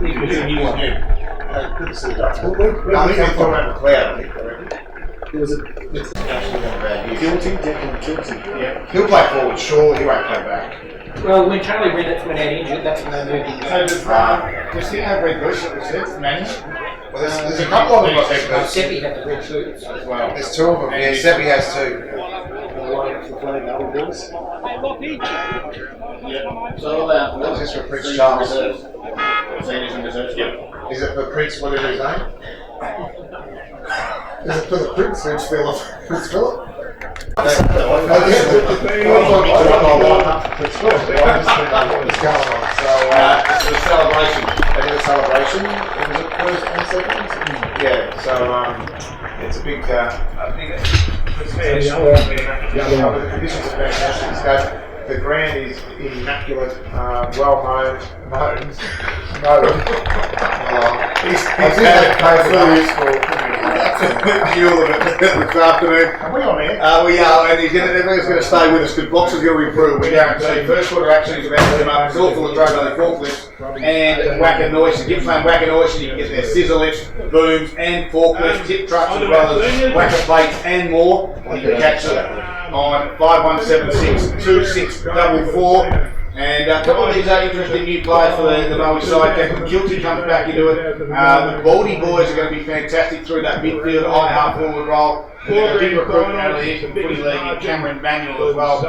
It's a new one. Good to see that. I think they're talking about the cloud, I think. There was a Kilty. Yeah. He'll play forward, sure. He won't play back. Well, when Charlie Reddit's went out injured, that's when they moved him. Does he have red boots that was said, Manny? Well, there's a couple of them got red boots. Seppi had the red boots. Well, there's two of them. Yeah, Seppi has two. So, what's this for Prince Charles? Seniors and reserves, yeah. Is it for Prince, whatever his name? Is it for the Prince, Prince Philip? Prince Philip? What's going on? So, it's a celebration. They did a celebration. Was it first and second? Yeah. So, it's a big presentation. The conditions are fantastic. The ground is immaculate, well mown. He's had to pay for the fuel of it this afternoon. Are we on air? We are, and everyone's going to stay with us because boxes are going to improve. We guarantee. First quarter action is about to come up. It's all full of drone only forklifts and whack noise. GIPPSLAND whack noise. You can get their scissor lifts, booms, and forklifts, tip trucks as well as whacker plates and more. You can catch it on 5176 2644. And a couple of these are interesting new players for the Maui side. Kilty comes back into it. The Baldy boys are going to be fantastic through that midfield, high half forward role. A big recruitment out of the Eastern Footy League in Cameron Manuel as well.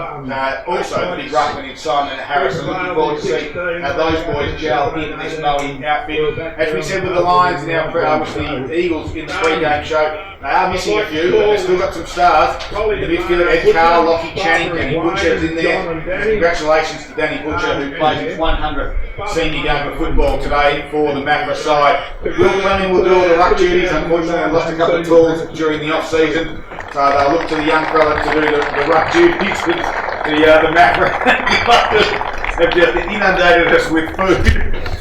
Also, the big ruckman in Simon Harrison. Looking forward to see those boys gel in this Maui outfit. As we said with the Lions now, with the Eagles in the pre-game show, they are missing a few, but they've still got some stars. In the midfield, Ed Carl, Lockie Channing, Danny Butcher's in there. Congratulations to Danny Butcher, who plays his 100th senior game of football today for the Maffra side. Will Fleming will do all the ruck duties. Unfortunately, they lost a couple of tools during the off-season. So they'll look to the young fella to do the ruck duties with the Maffra. They've just inundated us with food,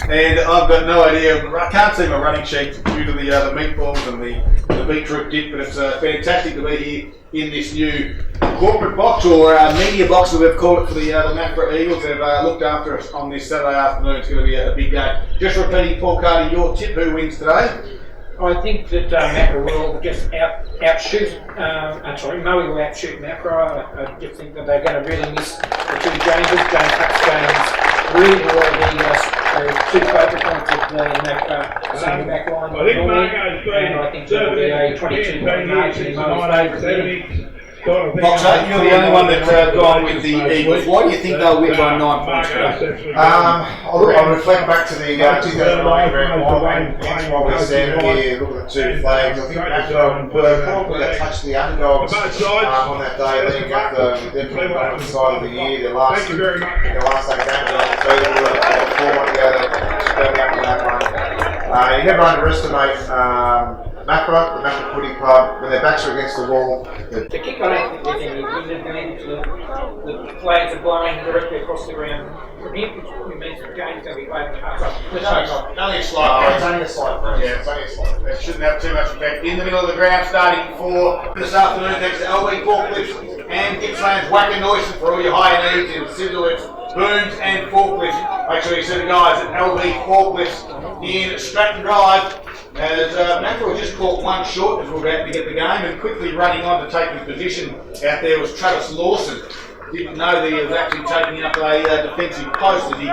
and I've got no idea. I can't see my running sheet due to the meatballs and the beetroot dip, but it's fantastic to be here in this new corporate box or media box that we've called it for the Maffra Eagles. They've looked after us on this Saturday afternoon. It's going to be a big game. Just repeating, Paul Carter, your tip, who wins today? I think that Maffra will just outshoot. Maui will outshoot Maffra. I just think that they're going to really miss the two Jameses. James Huck's really will be the two focal points of the Maffra senior back line. And I think there will be a 22-point margin in Maui's favour. Boxer, you're the only one that's gone with the Eagles. Why do you think they'll win by 9 points today? I'll reflect back to the 2009 grand final and what we said here, look at the two flags. I think Maffra were probably a touch the underdogs on that day, leading up definitely on the side of the year. The last 8 games, so they were 4-1 together, you never underestimate Maffra, the Maffra Footy Club, when their backs are against the wall. The kick, I don't think there's any disadvantage. The flags are blowing directly across the ground from here, which means the game's going to be played in half up. Only a slight. It's only a slight. Yeah, it's only a slight. It shouldn't have too much effect. In the middle of the ground, starting for this afternoon, thanks to LB Forklifts and GIPPSLAND's Whacker Noise for all your high needs in scissor lifts, booms and forklifts. Make sure you see the guys at LB Forklifts in Stratton Drive. As Maffra just caught one short as we were about to get the game, and quickly running on to take his position out there was Travis Lawson. Didn't know that he was actually taking up a defensive post as he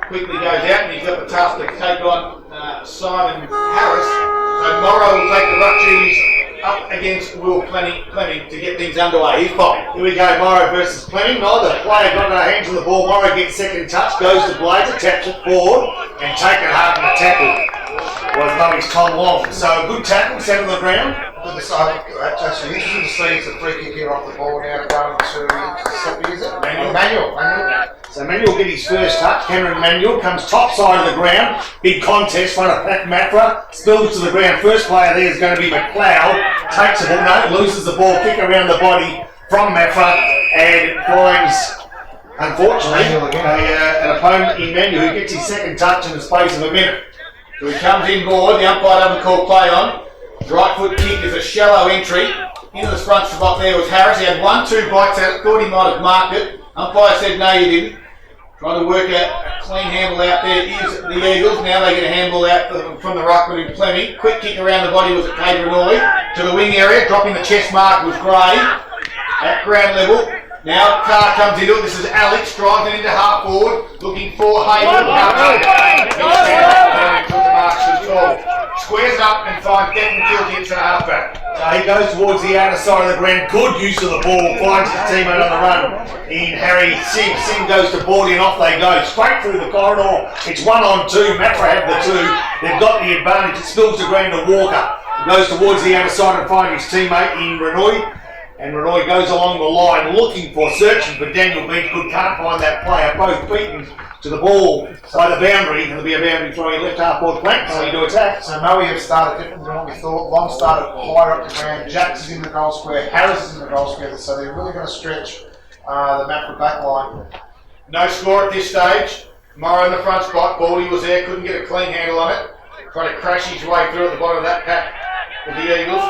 quickly goes out, and he's got the task to take on Simon Harris. So Morrow will take the ruck duties up against Will Fleming to get things underway. Here's Bobby. Here we go, Morrow versus Fleming. Neither player got their hands on the ball. Morrow gets second touch, goes to Blazer, taps it forward, and taken hard in the tackle was Mummy's Tom Long. So a good tackle, set on the ground. That's actually interesting to see. It's a free kick here off the ball now, going to Seppi, is it? Manuel. So Manuel will get his first touch. Cameron Manuel comes top side of the ground. Big contest, front of Maffra. Spills to the ground. First player there is going to be McLeod. Takes the ball, loses the ball, kick around the body from Maffra, and finds, unfortunately, an opponent in Manuel who gets his second touch in the space of a minute. So he comes in board, the umpire doesn't call play on. Right foot kick is a shallow entry. Into the front spot there was Harris. He had 1-2 bites at it, thought he might have marked it. Umpire said no, you didn't. Trying to work a clean handle out there is the Eagles. Now they get a handball out from the ruckman in Fleming. Quick kick around the body was at Cade Renoy. To the wing area, dropping the chest mark was Gray. At ground level. Now Carr comes into it. This is Alex driving into half forward. Looking for Hayden. Squares up and finds Denton Kilty into the halfback. So he goes towards the outer side of the ground, good use of the ball, finds his teammate on the run in Harry Sim. Sim goes to Bordy and off they go, straight through the corridor. It's 1-on-2, Maffra have the two, they've got the advantage, it spills the ground to Walker. He goes towards the outer side and finds his teammate in Renoy. And Renoy goes along the line looking for, searching for Daniel Beachgood, can't find that player, both beaten to the ball by the boundary, and there'll be a boundary throwing left half forward flank, so you do attack. So Moe have started different than what we thought. Long started higher up the ground, Jacks is in the goal square, Harris is in the goal square, so they're really going to stretch the Maffra back line. No score at this stage. Morrow in the front spot, Baldy was there, couldn't get a clean handle on it. Trying to crash his way through at the bottom of that pack with the Eagles.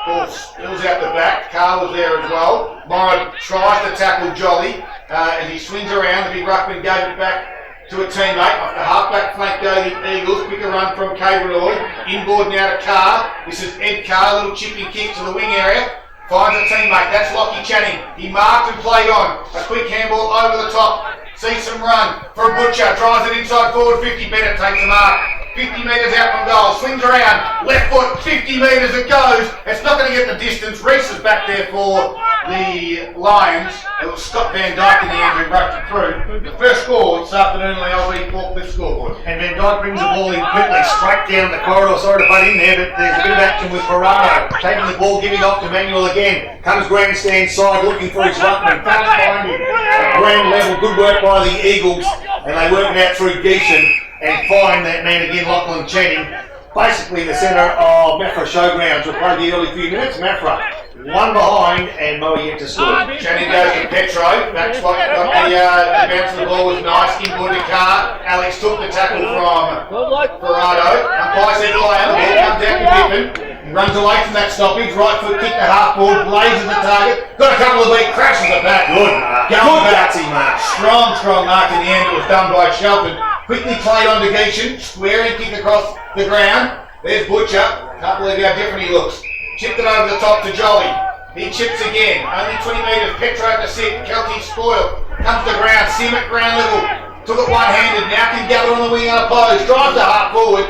Ball spills out the back, Carr was there as well. Morrow tries to tackle Jolly as he swings around, the big ruckman gave it back to a teammate. Off the half-back flank go the Eagles. Quicker run from Cabernoy. Inboard now to Carr. This is Ed Carr. A little chipping kick to the wing area. Finds a teammate. That's Lockie Channing. He marked and played on. A quick handball over the top. Sees some run for Butcher. Drives it inside forward. 50 Bennett takes the mark. 50 metres out from goal. Swings around. Left foot. 50 metres it goes. It's not going to get the distance. Reese is back there for the Lions. It was Scott Van Dyke in the end who broke it through. The first score this afternoon on the LB Forklift scoreboard. And Van Dyke brings the ball in quickly, straight down the corridor. Sorry to butt in there, but there's a bit of action with Ferraro. Taking the ball, giving off to Manuel again. Comes grandstand side, looking for his ruckman. Can't find him. At ground level, good work by the Eagles. And they work it out through Geeson and find that man again, Lachlan Channing. Basically in the centre of Maffra Showgrounds. We'll play the early few minutes. Maffra one behind and Moe yet to score. Channing goes to Petro. Back spot. Got the bounce of the ball was nice. Inboard to Carr. Alex took the tackle from Ferrado. Umpire said play on. The ball comes out to Pippin. He runs away from that stoppage. Right foot kick to half board. Blazes the target. Got a couple of beat. Crashes it back. Good mark. Going Good back. gutsy mark. Strong mark in the end. It was done by Shelton. Quickly played on to Geishan. Squaring kick across the ground. There's Butcher. Can't believe how different he looks. Chipped it over the top to Jolly. He chips again. Only 20 metres. Petro to sit. Kelty spoiled. Comes to ground. Sim at ground level. Took it one-handed. Now can gather on the wing unopposed. Drives to half forward.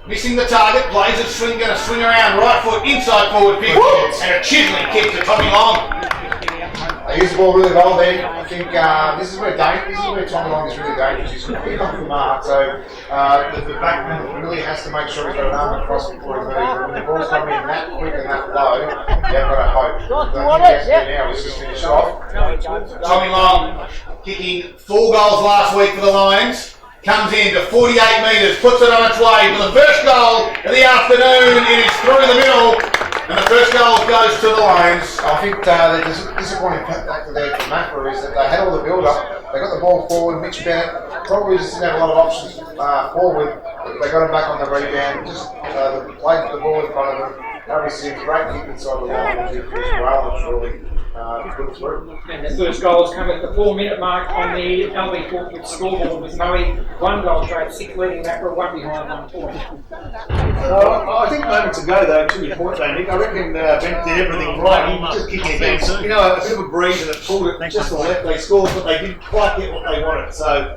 Missing the target. Blazers swing. Going to swing around. Right foot inside forward 50. And a chiseling kick to Tommy Long. They use the ball really well there. I think this is where Tommy Long is really dangerous. He's quick off the mark, so the backman really has to make sure he's got an arm across before he moves. When the ball's coming in that quick and that low, you've got to hope. Now let's just finish off. Tommy Long kicking 4 goals last week for the Lions. Comes in to 48 metres, puts it on its way for the first goal of the afternoon. It is through the middle, and the first goal goes to the Lions. I think the disappointing factor there for Maffra is that they had all the build-up. They got the ball forward. Mitch Bennett probably just didn't have a lot of options forward. They got him back on the rebound. Just played the ball in front of them. Harry Sim, great kick inside the line, which is well and truly put through. And the first goal has come at the 4-minute mark on the LB Forklift scoreboard with Moe 1 goal straight, 6 leading Maffra, 1 behind 1 point. I think moments ago, though, to your point, though, Nick, I reckon Bent did everything right. He was just kicking against, a bit of a breeze, and it pulled it just to the left. They scored, but they didn't quite get what they wanted. So,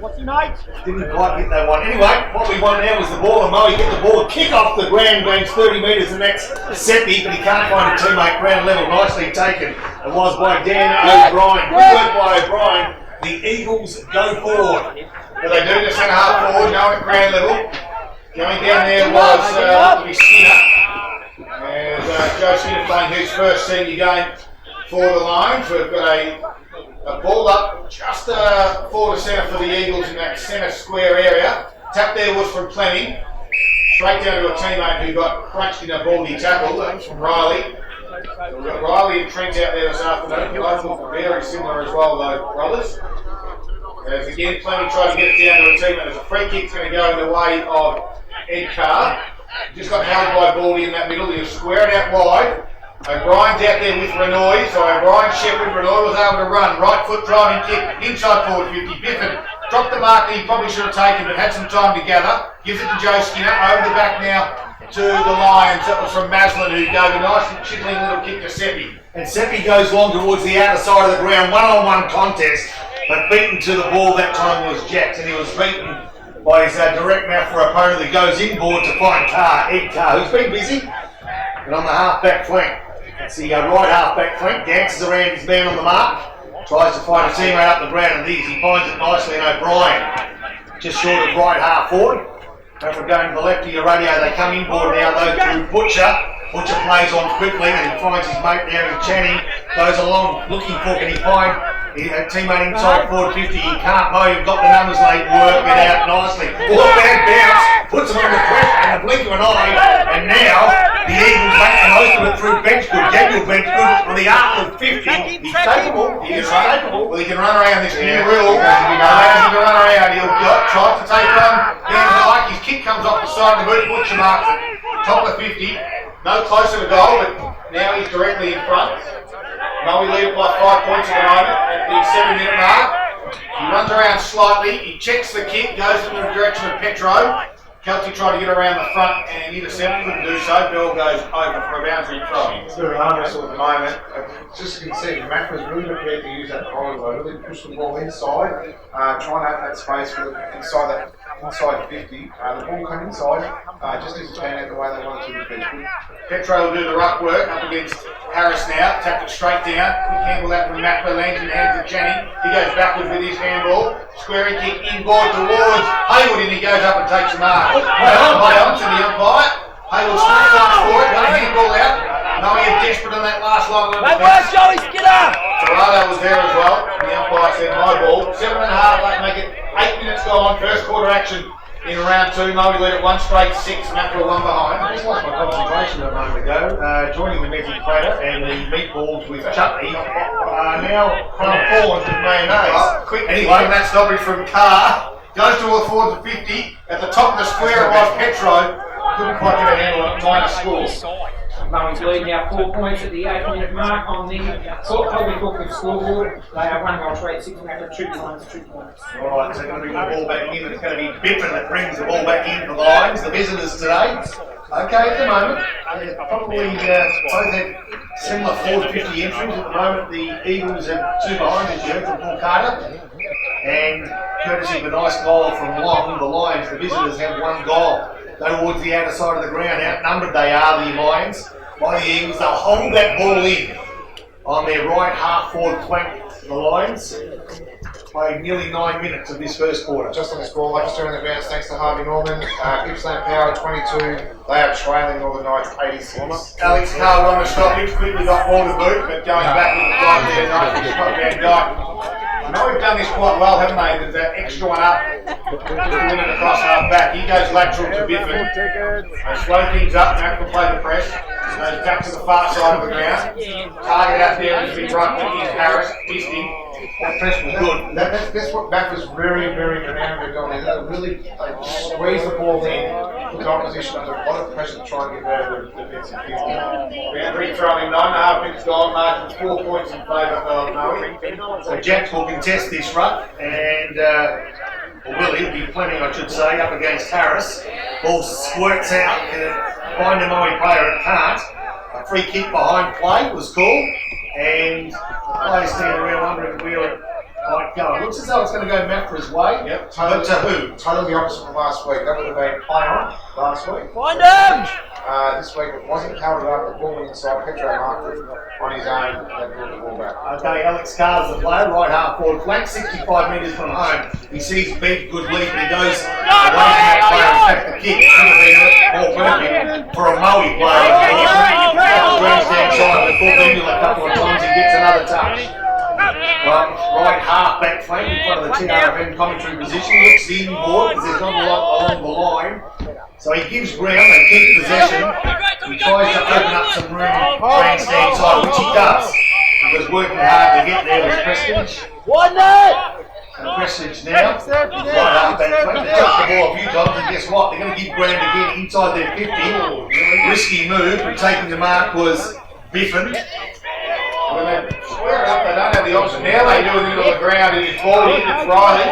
didn't quite get they want. Anyway, what we want now is the ball, and Moe get the ball, kick off the ground, going 30 metres, and that's Seppi, but he can't find a teammate. Ground level, nicely taken. It was by Dan O'Brien. Good work by O'Brien. The Eagles go forward. But they do the centre half forward, now at ground level. Going down there was Skinner. And Joe Skinner playing his first senior game for the Lions. We've got a ball up just forward to centre for the Eagles in that centre square area. Tap there was from Fleming. Straight down to a teammate who got crunched in a baldy tackle. That was from Riley. We've got Riley and Trent out there this afternoon. Both look very similar as well, though, brothers. As again, Fleming tried to get it down to a teammate. There's a free kick going to go in the way of Ed Carr. Just got held by Baldy in that middle. He'll square it out wide. O'Brien's out there with Renoy. So O'Brien shepherd. Renoy was able to run. Right foot driving kick. Inside forward 50. Biffin Dropped the mark that he probably should have taken, but had some time to gather. Gives it to Joe Skinner. Over the back now to the Lions. That was from Maslin, who gave a nice chittering little kick to Seppi. And Seppi goes long towards the outer side of the ground, one-on-one contest, but beaten to the ball that time was Jackson. He was beaten by his direct Maffra opponent that goes inboard to find Ed Carr, who's been busy, but on the half-back flank. That's the right half-back flank, dances around his man on the mark, tries to find a teammate up the ground, and he finds it nicely in O'Brien, just short of right half forward. Maffra going to the left of your radio, they come inboard now though through Butcher. Butcher plays on quickly and he finds his mate there in Channing, goes along looking for, can he find a teammate inside forward 50, he can't move, got the numbers, they work it out nicely. Oh, bad bounce, puts him under pressure in the blink of an eye, and now the Eagles make the most of it through Benchgood, Daniel Benchgood on the arc of 50, he's capable, he is capable. Well, he can run around this new rule, allows him to run around, he'll try to take on down the like, his kick comes off the side of the boot, Butcher marks it, top of 50, no closer to goal, but now he's directly in front. Moe lead it by 5 points at the moment at the 7-minute mark. He runs around slightly, he checks the kick, goes in the direction of Petro. Kelty tried to get around the front and intercept, couldn't do so. Bell goes over for a boundary throw. It's a bit of an arm wrestle at the moment. Just you can see, Maffra's really prepared to use that corridor, really push the ball inside, try and have that space for the inside 50. The ball come inside, just needs to turn out the way they want it to be. Petro will do the ruck work up against Harris now, tapped it straight down. Quick handle that from Maffra, lands in hands of Channing. He goes backwards with his handball. Squaring kick inboard towards Haywood, and he goes up and takes a mark. Play on to the umpire. Haywood still fights for it, got a handball out. Moe desperate on that last line of the defence. Serrano was there as well. The umpire said no ball. 7.5, they make it 8 minutes gone. First quarter action in round 2. Moe lead at 1 straight 6, Maffra 1 behind. I just lost my concentration a moment ago, joining the Messi platter and the meatballs with chutney, now from forward with mayonnaise. Quick anyway, that stoppage from Carr. Goes towards the 50. At the top of the square it was Petro. Couldn't quite get a handle on it, minus score. Moe's lead now 4 points at the 8-minute mark on the Colby Forklift scoreboard. They are 1 goal to 6, Maffra 2 points, 2 points. Alright, so they're going to bring the ball back in. It's going to be Biffin that brings the ball back in for the Lions, the visitors today. Okay, at the moment, probably both had similar 450 entries. At the moment, the Eagles have 2 behind, as you heard from Paul Carter. And courtesy of a nice goal from Long, the Lions, the visitors have 1 goal. Go towards the outer side of the ground, outnumbered they are, the Lions. By the Eagles, they'll hold that ball in on their right half forward flank. The Lions played nearly 9 minutes of this first quarter. Just on the score, just during the advance, thanks to Harvey Norman. Gippsland Power 22, they are trailing Northern Knights 86. Alex Carr on a stoppage, quickly got ball to boot, but going back with the flight there, nice Scott Van Dyke. I know we've done this quite well, haven't they? There's that extra one up, just to win it across half back. He goes lateral to Biffin. They slow things up, Mac will play the press. Goes back to the far side of the ground. Target out there has been right to Harris, missed him. That press was good. That's what Maffra's very, very enamored of. They really squeeze the ball in, put the opposition under a lot of pressure to try and get over the defensive 50. Boundary throwing 9.5 minutes gone, margin 4 points in favour of Moe. So Jacks will contest this ruck, and Willie will be plenty, I should say, up against Harris. Ball squirts out, and find a Moe player, it can't. A free kick behind play was called, and the players stand around wondering where it might go. It looks as though it's going to go Maffra's way. Yep, But to who? totally the opposite from last week. That would have been play on last week. Find him! This week it wasn't covered up, the ball went inside. Petro marked it on his own, they brought the ball back. Okay, Alex Carr's the player, right half forward flank, 65 metres from home. He sees big, good lead, but he goes away from that player. In fact, the kick should have been more perfect for a Moe player. Grandstand side, but ball Bendel a couple of times, he gets another touch. Right half back flank in front of the TRFN commentary position, looks inboard because there's not a lot along the line. So he gives ground, they keep possession. He tries to open up some room grandstand side, which he does. He was working hard to get there with Prestige. One net! And Prestige now, right half back flank, they took the ball a few times, and guess what? They're going to give ground again inside their 50. Risky move, but taking the mark was Biffin. When they square it up, they don't have the option. Now they do it into the ground, and it's 40, it's Riley.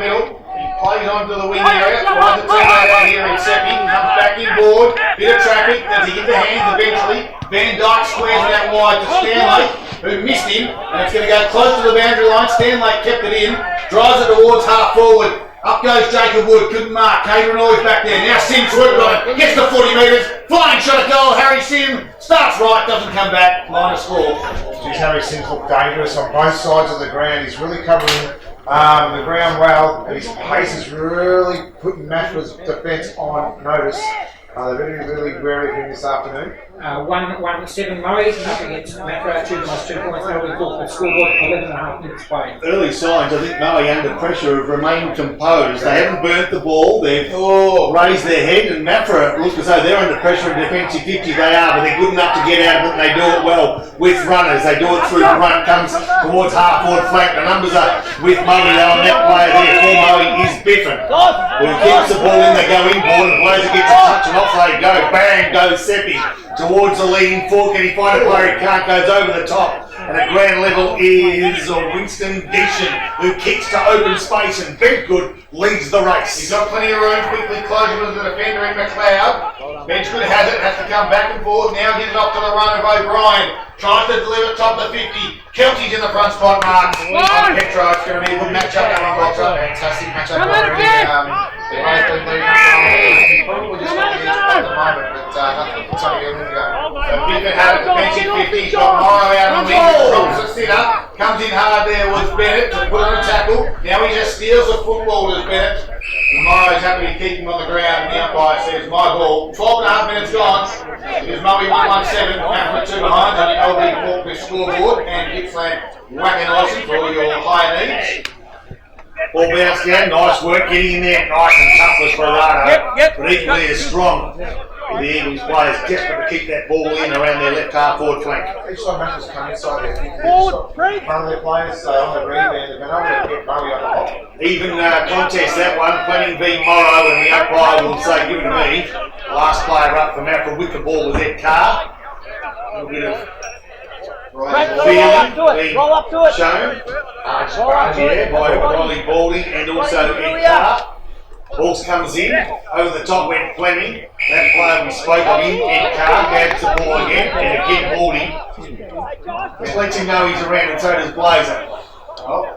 the middle. He plays onto the wing area, finds the teammate out here in Seppi, comes back inboard, bit of traffic, does he get the hands eventually? Van Dyke squares it out wide to Stanley, who missed him, and it's going to go close to the boundary line. Stanley kept it in, drives it towards half forward. Up goes Jacob Wood, couldn't mark. Cameron always back there. Now Sim swooped on it, gets to 40 metres, flying shot at goal. Harry Sim starts right, doesn't come back, line of score. Geez, Harry Sims looked dangerous on both sides of the ground. He's really covering the ground well, and his pace is really putting Maffra's defence on notice. They're really wary of him this afternoon. 1-7 Murray up against Maffra, 2 plus 2 points. Melbourne Court, but scoreboard 11.5 minutes played. Early signs, I think Maui under pressure have remained composed. They haven't burnt the ball, they've raised their head, and Maffra looks as though they're under pressure in defensive 50. They are, but they're good enough to get out of it, and they do it well with runners. They do it through the run, comes towards half forward flank. The numbers are with Maui on that player there. For Maui is Biffin. When he keeps the ball in, they go inboard, and Blazer gets a touch, and off they go. Bang goes Seppi towards the leading four. Can he find a player? He can't, goes over the top. And at ground level is Winston Dixon, who kicks to open space, and Bedgood leads the race. He's got plenty of room, quickly closing with the defender in McLeod. Bedgood has it, has to come back and forth. Now gives it off to the run of O'Brien. Tries to deliver top of the 50. Kelty's in the front spot mark. Petro, it's going to be a good matchup. Fantastic matchup. They've both been doing probably just not used at the moment, but nothing to tell you to go. So Biffin had a defensive 50. He's got Morrow out on the wing. Drops the sitter. Comes in hard there with Bennett to put on a tackle. Now he just steals the football to Bennett. And Morrow's happy to keep him on the ground, and the umpire says, my ball. 12.5 minutes gone. It is Moe 1-7, Maffra 2 behind on the LB Forklift scoreboard, and Gippsland whacking Aussie for all your high needs. Ball bounced down, nice work getting in there, nice and tough for Rado, but equally as strong. The Eagles players desperate to keep that ball in around their left half forward flank. Each time Maffra's come inside there, one of their players on the rebound, they've been able to get Murray on the hop. Even contest that one, Fleming v Morrow, and the umpire will say, give it to me. Last player up from Maffra with the ball was Ed Carr. A little bit of feeling being shown. Yeah, by Riley Balding and also Ed Carr. Ball comes in, over the top went Fleming. That player we spoke of him, Ed Carr, grabs the ball again, and again Balding. Just lets him know he's around, and so does Blazer. Oh.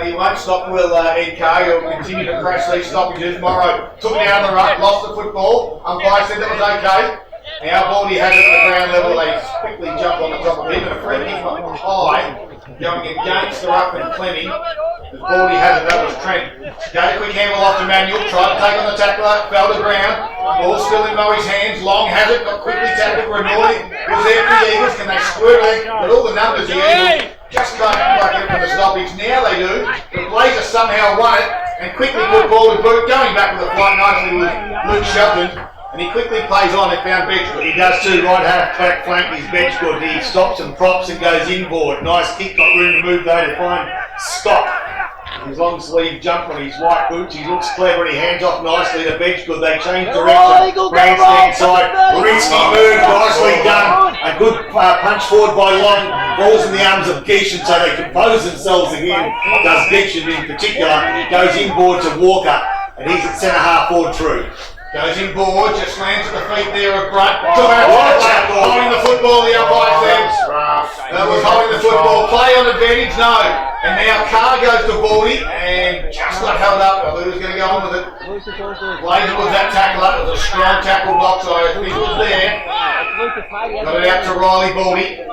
He won't stop, will Ed Carr. He'll continue to crash these stoppages. Morrow took it out of the ruck, lost the football. Umpire said that was okay. Now Baldy has it at the ground level. They quickly jump on the top of him, and a free kick from high going against the ruck and Fleming. As Baldy has it, that was Trent. Gave a quick handle off to Manuel, tried to take on the tackler, fell to ground. Ball still in Murray's hands. Long has it, got quickly tackled. Renoi was there for the Eagles. Can they squirt it? With all the numbers, the Eagles just can't back in for the stoppage. Now they do. The Blazers somehow won it and quickly put ball to boot. Going back with the flight nicely was Luke Shelton. And he quickly plays on and found Bedgood. He does too, right half back flank is Bedgood. He stops and props and goes inboard. Nice kick, got room to move though to find Scott. His long sleeve jump on his white boots. He looks clever and he hands off nicely to Bedgood. They change direction. Grandstand side. Risky move, nicely done. A good punch forward by Long. Balls in the arms of Geishan so they compose themselves again. Does Geishan in particular. Goes inboard to Walker and he's at centre half forward through. Goes inboard, just lands at the feet there of Brunt. Holding the football, the umpire says. That was holding the football. Play on advantage, no. And now Carr goes to Baldy and just got held up. I thought he was going to go on with it. Blazer was that tackler. It was a strong tackle box, so I think it was there. Got it out to Riley Baldy.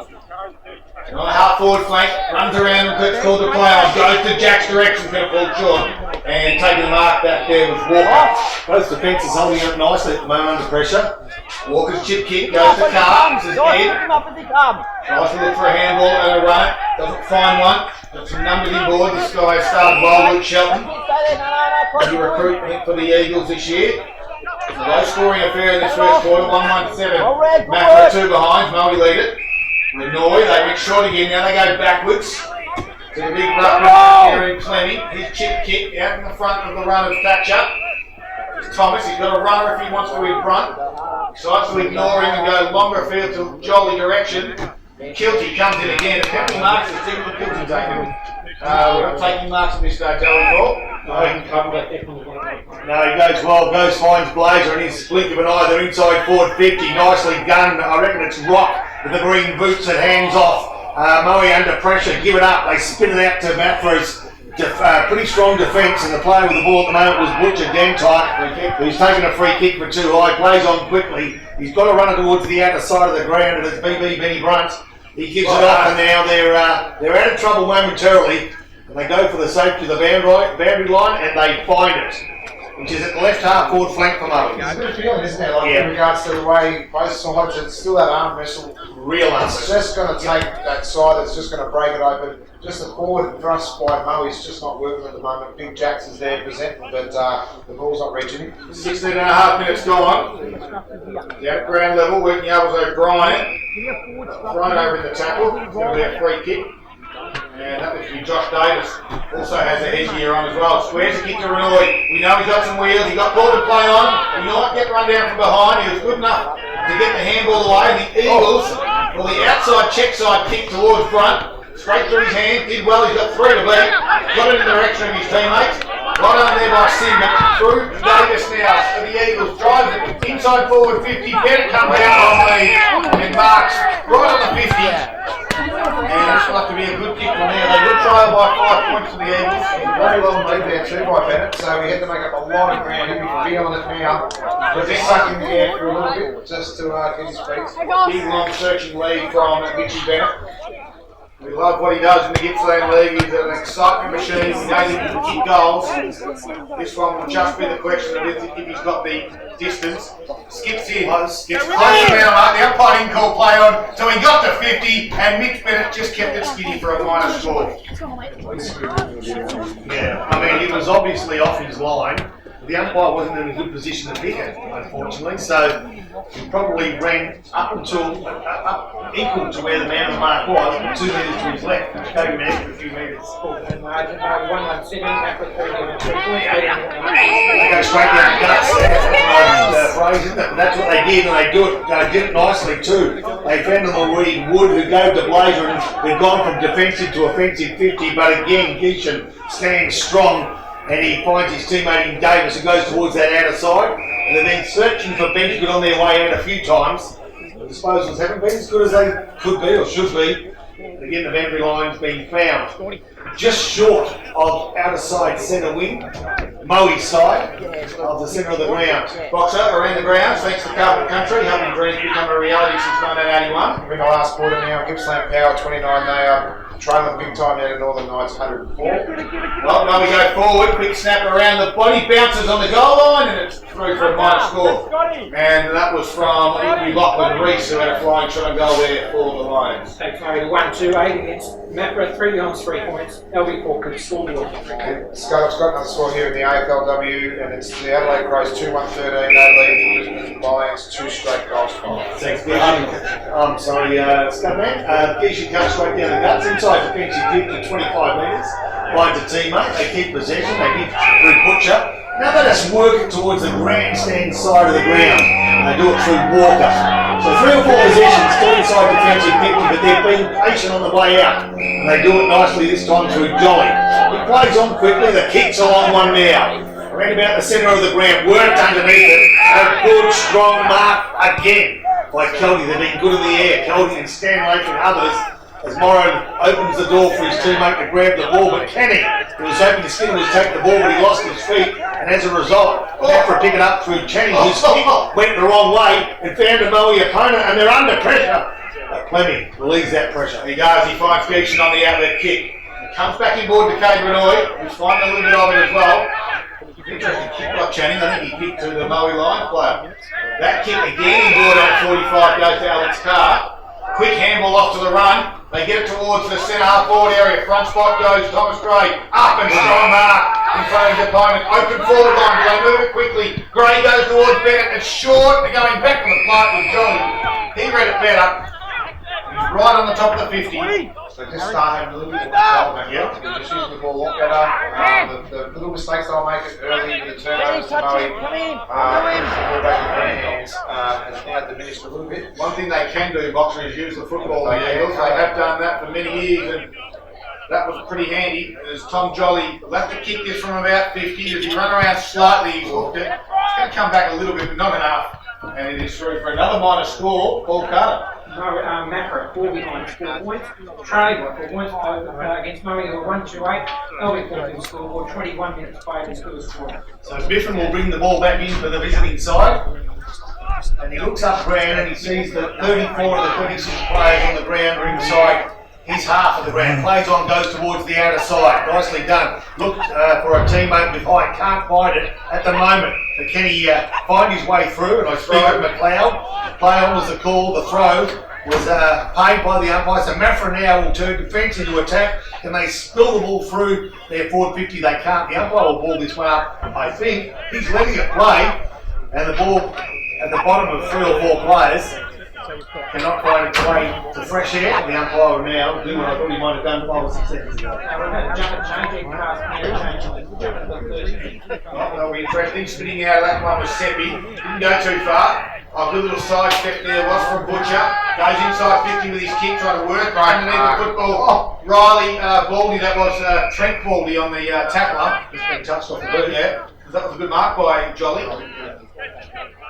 On the half forward flank, runs around and gets called to play on. Goes to Jack's direction, going to fall short. And taking the mark back there was Walker. Both defences holding up nicely at the moment under pressure. Walker's chip kick goes to Carr. This is Ed. Tries to look for a handball and a run. Doesn't find one. Got some numbers in board. This guy started well, Luke Shelton. He recruit, I think, for the Eagles this year. It's a low scoring affair in this first quarter. 1-1-7. Maffra 2 behind. Moe lead it. Renoi, they went short again. Now they go backwards. To the big ruckman here in Fleming. His chip kick out in the front of the run of Thatcher. It's Thomas, he's got a runner if he wants to win front. Decides to ignore him and go longer field to jolly direction. Kilty comes in again. How many marks has Stephen Kilty taken? We're not taking marks at this stage, I recall. I've got that one. No, he goes well, finds Blazer, and his blink of an eye, they're inside forward 50, nicely done. I reckon it's Rock with the green boots that hands off. Moe under pressure, give it up. They spin it out to Maffra's pretty strong defence, and the player with the ball at the moment was Butcher Dentite, who's taken a free kick for too high, plays on quickly. He's got to run it towards the outer side of the ground, and it's BB Benny Brunt. He gives it off, and now they're out of trouble momentarily, and they go for the safety of the boundary line, and they find it, which is at the left half forward flank for Moe. There's a bit of feeling, isn't there? Like in regards to the way both sides, it's still that arm wrestle. Real It's just going to take that side that's just going to break it open. Just the forward thrust by Moe is just not working at the moment. Big Jacks is there presenting, but the ball's not reaching him. 16 and a half minutes gone. Yeah, at ground level, working out was O'Brien. Thrown over in the tackle. It's going to be a free kick. And that was Josh Davis. Also has a headgear on as well. Squares a kick to Renoi. We know he's got some wheels. He got ball to play on. He might get run down from behind. He was good enough to get the handball away. The Eagles, well, the outside check side kick towards front. Straight through his hand. Did well. He's got 3 to beat. Got it in the direction of his teammates. Right on there by Sim, but through Davis now for the Eagles. Drives it inside forward 50. Bennett comes out on me and marks right on the 50. And it's going to have to be a good kick from there. They did trail by 5 points to the Eagles. Very well made there too by Bennett, so we had to make up a lot of ground. He'll be feeling it now. But just sucking the air for a little bit just to get his feet. Big long searching lead from Mitchie Bennett. We love what he does in the Gippsland League. He's an excitement machine. He knows he can kick goals. This one will just be the question of if he's got the distance. Skips in, gets close to now. The umpire didn't call play on, so he got to 50, and Mitch Bennett just kept it skinny for a minor score. Yeah, I mean, he was obviously off his line. The umpire wasn't in a good position to pick it, unfortunately, so he probably ran up until equal to where the man of the mark was, 2 metres to his left, which gave him an extra few metres. They They go straight down the guts. Phrase, isn't it? That's what they did, and they did it nicely too. They found the lead Wood, who gave the Blazer, and they've gone from defensive to offensive 50, but again, Gishan stands strong. And he finds his teammate in Davis, who goes towards that outer side. And they've been searching for Benny, got on their way out a few times. The disposals haven't been as good as they could be or should be. Again, the boundary line's been found. Just short of outer side centre wing, Moe's side of the centre of the ground. Boxer around the grounds, thanks to Carpet Country, helping dreams become a reality since 1981. We're in the last quarter now. Gippsland Power 29, they are trailing big time out of Northern Knights 104. Well, now we go forward, quick snap around the body, bounces on the goal line, and it's through for a minor score. And that was from Lachlan Reese, who had a flying shot and goal there for the Lions. carried 1-2-8 against Maffra, 3 on 3 points. LB4 could score more. Scott's got another score here in the AFLW, and it's the Adelaide Crows 2-1-13, Adelaide Brisbane Lions 2 straight goals. Thanks, I'm sorry, Scudman. Gishan comes straight down the guts, inside defensive 50, 25 metres. Finds a teammate, they keep possession, they give through Butcher. Now let us work it towards the grandstand side of the ground. They do it through Walker. So 3 or 4 possessions, still inside defensive 50, but they've been patient on the way out. And they do it nicely this time through Jolly. He plays on quickly, the kick's a long one now. Around about the centre of the ground, worked underneath it. A good, strong mark again by Kelty. They've been good in the air. Kelty and Stanley and others. As Morrow opens the door for his teammate to grab the ball, but Kenny, who was hoping to Skinner would take the ball, but he lost his feet, and as a result, Maffra pick it up through Channing, whose kick went the wrong way and found a Moe opponent, and they're under pressure. But Clemmy relieves that pressure. He goes, he finds Gishan on the outlet kick. He comes back inboard to Cade Renoi, who's finding a little bit of it as well. Interesting kick by Channing. I think he kicked to the Moe line player. That kick again inboard on 45 goes to Alex Carr. Quick handball off to the run. They get it towards the centre half forward area. Front spot goes Thomas Gray. Up and strong mark in front of his opponent. Open forward line. They move it quickly. Gray goes towards Bennett. It's short. They're going back from the plate with Johnny. He read it better. He's right on the top of the 50. So just start having a little bit more control, yeah. Just use the ball a lot better. The little mistakes they'll make it early with the turnovers to Moe, the ball back in their hands has now diminished a little bit. One thing they can do, Boxer, is use the football. The Eagles, they have done that for many years, and that was pretty handy. As Tom Jolly will have to kick this from about 50. If he run around slightly, he's hooked it. It's going to come back a little bit, but not enough. And it is through for another minor score, Paul Carter. Maffra 4 behind 4 points. Trade by 4 points against Murray, 1-2-8. Elby put the scoreboard, 21 minutes played and still a score. So Biffin will bring the ball back in for the visiting side. And he looks up ground and he sees that 34 of the 26 players on the ground are inside his half of the ground. Plays on, goes towards the outer side. Nicely done. Look for a teammate behind. Can't find it at the moment. But can he find his way through? And I speak of McLeod. Play on was the call. The throw was paid by the umpire. So Maffra now will turn defence into attack. Can they spill the ball through their forward 50? They can't. The umpire will ball this one up. I think he's letting it play. And the ball at the bottom of 3 or 4 players cannot find its way to fresh air. The umpire will now do what I thought he might have done 5 or 6 seconds ago. That'll be interesting. Spinning out of that one was Seppi. Didn't go too far. A good little side step there was from Butcher. Goes inside 50 with his kick, trying to work underneath the football. Riley Baldy, that was Trent Baldy on the tackler. Just been touched off the boot, yeah. That was a good mark by Jolly.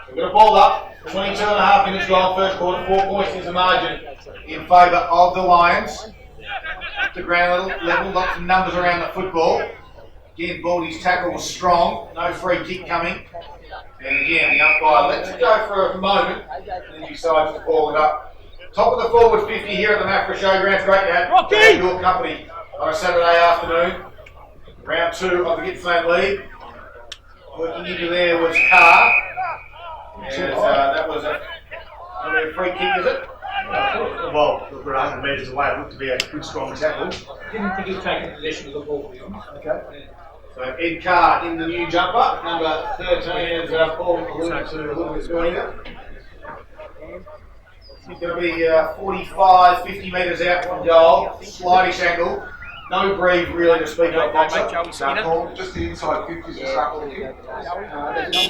We've got a ball up. 22.5 minutes gone, first quarter. 4 points is the margin in favour of the Lions. The ground level, lots of numbers around the football. Again, Baldy's tackle was strong. No free kick coming. And again, the umpire lets it go for a moment, and then decides to ball it up. Top of the forward 50 here at the Maffra Showgrounds. Great to have your company on a Saturday afternoon. Round 2 of the GIPPSLAND League. Working into there was Carr. And that was a free kick, is it? Well, we're 100 metres away. It looked to be a good, strong tackle. Didn't think he was taking possession of the ball, to be honest. Okay. So Ed Carr in the new jumper, number 13, as Paul alluded to a little bit earlier. He's going to be 45, 50 metres out from goal, slightish angle. No breathe really to speak of, Boxer. Just the inside 50s to start with the kick.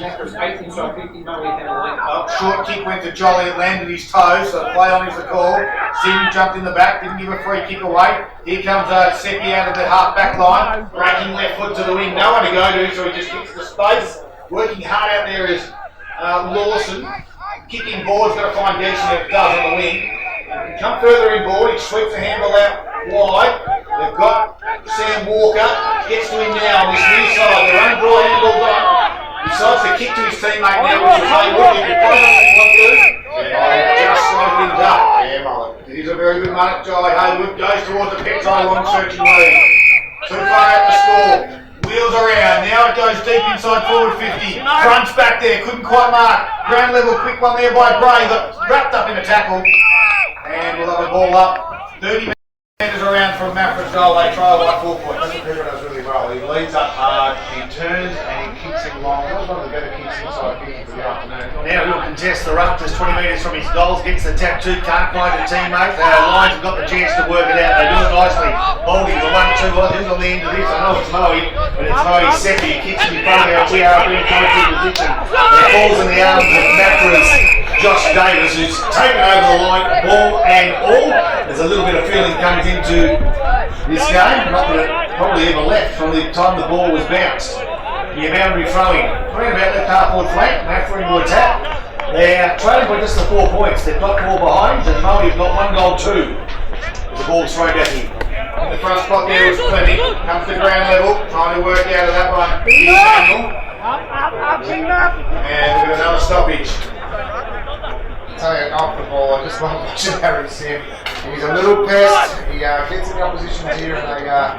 Maffra's 8 inside 50, Murray had a lane. Short kick went to Jolly, it landed his toes, so play on is the call. Sim jumped in the back, didn't give a free kick away. Here comes Seppi out of the half back line, breaking left foot to the wing, no one to go to, so he just kicks the space. Working hard out there is Lawson. Kicking board's got to find decent if it does on the wing. Come further inboard, he sweeps the handle out wide. They've got Sam Walker, gets to him now on this near side. They're running broad handball on. Decides to kick to his teammate now, which is Haywood. He can play on if he wants to. Just slide things up. It is a very good mark. Jolly Haywood goes towards the Petro long searching lead. Too far out to score. Wheels around. Now it goes deep inside forward 50. Fronts back there. Couldn't quite mark. Ground level quick one there by Bray, but wrapped up in a tackle. And we'll have the ball up. 30 metres around from Maffra's goal. They try by 4 points. Pedro does really well. He leads up hard, he turns and he kicks it long. That was one of the better kicks inside 50 for the afternoon. Now he'll contest the ruck, just 20 metres from his goals, gets the tap to, can't find a teammate. Lions have got the chance to work it out, they do it nicely. Holding the 1-2, who's on the end of this? I know it's Moe, but it's Moe Seppi. He kicks in front of our TRB coaching position. It falls in the arms of Maffra's Josh Davis, who's taken over the line, ball and all. There's a little bit of feeling comes into this game, not that it probably even left from the time the ball was bounced. The boundary throwing, around about left half forward flank, Maffra into attack. They're trailing by just the 4 points. They've got 4 behind, and Moe's got 1 goal too. The ball's thrown back in. The front spot there was plenty. Comes to ground level, trying to work out of that one. And we've got another stoppage. Tell you, off the ball, I just love watching Harry Sim. He's a little pest. He gets in the opposition here and they don't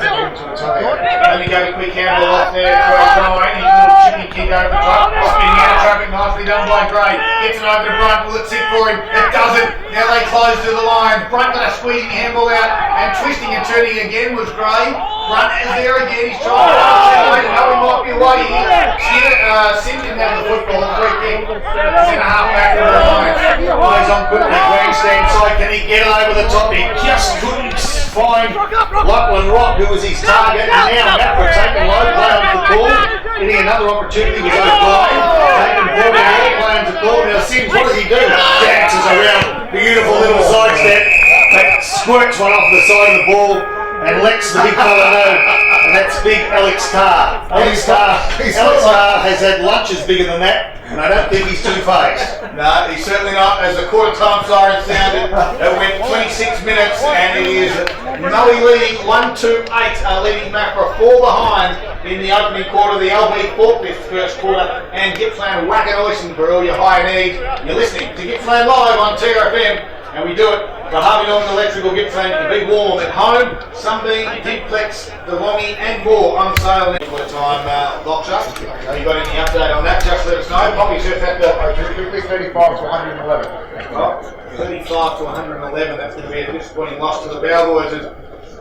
get him to retire. Only go a quick handle off there for Brian. His little chippy kick over the top. Spinning out of traffic, nicely done by Gray. Gets it over to Brunt. Will it sit for him? It doesn't. Now they close to the line. Brunt got a squeezing handball out and twisting and turning again was Gray. Brunt is there again. He's trying to accelerate. No, he might be away here. Sim didn't have the football. Free kick. Centre half back to the line. Plays on quickly, grandstand side, can he get it over the top? He just couldn't find Lachlan Rock, who was his target, and now Maffra taking low, play on the call, getting another opportunity with O'Brien, taking forward ahead, play on the call. Now Sims, what does he do? Dances around, beautiful little sidestep, that squirts one off the side of the ball, and Lex, the big fellow, and that's big Alex Carr. Alex Carr has had lunches bigger than that, and I don't think he's two-faced. No, he's certainly not. As the quarter time siren sounded, it went 26 minutes, and it is Moe leading 1-2-8, leading Maffra 4 behind in the opening quarter, the LB forklift first quarter, and Gippsland whacking Oyston for all your high needs. You're listening to Gippsland Live on TRFM, and we do it for Harvey Norman Electrical Gippsland to be warm at home. Sunbeam, Deeplex, DeLonghi and more on sale next time, Boxer. You got any update on that? Just let us know. Poppy says that 35 to 111. Oh, 35 to 111. That's going to be a disappointing loss to the Bellboys. As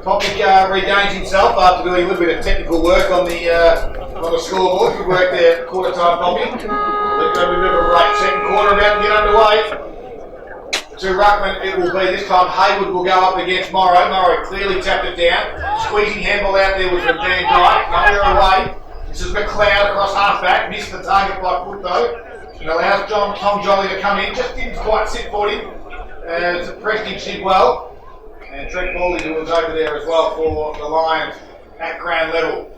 Poppy regains himself after doing a little bit of technical work on the scoreboard. Good work there, quarter time, Poppy. Let's go a bit of a break. Second quarter about to get underway. To Ruckman, it will be this time. Haywood will go up against Morrow. Morrow clearly tapped it down. Squeezing handball out there was from Dan Dyke. Nowhere away. This is McLeod across half-back. Missed the target by foot though. It allows Tom Jolly to come in. Just didn't quite sit for him. Prestige did well. And Trent Bawley, who was over there as well for the Lions at ground level.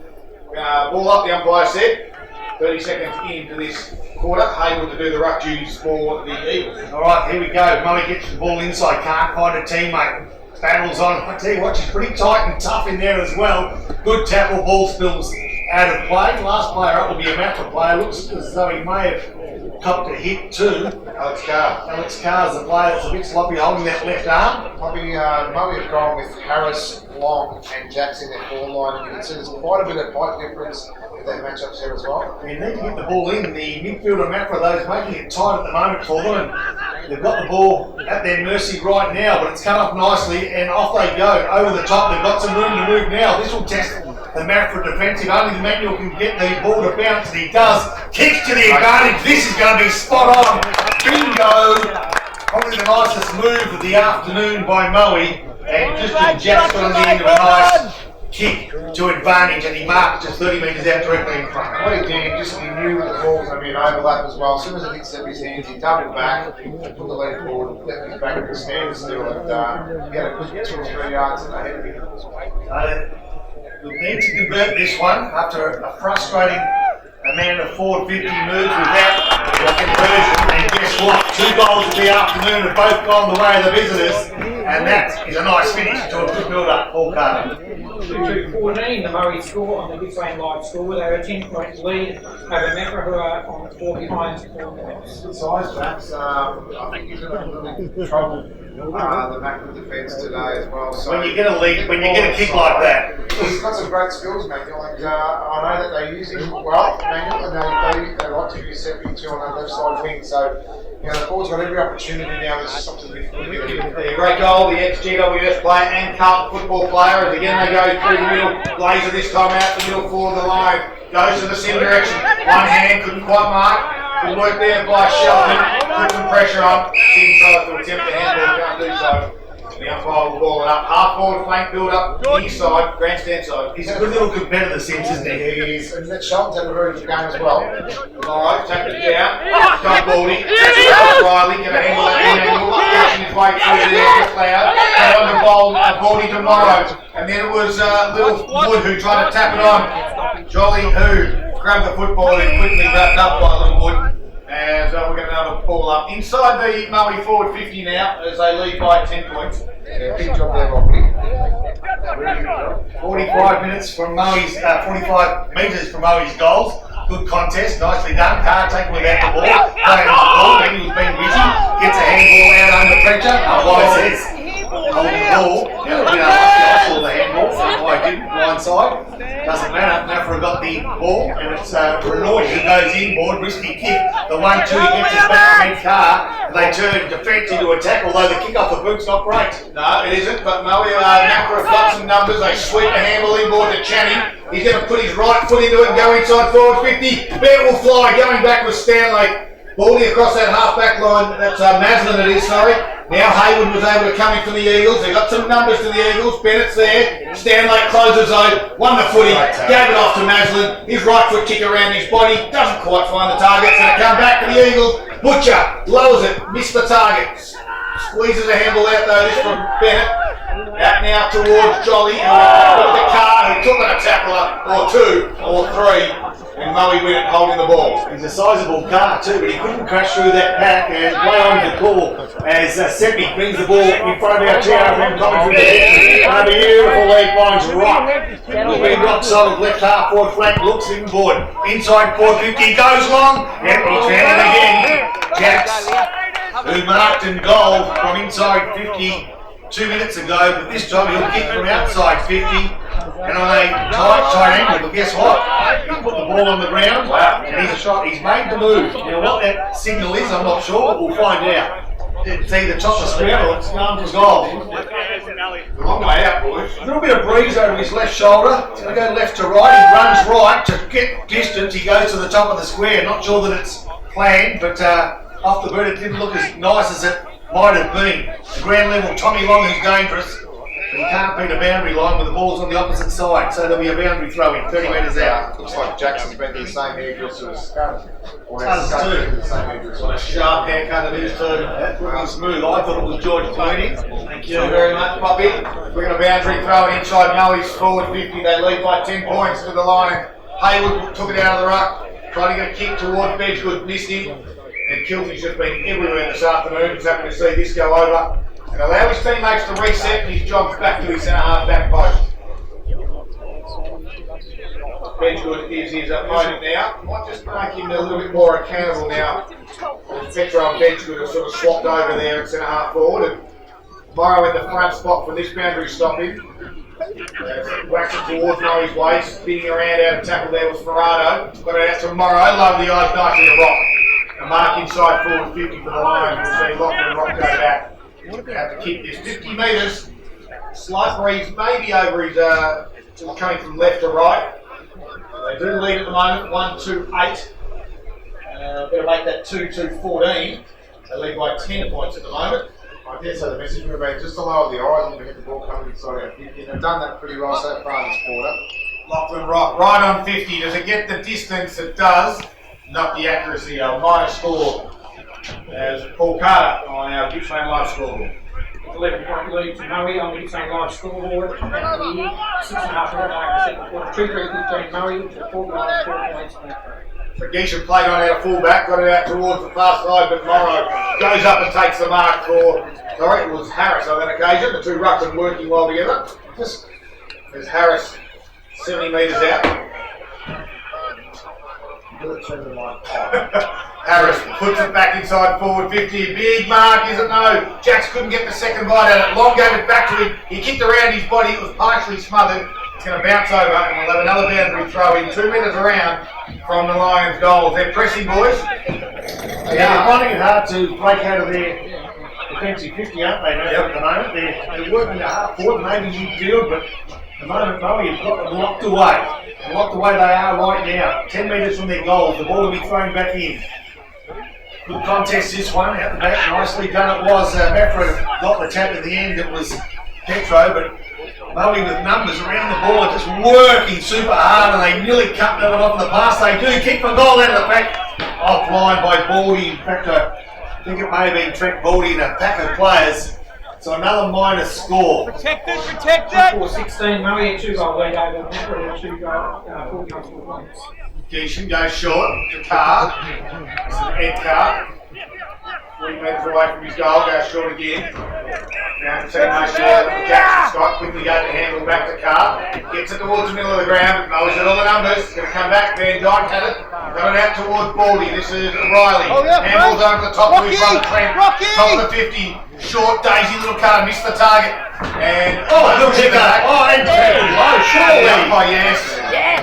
Ball up, the umpire said. 30 seconds into this quarter. Haywood to do the ruck duties for the Eagles. Alright, here we go. Moe gets the ball inside, can't find a teammate. Battles on. I tell you what, she's pretty tight and tough in there as well. Good tackle, ball spills out of play. Last player up will be a Maffra player. Looks as though he may have copped a hit too. Alex Carr. Alex Carr's the player that's a bit sloppy holding that left arm. Probably Moe have gone with Harris, Long and Jackson in their forward line. You can see there's quite a bit of height difference in their matchups here as well. They need to get the ball in. The midfielder Maffra, though, is making it tight at the moment for them. And they've got the ball at their mercy right now, but it's come up nicely and off they go. Over the top, they've got some room to move now. This will test the Maffra defensive. Only Manuel can get the ball to bounce, and he does. Kicks to the advantage. This is going to be spot on. Bingo! Probably the nicest move of the afternoon by Moe. And just as Jack's on the end of a nice kick to advantage, and he marked just 30 metres out directly in front. What he did, just he knew that the ball was going to be an overlap as well. As soon as it hit Sebby's hands, he doubled back, put the leg forward, left his back at the stand still, and he had a good 2 or 3 yards ahead of him. We'll need to convert this one after a frustrating amount of forward 50 moves without a conversion. And guess what? 2 goals of the afternoon have both gone the way of the visitors, and that is a nice finish to a good build-up for Carter. 2-14, the Murray score on the Gippsland Live score. They are a 10-point lead over Maffra, who are on 4 behind 4 points. Good size, Max. I think he's going to really trouble the Maffra defence today as well. So When you get a lead, when you get a kick like that, he's got some great skills, Manuel, and I know that they use him well, Manuel, and they like to use Seppi too on that left side wing. So, you know, the forward's got every opportunity now. There's just something different. A great goal, the ex-GWS player and Carlton football player. As again they go through the middle. Blazer this time out the middle for the line. Goes to the sim direction. One hand, couldn't quite mark. Good work there by Shelton. Put some pressure on. Sim tries to attempt the handball, can't do so. The umpire will ball it up. Half forward flank build up, near side, grandstand side. he's a good little competitor, Sims, isn't he? He is, and that Shelton's had a very good game as well. Alright, tap it down. Got Baldy. Riley, get a handle at the angle. Pushing his way through there, McLeod. And on the ball, Baldy to Morrow. And then it was little Wood who tried to tap it on. Jolly who grabbed the football and quickly wrapped up by little Wood. And we're going to have a ball up inside the Moe forward 50 now as they lead by 10 points. Yeah, big job there, Bobby. 45 minutes from Moe's, 45 metres from Moe's goals. Good contest, nicely done. Carr taking without the ball, playing on the ball. He was being busy. Gets a handball out under pressure. Why says hold the ball. Now, I saw the handball, so I didn't. Blindside. Doesn't matter. Maffra got the ball, and it's Renoy who goes inboard. Risky kick. The 1-2 he gets his back from Carr. They turn defence into attack, although the kick off the boot's not great. No, it isn't, but Moe Maffra have got some numbers. They sweep the handball inboard to Channing. He's going to put his right foot into it and go inside forward 50. Bear will fly, going back with Stanley. Baldy across that half-back line. That's Maslin it is, sorry. Now Haywood was able to come in from the Eagles. They got some numbers to the Eagles. Bennett's there. Stanley closes zone. Won the footy. Gave it off to Maslin. His right foot kick around his body. Doesn't quite find the target. So they come back to the Eagles. Butcher lowers it. Missed the target. Squeezes a handball out though. This from Bennett. Out now towards Jolly, who with the car, who took on a tackler, or two, or three, and Moe win it holding the ball. He's a sizable car too, but he couldn't crash through that pack and play on the call as Seppi brings the ball in front of our TRM coming through the head. And a beautiful lead finds Rock. Will be Rock solid left half forward flank, looks in board. Inside 450, goes long, and he's found it again. Jax, who marked and goal from inside 50 2 minutes ago, but this time he'll kick from outside 50 and on a tight angle. But guess what? He's put the ball on the ground and he's a shot. He's made the move. Now what that signal is, I'm not sure, but we'll find out. It's either top of square or it's arm for goal. A long way out, boys. A little bit of breeze over his left shoulder. He's going to go left to right. He runs right to get distance. He goes to the top of the square. Not sure that it's planned, but off the boot it didn't look as nice as it might have been. The ground level, Tommy Long is dangerous, but he can't beat a boundary line with the ball's on the opposite side, so there'll be a boundary throw in, 30 metres out. Looks like Jackson's been to the same haircut as Scott. Or Does has Scott too. been to the same haircut. What a sharp haircut it is too. That's pretty smooth. I thought it was George Clooney. Thank you very much, Poppy. We're going to boundary throw it inside Moe's forward 50. They lead by 10 points to the line. Haywood took it out of the ruck, trying to get a kick towards Bedgood, missed him. And Kilty's just been everywhere this afternoon. He's happy to see this go over and allow his teammates to reset, and he's jogged back to his centre half back post. Bedgood is his opponent now. Might just make him a little bit more accountable now. Petro and Bedgood have sort of swapped over there at centre half forward, and Morrow in the front spot for this boundary stopping. Whacks it towards Murray's waist, spinning around out of tackle there was Ferrado. Got it out to Morrow, lovely eyes, nice in the rock. A mark inside forward 50 for the line. We'll see Lachlan and Rock go back. Have to keep this 50 metres. Slight breeze, maybe over his, coming from left to right. They do lead at the moment, 1-2-8. Better make that 2-2-14. They lead by 10 points at the moment. I did say the message would have been just to lower the eyes when we hit the ball coming inside our 50. They've done that pretty well so far in this quarter. Lachlan Rock, right on 50. Does it get the distance? It does. Not the accuracy, a minor score as Paul Carter on our Gippsland Live scoreboard. 11-point lead to Moe on the Gippsland Live scoreboard. And the 6.5 point mark in the second quarter. 2-3 15 Moe, 4 goals, 4 points. So Geisha played on out of fullback, got it out towards the far side, but Morrow goes up and takes the mark for, sorry, it was Harris on that occasion. The two ruckmen working well together. There's Harris 70 metres out. Harris puts it back inside forward 50. Big mark, is it? No. Jacks couldn't get the second bite at it. Long gave it back to him. He kicked around his body. It was partially smothered. It's going to bounce over and we'll have another boundary throw in 2 metres around from the Lions' goals. They're pressing, boys. Yeah, they're finding it hard to break out of their defensive 50, aren't they, at the moment? They're working the half forward, maybe midfield, but at the moment, Moe has got them locked away. And locked away they are right now. 10 metres from their goals. The ball will be thrown back in. Good contest this one, out the back, nicely done it was. Maffra got the tap at the end, it was Petro, but Moe with numbers around the ball are just working super hard and they nearly cut that one off in the pass. They do kick the goal out of the back. Offline by Baldy. In fact, I think it may have been Trent Baldy and a pack of players. So another minus score. Protect it, protect it! 4-16 Moe, 2 goal lead over Maffra, 2 goal, 4 goals, 4 points. Geishan goes short to Carr. This is Ed Carr. 40 metres away from his goal, goes short again. Now the teammate there, Jackson Scott, quickly goes to handle back to Carr. Gets it towards the middle of the ground, knows that all the numbers. Going to come back, Van Dyke had it. Got it out towards Baldy. This is Riley. Handles over the top to his brother Trent. Top of the 50. Short, Daisy, little Carr missed the target. And Look at that. Surely. Oh, yes.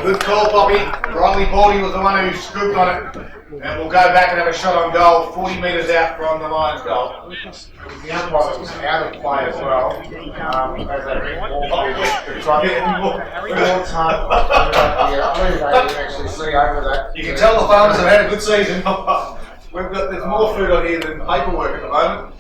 Good call, Bobby. Riley Baldy was the one who scooped on it. And we'll go back and have a shot on goal, 40 metres out from the Lions' goal. The umpire was out of play as well. As they bring more to try to get more time. I believe they didn't actually see over that. You can tell the farmers have had a good season. There's more food on here than paperwork at the moment.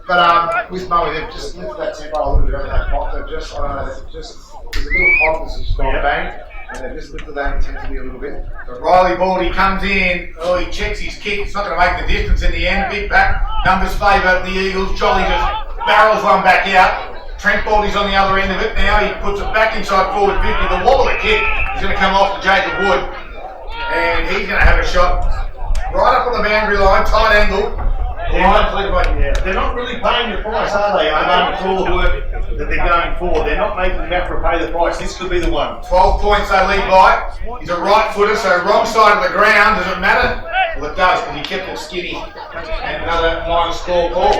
But with Moe, they've just lifted that tempo a little bit over that pot. They've just, I don't know, there's a little pot that's just gone bang. And they've just lifted that intensity a little bit. So Riley Baldy comes in, he checks his kick, it's not going to make the distance in the end, big back, numbers favour the Eagles, Jolly just barrels one back out, Trent Baldy's on the other end of it now. He puts it back inside forward 50. The wobbler kick is going to come off to Jacob Wood. And he's going to have a shot right up on the boundary line, tight angle. They're not really paying the price, are they? For all the work that they're going for. They're not making Maffra pay the price. This could be the one. 12 points they lead by. He's a right footer, so wrong side of the ground. Does it matter? Well, it does, because he kept it skinny. And another minor score ball.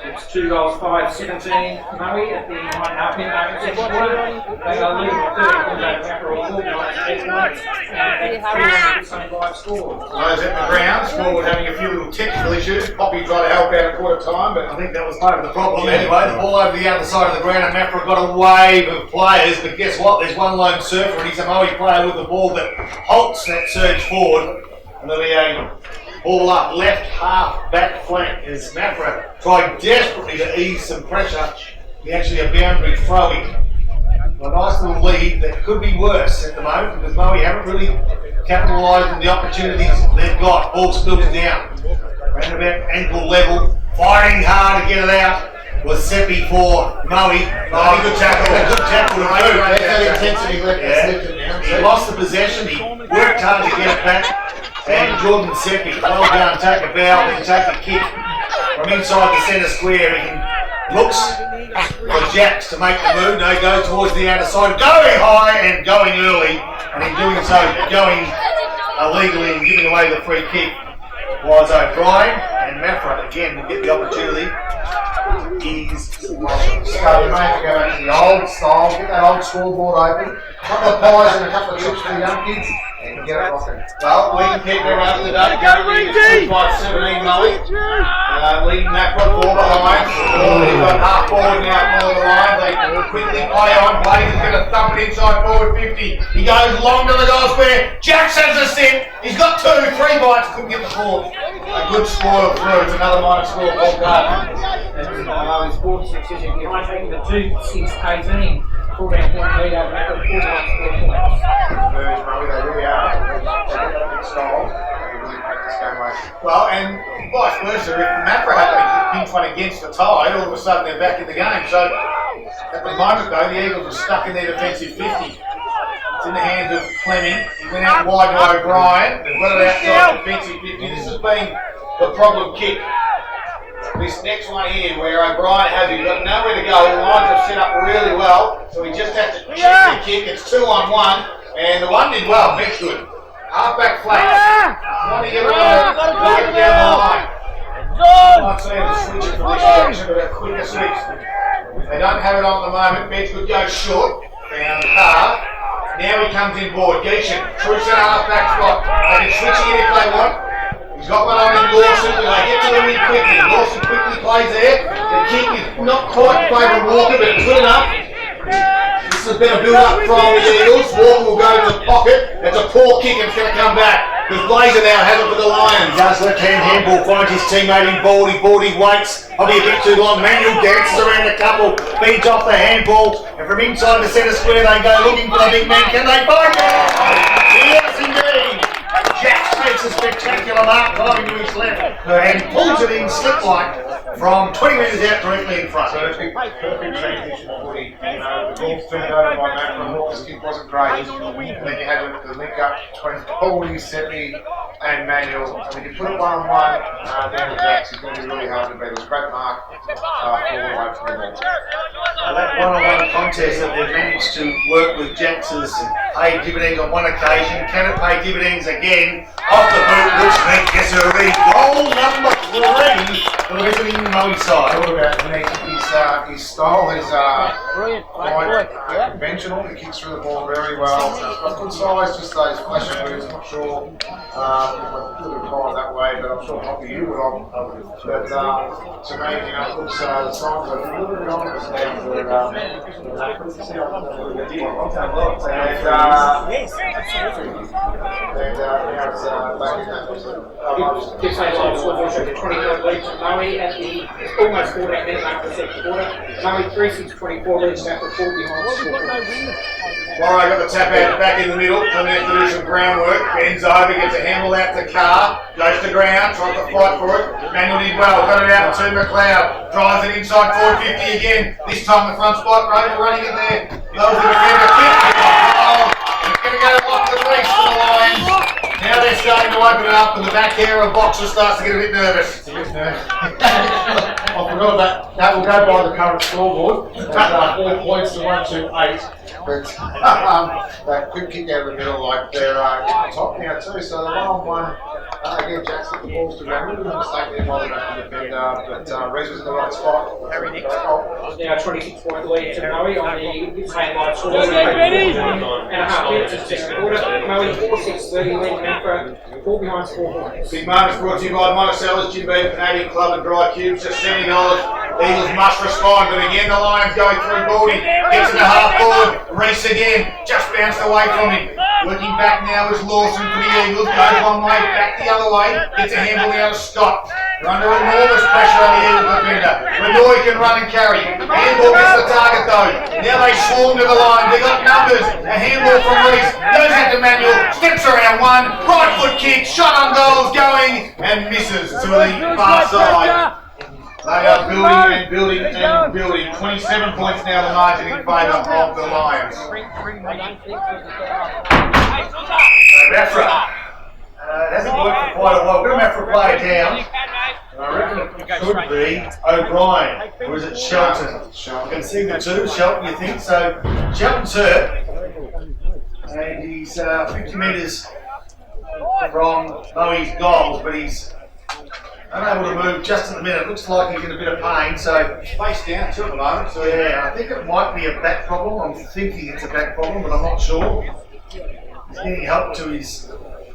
It's 2 goals, 5-17. Murray at the 9.5 minute second quarter. They are leading by 30 points over Maffra or 49 points. And that's 3 scores. Those at the ground, Score was having a few little technical issues. Poppy tried to help out at quarter time, but I think that was part of the problem anyway. The ball over the other side of the ground and Maffra got a wave of players, but guess what? There's one lone surfer and he's a Moe player with the ball that halts that surge forward. And there'll be a ball up left half back flank as Maffra tried desperately to ease some pressure. He actually a boundary throwing. A nice little lead that could be worse at the moment because Moe haven't really capitalised on the opportunities they've got. Ball spills down. Around about ankle level, firing hard to get it out. Was Seppi for Moe. Good tackle. A good tackle to That's that intensity left He lost the possession. He worked hard to get it back. And Jordan Seppi, well done, take a bow and take a kick from inside the centre square. He looks for Jacks to make the move. No, go towards the outer side, going high and going early, and in doing so, going illegally and giving away the free kick was O'Brien, and Maffra again will get the opportunity. So we may have to go back to the old style, get that old scoreboard open, a couple of pies and a couple of chips for the young kids, and get it rocking. well, we can keep everyone up to date. Currently it's 25-17 Moe. Leading Maffra 4 behind. They've got half forward now for the line. They quickly play on. Blaze is going to thump it inside forward 50. He goes long to the goal square. Jacks has a sit. He's got 2, 3 bites. Couldn't get the fourth. A good spoil through. It's another minor score. Ball card. His scored succession behind taking the 2-6-18. 14 point lead over Maffra, 49 score points. Birds, Moe, they really are. They get that big style, they really practice game away. Well, and vice versa. If Maffra had to pinch one against the tide, all of a sudden they're back in the game. So at the moment, though, the Eagles are stuck in their defensive 50. It's in the hands of Fleming. He went out wide to O'Brien. They've got it outside the defensive 50. This has been the problem kick. This next one here, where O'Brien has it, he's got nowhere to go. The lines are set up really well, so he just has to check the kick. It's 2-on-1, and the one did well. Beckwood, half-back flank. Want to get it on, knock it down the line. Might see him switch it from this direction to a quicker switch. They don't have it on at the moment. Beckwood goes short, found hard. Now he comes in board. Geishan, true centre half-back spot. They can switch it if they want. He's got one on in Lawson, and they get to the ring quickly. Lawson quickly plays there. The kick is not quite in favour of Walker, but it's good enough. This has been a build-up from the Eagles. Walker will go to the pocket. It's a poor kick and it's going to come back. Because Blazer now has it for the Lions. Does left-hand handball, finds his teammate in Baldy. Baldy waits, probably a bit too long. Manuel dances around a couple, feeds off the handball, and from inside the centre square they go looking for the big man. Can they find it? Yes, indeed. Jack makes a spectacular mark, climbing to his left, and pulls it in slip-like from 20 metres out directly in front. Perfect transition footy. The ball's turned over by Maffra. Walker's kick wasn't great. And then you had the link up between Baldy, Seppi, and Manuel. And when you put it 1-on-1, down the Jacks, it's going to be really hard to beat. It was a great mark all the way from the bench. That one-on-one contest that they've managed to work with Jacks has paid dividends on one occasion. Can it pay dividends again? Off the boot, looks neat, gets a read. Goal number 3 for the visiting Moe side. Talk about his style is quite conventional. He kicks through the ball very well. Got good size, just those flashing moves. I'm not sure if I could have gone that way, but I'm sure probably you would have. But to me, it looks the signs are a little bit on us now for GIPPSLAND RD2 Maffra 20 point lead to Moe at the almost 14 minute mark of the second quarter. Moe Murray 3-6-24 leads Maffra 4 behind score. Morrow got the tap out back in the middle, coming out to do some groundwork. Bends over, gets a handle out to Carr, goes to ground, tries to fight for it. Manuel did well, got it out to McLeod, drives it inside forward 50 again. This time the front spot, running it there. Lowers the defender, it's going to go off the race for the Lions. Now they're starting to open it up, and the back hair of Boxer starts to get a bit nervous. I forgot about that. Will go by the current scoreboard. It's 4 points to 1 to 8. But that quick kick out of the middle, like they're top now too. So the 1-on-1. Again, Jackson the balls to ground. A little bit of a mistake there by the back defender, but Reese was in the right spot. Now 26-point lead to Murray on the same line score. And a half minutes in the second quarter. Murray 4-6-30 lead Maffra 4 behind 4 points. Big moments brought to you by Monticello's, Jim Beam, Canadian Club and Dry Cubes, just $70. Eagles must respond, but again the Lions going through Baldy, gets in the half forward, Reese again, just bounced away from him. Working back now is Lawson for the Eagles, goes one way, back the other way, gets a handle out of Scott. They're under enormous pressure on the Eagles defender. Renoy can run and carry. Handball gets the target though. Now they swarm to the line. They got numbers. A handball from Reese. Goes out to Manuel. Steps around one. Right foot kick. Shot on goals going and misses to the far side. They are building and building. 27 points now the margin in favour of the Lions. Maffra. It hasn't worked for quite a while. We're going to have to play it down. I reckon it could be O'Brien, or is it Shelton? I can see the two. Shelton, you think? So Shelton's hurt, and he's 50 metres from Mowie's goals, but he's unable to move just at the minute. Looks like he's in a bit of pain, so Face down too at the moment. So yeah, I think it might be a back problem. I'm thinking it's a back problem, but I'm not sure. He's getting help to his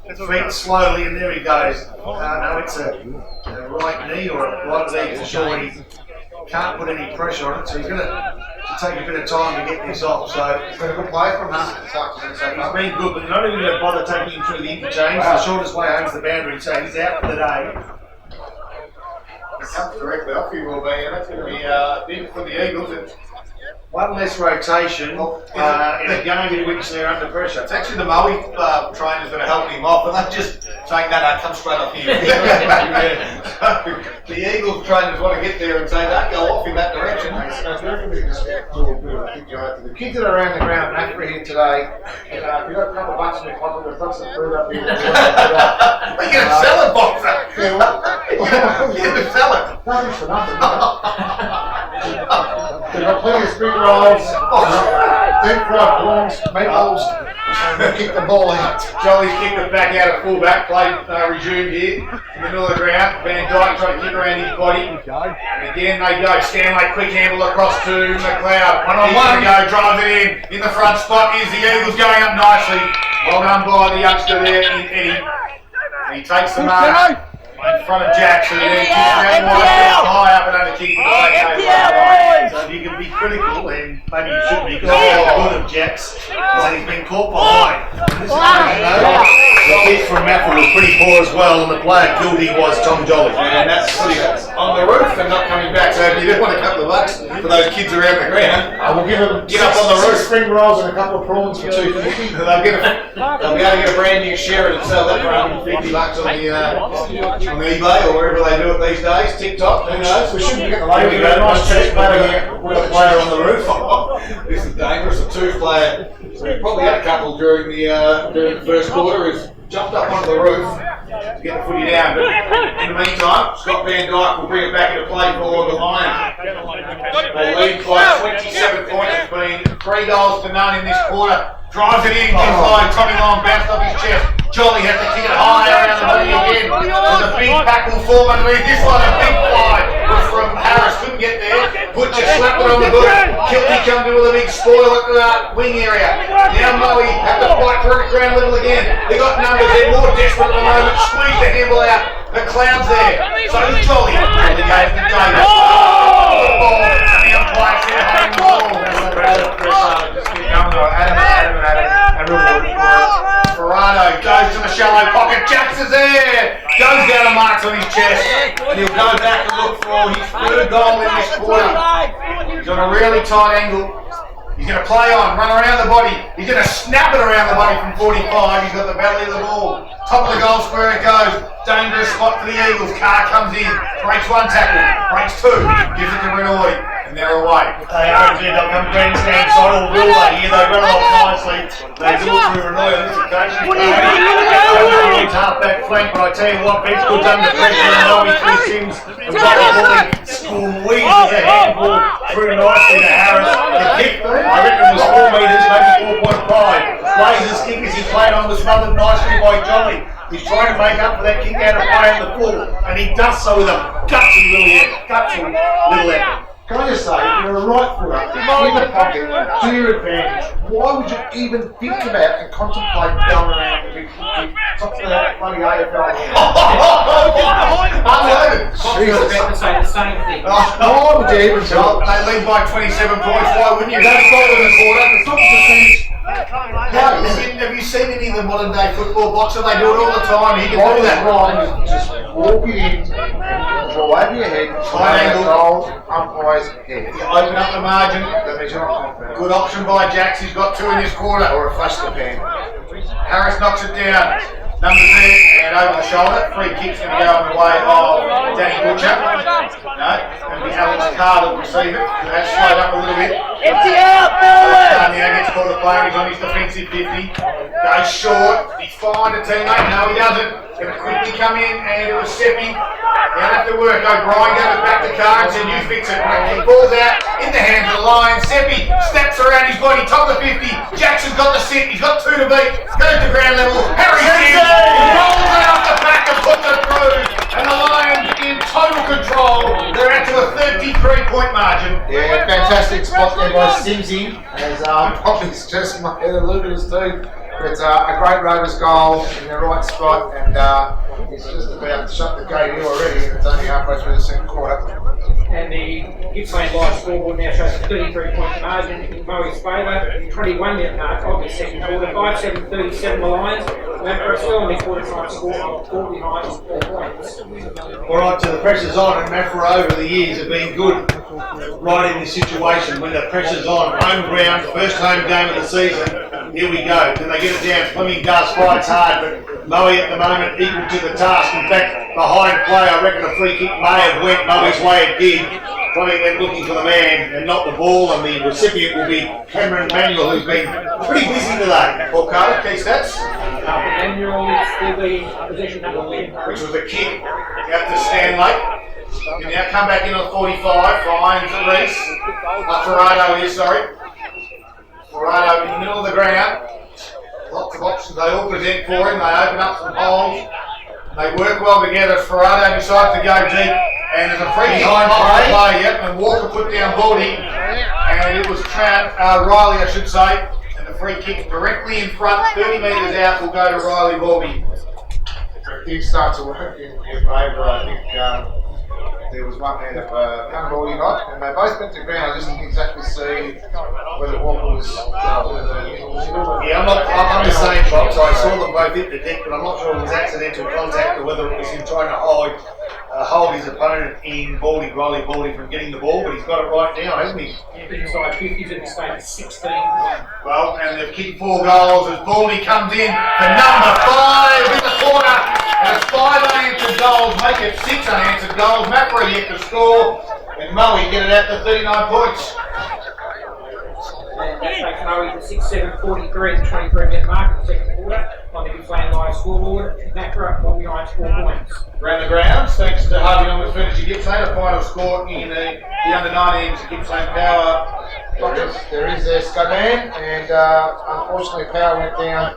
feet slowly, and there he goes. No, it's a right knee or a right leg for sure. He can't put any pressure on it, so he's going to take a bit of time to get this off. So It's been a good play from him this afternoon. So he's been good, but they're not even going to bother taking him through the interchange. The shortest way home's the boundary, so he's out for the day. it comes directly off you will be, and that's going to be big for the Eagles. It's One less rotation in a game in which they're under pressure. It's actually the Maui trainers that are helping him off, and they're just saying, no, come straight up here. The Eagles trainers want to get there and say, don't go off in that direction. I reckon we can just do a bit of a kick out to the kids that are around the ground. Maffra here today. If you've got a couple of bucks in your pocket, we've got some food up here. We're going to sell it, Boxer. Yeah, well, You're going to sell it. nothing for nothing. We've got plenty of spring rolls, deep fried prawns, meatballs, and we'll kick the ball out. Jolly's kicked it back out of fullback. Play resumed here in the middle of the ground. Van Dyke trying to kick around his body. And again they go. Stanley quick handle across to McLeod. One-on-one go, drives it in. In the front spot is the Eagles going up nicely. Well done by the youngster there in Eddie. And he takes the mark in front of Jackson. Then kicks around wide, high up and under kick. So if you can be critical, and maybe you should be, because he's good of Jax, and he's been caught behind. The kick from Maffra was pretty poor as well, and the player guilty was Tom Jolly. And that's on the roof and not coming back. So if you do want a couple of bucks for those kids around the ground, I will give them get up on the roof. spring rolls and a couple of prawns for $2.50. They'll be able to get a brand new Sheraton and sell that for $150 on eBay or wherever they do it these days. TikTok, who knows? We shouldn't get the Here lady. we go, nice Check player here. We've got a player on the roof. This is dangerous, a two-player. So we've probably had a couple during the first quarter who's jumped up onto the roof to get the footy down. But in the meantime, Scott Van Dyke will bring it back into play for the Lions. They lead by 27 points. It's been 3 goals to none in this quarter. Drives it in, gets wide. Tommy Long bounced off his chest. Jolly has to kick it high around the body again. There's a big tackle form underneath. This one, a big fly from Harris. Couldn't get there. Butcher slapped it on the boot. Kilty come to with a big spoil at the wing area. Now Moe have to fight for it at ground level again. They got numbers. They're more desperate at the moment. Squeeze the handle out. The cloud's there. So is Jolly. Jolly gave the Davis. The ball. And the umpire's there holding the ball. Just keep going though. Adam. And reward for it. Ferrano goes to the shallow pocket. Jax is there. Goes down to marks on his chest. And he'll go back and look for his third goal in this quarter. He's on a really tight angle. He's going to play on, run around the body. He's going to snap it around the body from 45. He's got the belly of the ball. Top of the goal square it goes. Dangerous spot for the Eagles. Carr comes in, breaks one tackle, breaks two, gives it to Renoy, and they're away. They are indeed. They'll come grandstand side or will they? Here they run off nicely. They do it through Renoy on this occasion. It's half back flank, but I tell you what, Ben's good under pressure and Nobby through Sims. And got the ball, squeezes a handball through nicely to Harris. The kick, I reckon, was 4 metres, maybe 4.5. Blazer's kick as he played on was smothered nicely by Jolly. He's trying to make up for that kick out of play on the full, and he does so with a gutsy little effort. Can I just say, if you're a right footer, in the pocket, to your advantage, why would you even think about and contemplate going around the top of that bloody AFL? Unloaded. I was about to say the same thing. Why would you even Well, they lead by 27 points. Why wouldn't you? That's goal in the quarter. It's not the percentage. Have you seen any of the modern day football boxer? They do it all the time. He can do that. Right, just walk it in, draw over your head, High angle. goal, umpire's head. You open up the margin. That means you're not confident. Good option by Jacks. He's got 2 in this quarter. Or a flash the pan. Harris knocks it down. Number 10, and over the shoulder. Free kick's going to go on the way of Danny Butcher. No, it's going to be Alex Carr that will receive it. That's slowed up a little bit. Carr now gets caught the play. He's on his defensive 50. Goes short. He's fine to teammate. No, he doesn't. Going to quickly come in, and it was Seppi. They'll have to work. O'Brien goes back to Carr and said, you fix it. He falls out in the hands of the Lions. Seppi snaps around his body, top of the 50. Jackson's got the sit. He's got 2 to beat. Goes to ground level. Harry Sims rolls it off the back and puts it through. And the Lions in total control. They're out to a 33-point margin. Yeah, fantastic spot there by Simsy, as probably just my head alluded us to. It's a great Rovers goal in the right spot, and it's just about to shut the gate here already. It's only halfway through the second quarter. And the Gippsland live scoreboard now shows a 33-point margin in Murray's favour. 21-minute mark of the second quarter. 5-7-37 the Lions. Maffra still on the quarter-time score of 4 behind 4 points. Alright, so the pressure's on, and Maffra over the years have been good right in this situation. When the pressure's on, home ground, first home game of the season, here we go. Can they get it down? Fleming does, fights hard, but Moe at the moment equal to the task. In fact, behind play, I reckon a free kick may have went Moe's way it did. Fleming went looking for the man and not the ball, and the recipient will be Cameron Manuel, who's been pretty busy today. Paul Carter, key stats. Manuel is still the possession number 11. Which was a kick out to Stanley. Can now come back in on 45, finds Reese. Ferrado here, sorry. Ferrado in the middle of the ground. Lots of options, they all present for him. They open up some holes. They work well together. Ferrado decides to go deep. And there's a free kick off the play, yep, and Walker put down Baldy. And it was Riley, I should say. And the free kick directly in front, 30 metres out, will go to Riley Baldy. Things start to work in your favour. I think there was one there that found Baldy not, and they both went to ground. I just didn't exactly see whether Walker was. Yeah, I'm the same box. I saw them both hit the deck, but I'm not sure it was accidental contact or whether it was him trying to hold his opponent in Riley Baldy from getting the ball, but he's got it right now, hasn't he? Inside 50s in the state of 16. Well, and they've kicked 4 goals as Baldy comes in for number 5 in the corner. And it's 5 unanswered goals, make it 6 unanswered goals. Maffra yet to score, and Moe get it out to 39 points. And that takes Murray to 6-7-43 at the 23-minute mark of the second quarter on the Gippsland live scoreboard. Maffra 4 behind 4 points. Around the grounds, thanks to Harvey Norman's Furniture Gippsland, a final score in the under-19s Gippsland Power. There is their Scoman, and unfortunately Power went down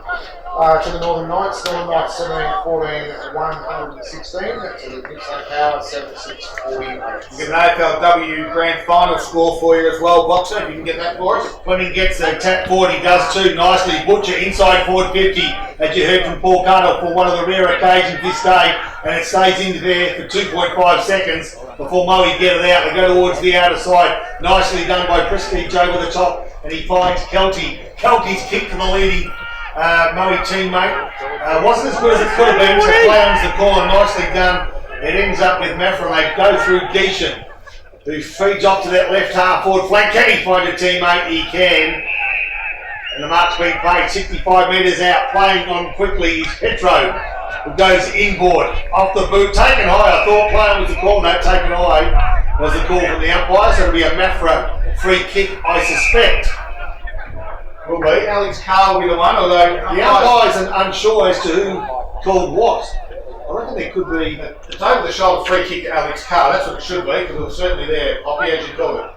to the Northern Knights. Northern Knights 17-14, 116. To the Gippsland Power 76-48. We get an AFLW grand final score for you as well, Boxer, if you can get that for us. Fleming gets a tap forward, he does too nicely. Butcher inside forward 50, as you heard from Paul Carter for one of the rare occasions this day, and it stays into there for 2.5 seconds before Moe get it out. They go towards the outer side. Nicely done by Prestige over the top, and he finds Kelty. Kelty's kick to the leading Moe teammate. Wasn't as good as it could have been, so play on the corner, nicely done. It ends up with Maffra, and they go through Geishan. who feeds off to that left half forward flank. Can he find a teammate? He can. And the mark's been played 65 metres out, playing on quickly is Petro, who goes inboard, off the boot, taken high. I thought playing was the call, no, taken high was the call from the umpire, so it'll be a Maffra free kick, I suspect. Will be. Alex Carr will be the one, although The umpire's unsure as to who called what. I reckon there could be. it's over the shoulder free kick to Alex Carr. That's what it should be, because it was certainly there. Hoppy, as you called it.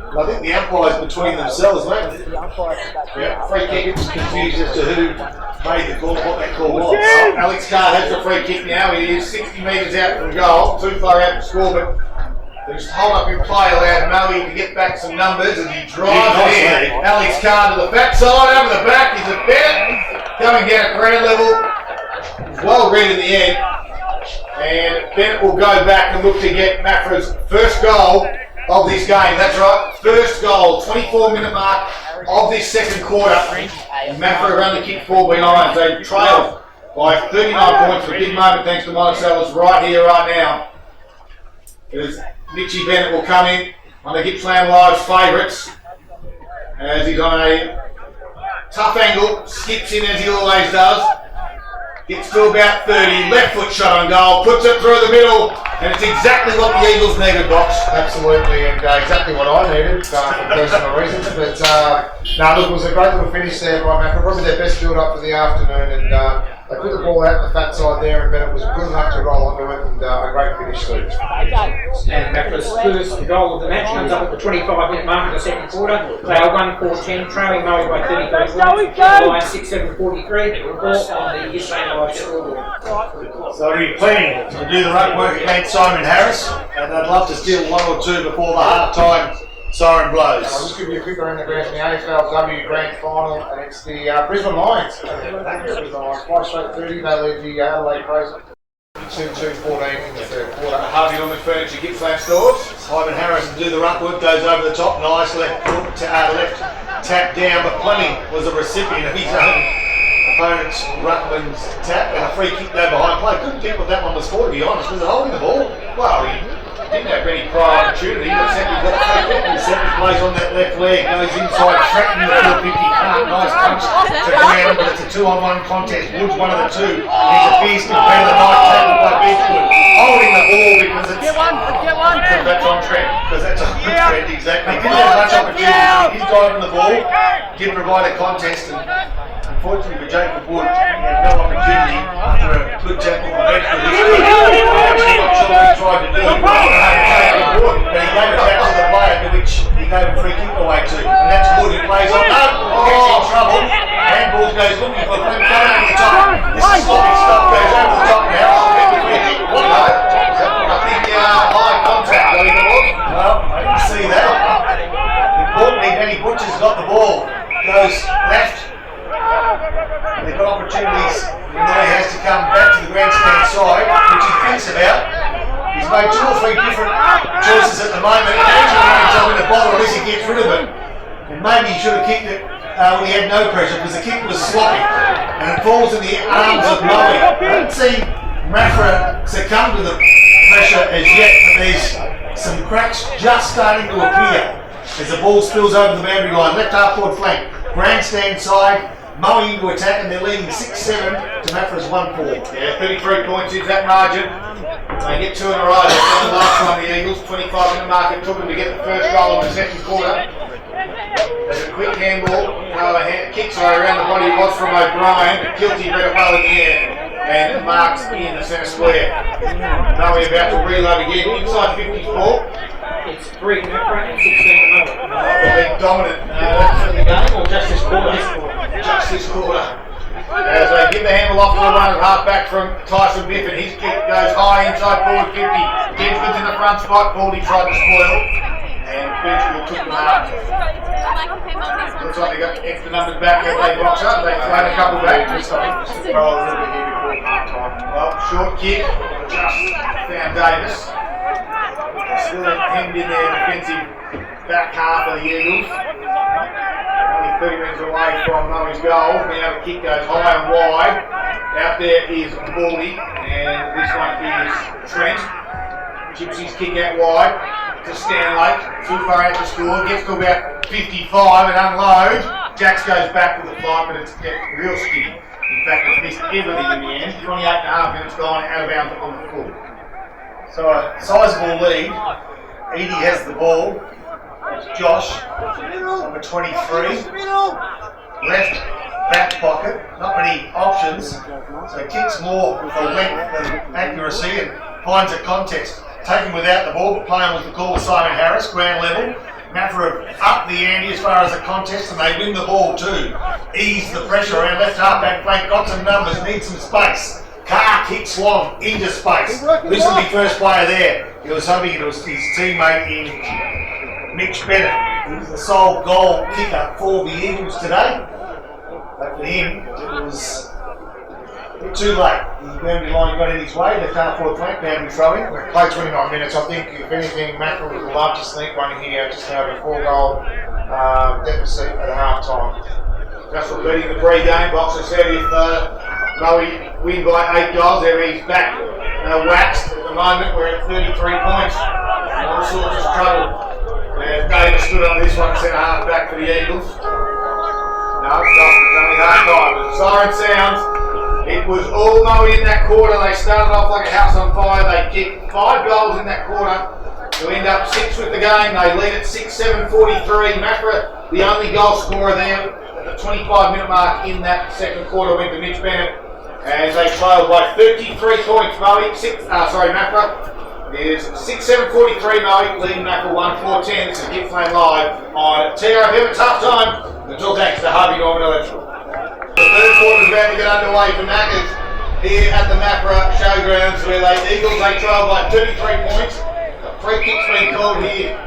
I think the umpire's between themselves, mate. Yeah, free kick. It's confused as to who made the call, what that call was. Alex Carr has the free kick now. He is 60 metres out from goal, too far out to score, but they just hold up in play, allowed Moe to get back some numbers, and he drives it in. Alex Carr to the back side, over the back, he's a Bennett, coming down at ground level. It's well read in the end, and Bennett will go back and look to get Maffra's first goal of this game. That's right, first goal, 24-minute mark of this second quarter. And Maffra have only kicked 4 behind. They trailed by 39 points. A big moment thanks to Monticello's right here, right now. As Mitchie Bennett will come in on the Gippsland Live's favourites, as he's on a tough angle, skips in as he always does. Gets to about 30, left foot shot on goal, puts it through the middle, and it's exactly what the Eagles needed, Box. Absolutely, and exactly what I needed for personal reasons. But no, look, it was a great little finish there by Maffra. Probably their best build-up for the afternoon, and they put the ball out the fat side there, and Bennett was good enough to roll onto it, and a great finish too. And Maffra's first goal of the match comes up at the 25-minute mark of the second quarter. They are 1-4-10, trailing Moe by 33 points. Line 6-7-43, all on the Gippsland Live scoreboard. So we'll be planning to do the ruck work against Simon Harris, and I'd love to steal 1 or 2 before the half-time siren blows. I'll just give you a quick around the ground in the AFLW Grand Final, and it's the Brisbane Lions. Brisbane Lions, 5 straight 30, they lead the Adelaide Crows 2-2-14 in the third quarter. Harvey Norman Furniture Gippsland stores. Simon Harris to do the ruck work, goes over the top, nice left tap down, but Fleming was a recipient of his own opponent's ruckman's tap, and a free kick there behind play. Couldn't get what that one was for, to be honest. Was it holding the ball? Well, he didn't have any prior opportunity, but Seppi got a free kick. Seppi plays on that left leg, goes inside, threatening the 450 can't. Nice punch to ground, but it's a 2-on-1 contest. Wood's one of the two. He's a fierce competitor, nice tackle by Bedford. Holding the ball because it's... Because that's on trend. Because that's on trend, exactly. Didn't have much opportunity. He's driving the ball, did provide a contest, and unfortunately for Jacob Wood, he had no opportunity after a good tackle from Bedford. I'm actually not sure what he tried to do. But he gave it back to the player, to which he gave a free kick away to. And that's Wood who plays on. No, gets in trouble. Handball goes looking for Flynn coming over the top. This is sloppy stuff, goes over the top now. I think high contact, I think it was. Well, I didn't see that. Importantly, Danny Butcher's got the ball. Goes left. They've got opportunities when he has to come back to the grandstand side, which he thinks about. He's made 2 or 3 different choices at the moment. He actually won't tell me to bother unless he gets rid of it. And maybe he should have kicked it when he had no pressure, because the kick was sloppy and it falls in the arms of Moe. I haven't seen Maffra succumb to the pressure as yet, but there's some cracks just starting to appear as the ball spills over the boundary line. Left half forward flank, grandstand side. Moe into attack, and they're leading 6-7 to Maffra's 1-4. Yeah, 33 points is that margin. They get 2 in a row. They've done the last time, the Eagles. 25-minute mark it took them to get the first goal in the second quarter. There's a quick handball. Kicks away around the body. It was from O'Brien. Kilty read it well in the air. And marks in the centre square. Now we're about to reload again. Inside 54. It's 3 Maffra and 16 Moe. They've been dominant in the game, or just this quarter? Just this quarter. As they give the handle off to the run of half back from Tyson Biff, and his kick goes high inside forward 50. Bedford's in the front spot. Baldy tried to spoil, and Bedford took the mark. Looks like they got extra numbers back as they box up. They thrown a couple back. Well, short kick, just found Davis. Still hemmed in their defensive back half of the Eagles. Only 30 metres away from Moe's goal. Now the kick goes high and wide. Out there is Baldy, and this one is Trent. Gypsy's kick out wide. to Stanley, too far out to score, gets to about 55 and unloads. Jax goes back with the flight, but it's real skinny. In fact, it's missed everything in the end. 28 and a half minutes gone out of bounds on the full. So a sizable lead. Edie has the ball. It's Josh, number 23. Left back pocket, not many options. So kicks more for length than accuracy and finds a contest. Taken without the ball, but playing with the call with Simon Harris, ground level. Maffra have upped the ante as far as the contest and they win the ball too. Ease the pressure around left half back flank, got some numbers, need some space. Carr kicks long into space. This will be first player there. He was hoping it was his teammate in Mitch Bennett. He's the sole goal kicker for the Eagles today. But for him, it was a bit too late. The boundary line got in his way, they can't afford flank boundary throwing. We played 29 minutes. I think, if anything, Maffra would love to sneak one here just to have a 4-goal deficit at half time. Just repeating the pre-game, Boxer said if Moe win by 8 goals, then he's back waxed. At the moment, we're at 33 points. All sorts of trouble. David stood on this one, centre half back for the Eagles. No, it's not. It's only half time. As the siren sounds, it was all Moe in that quarter. They started off like a house on fire. They kicked 5 goals in that quarter to end up 6 with the game. They lead at 6-7-43. Maffra, the only goal scorer there at the 25-minute mark in that second quarter, went to Mitch Bennett. And they trailed by 33 points. Maffra is 6-7-43. Moe leading Maffra 1-4-10. This is GIPPSLAND Live on TR. If you have a tough time, it's all thanks to Harvey Norman Electrical. The third quarter is about to get underway for Maccas here at the Maffra Showgrounds, where they trail by 33 points. A free kick's been called here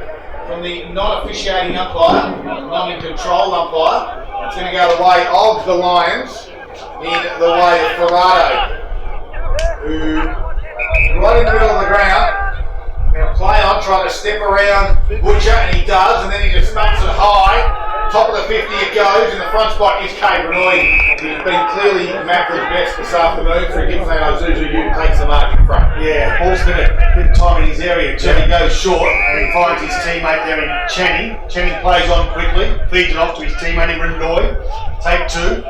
from the non-officiating umpire, non-in-control umpire. It's going to go the way of the Lions, in the way of Ferrado, who right in the middle of the ground. Now play on, trying to step around Butcher, and he does, and then he just stumps it high. Top of the 50 it goes, and the front spot is Cade Renoy. He's been clearly Maffra's best this afternoon for GIPPSLAND Ozuzu, who takes the mark in front. Yeah, ball's got a good time in his area too. He goes short and he finds his teammate there in Channing. Channing plays on quickly, feeds it off to his teammate in Renoy. Take 2.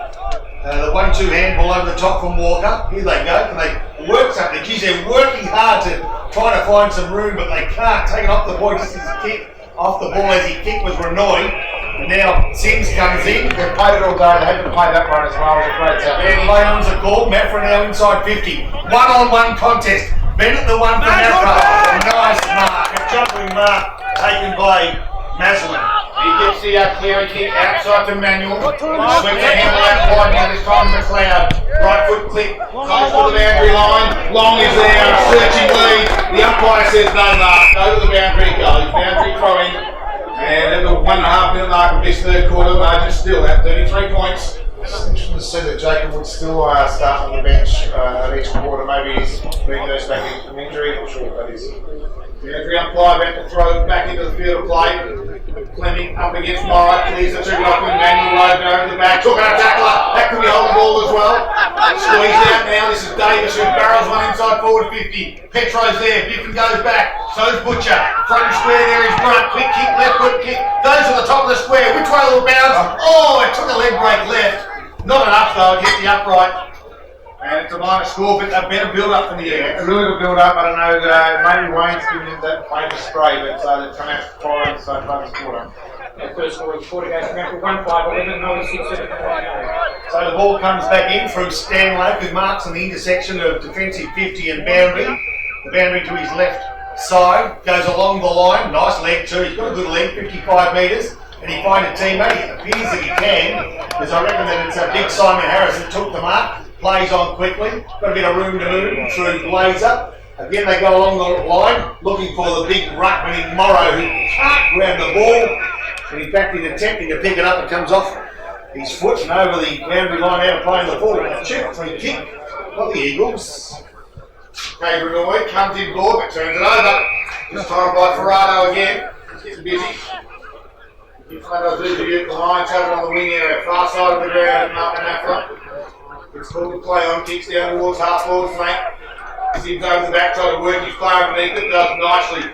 The 1-2 handball over the top from Walker. Here they go. And they work something. Geez, they're working hard to try to find some room, but they can't. Take it off the ball. Just his kick off the ball as he kicked was Renoy. And now Sims comes in. They've played it all day. They had to play that one as well. It was a great tap. And play-ons are called. Maffra now inside 50. One-on-one contest. Bennett the one for Maffra. Nice mark. A jumping mark taken by Maslin. He gets the clearing kick outside to Manuel. Sweeps the handle out wide now, this time McLeod. Right foot click, close to the boundary line. Long is there, searching lead. The umpire says no mark. Over the boundary goes. Boundary throwing. And at the 1.5 minute mark of this third quarter, the margin still at 33 points. It's interesting to see that Jacob would still start on the bench at each quarter. Maybe he's being nursed back in from injury. I'm sure that is. The every umpire about to throw back into the field of play. Fleming up against Morrow, clears the 2 Rockman, Manuel Logan over the back, took out a tackler, that could be holding the ball as well. Squeezed out now, this is Davis who barrels one inside forward 50. Petro's there, Biffin goes back, so's Butcher. Front and square there is Brunt, quick kick, left foot kick, goes to the top of the square, which way will bounce? Oh, it took a leg break left. Not enough though, it hit the upright. And it's a minor score, but a better build-up from the Eagles. A really good build-up. I don't know, maybe Wayne's given him that famous spray, but they've come out firing so far this quarter. First score of the quarter goes to Maffra 1-5-11, Moe 6-7. So the ball comes back in from Stanley, who marks on the intersection of defensive 50 and boundary. The boundary to his left side goes along the line. Nice leg too. He's got a good leg, 55 metres. And he finds a teammate. It appears that he can, because I reckon that it's a big Simon Harris that took the mark. Plays on quickly. Got a bit of room to move through Blazer. Again, they go along the line, looking for the big ruckman in Morrow, who can't grab the ball. And in fact, he's attempting to pick it up, it comes off his foot and over the boundary line out of playing the ball. A check free kick for the Eagles. Cade Renoy comes in board but turns it over. This time by Ferrado again. He's getting busy. GIPPSLAND Ozuzu, the Lions have it on the wing area, far side of the ground at Maffra. It's called to play on, kicks down towards half forward flank. Sims over the back, trying to work his play underneath it, does nicely.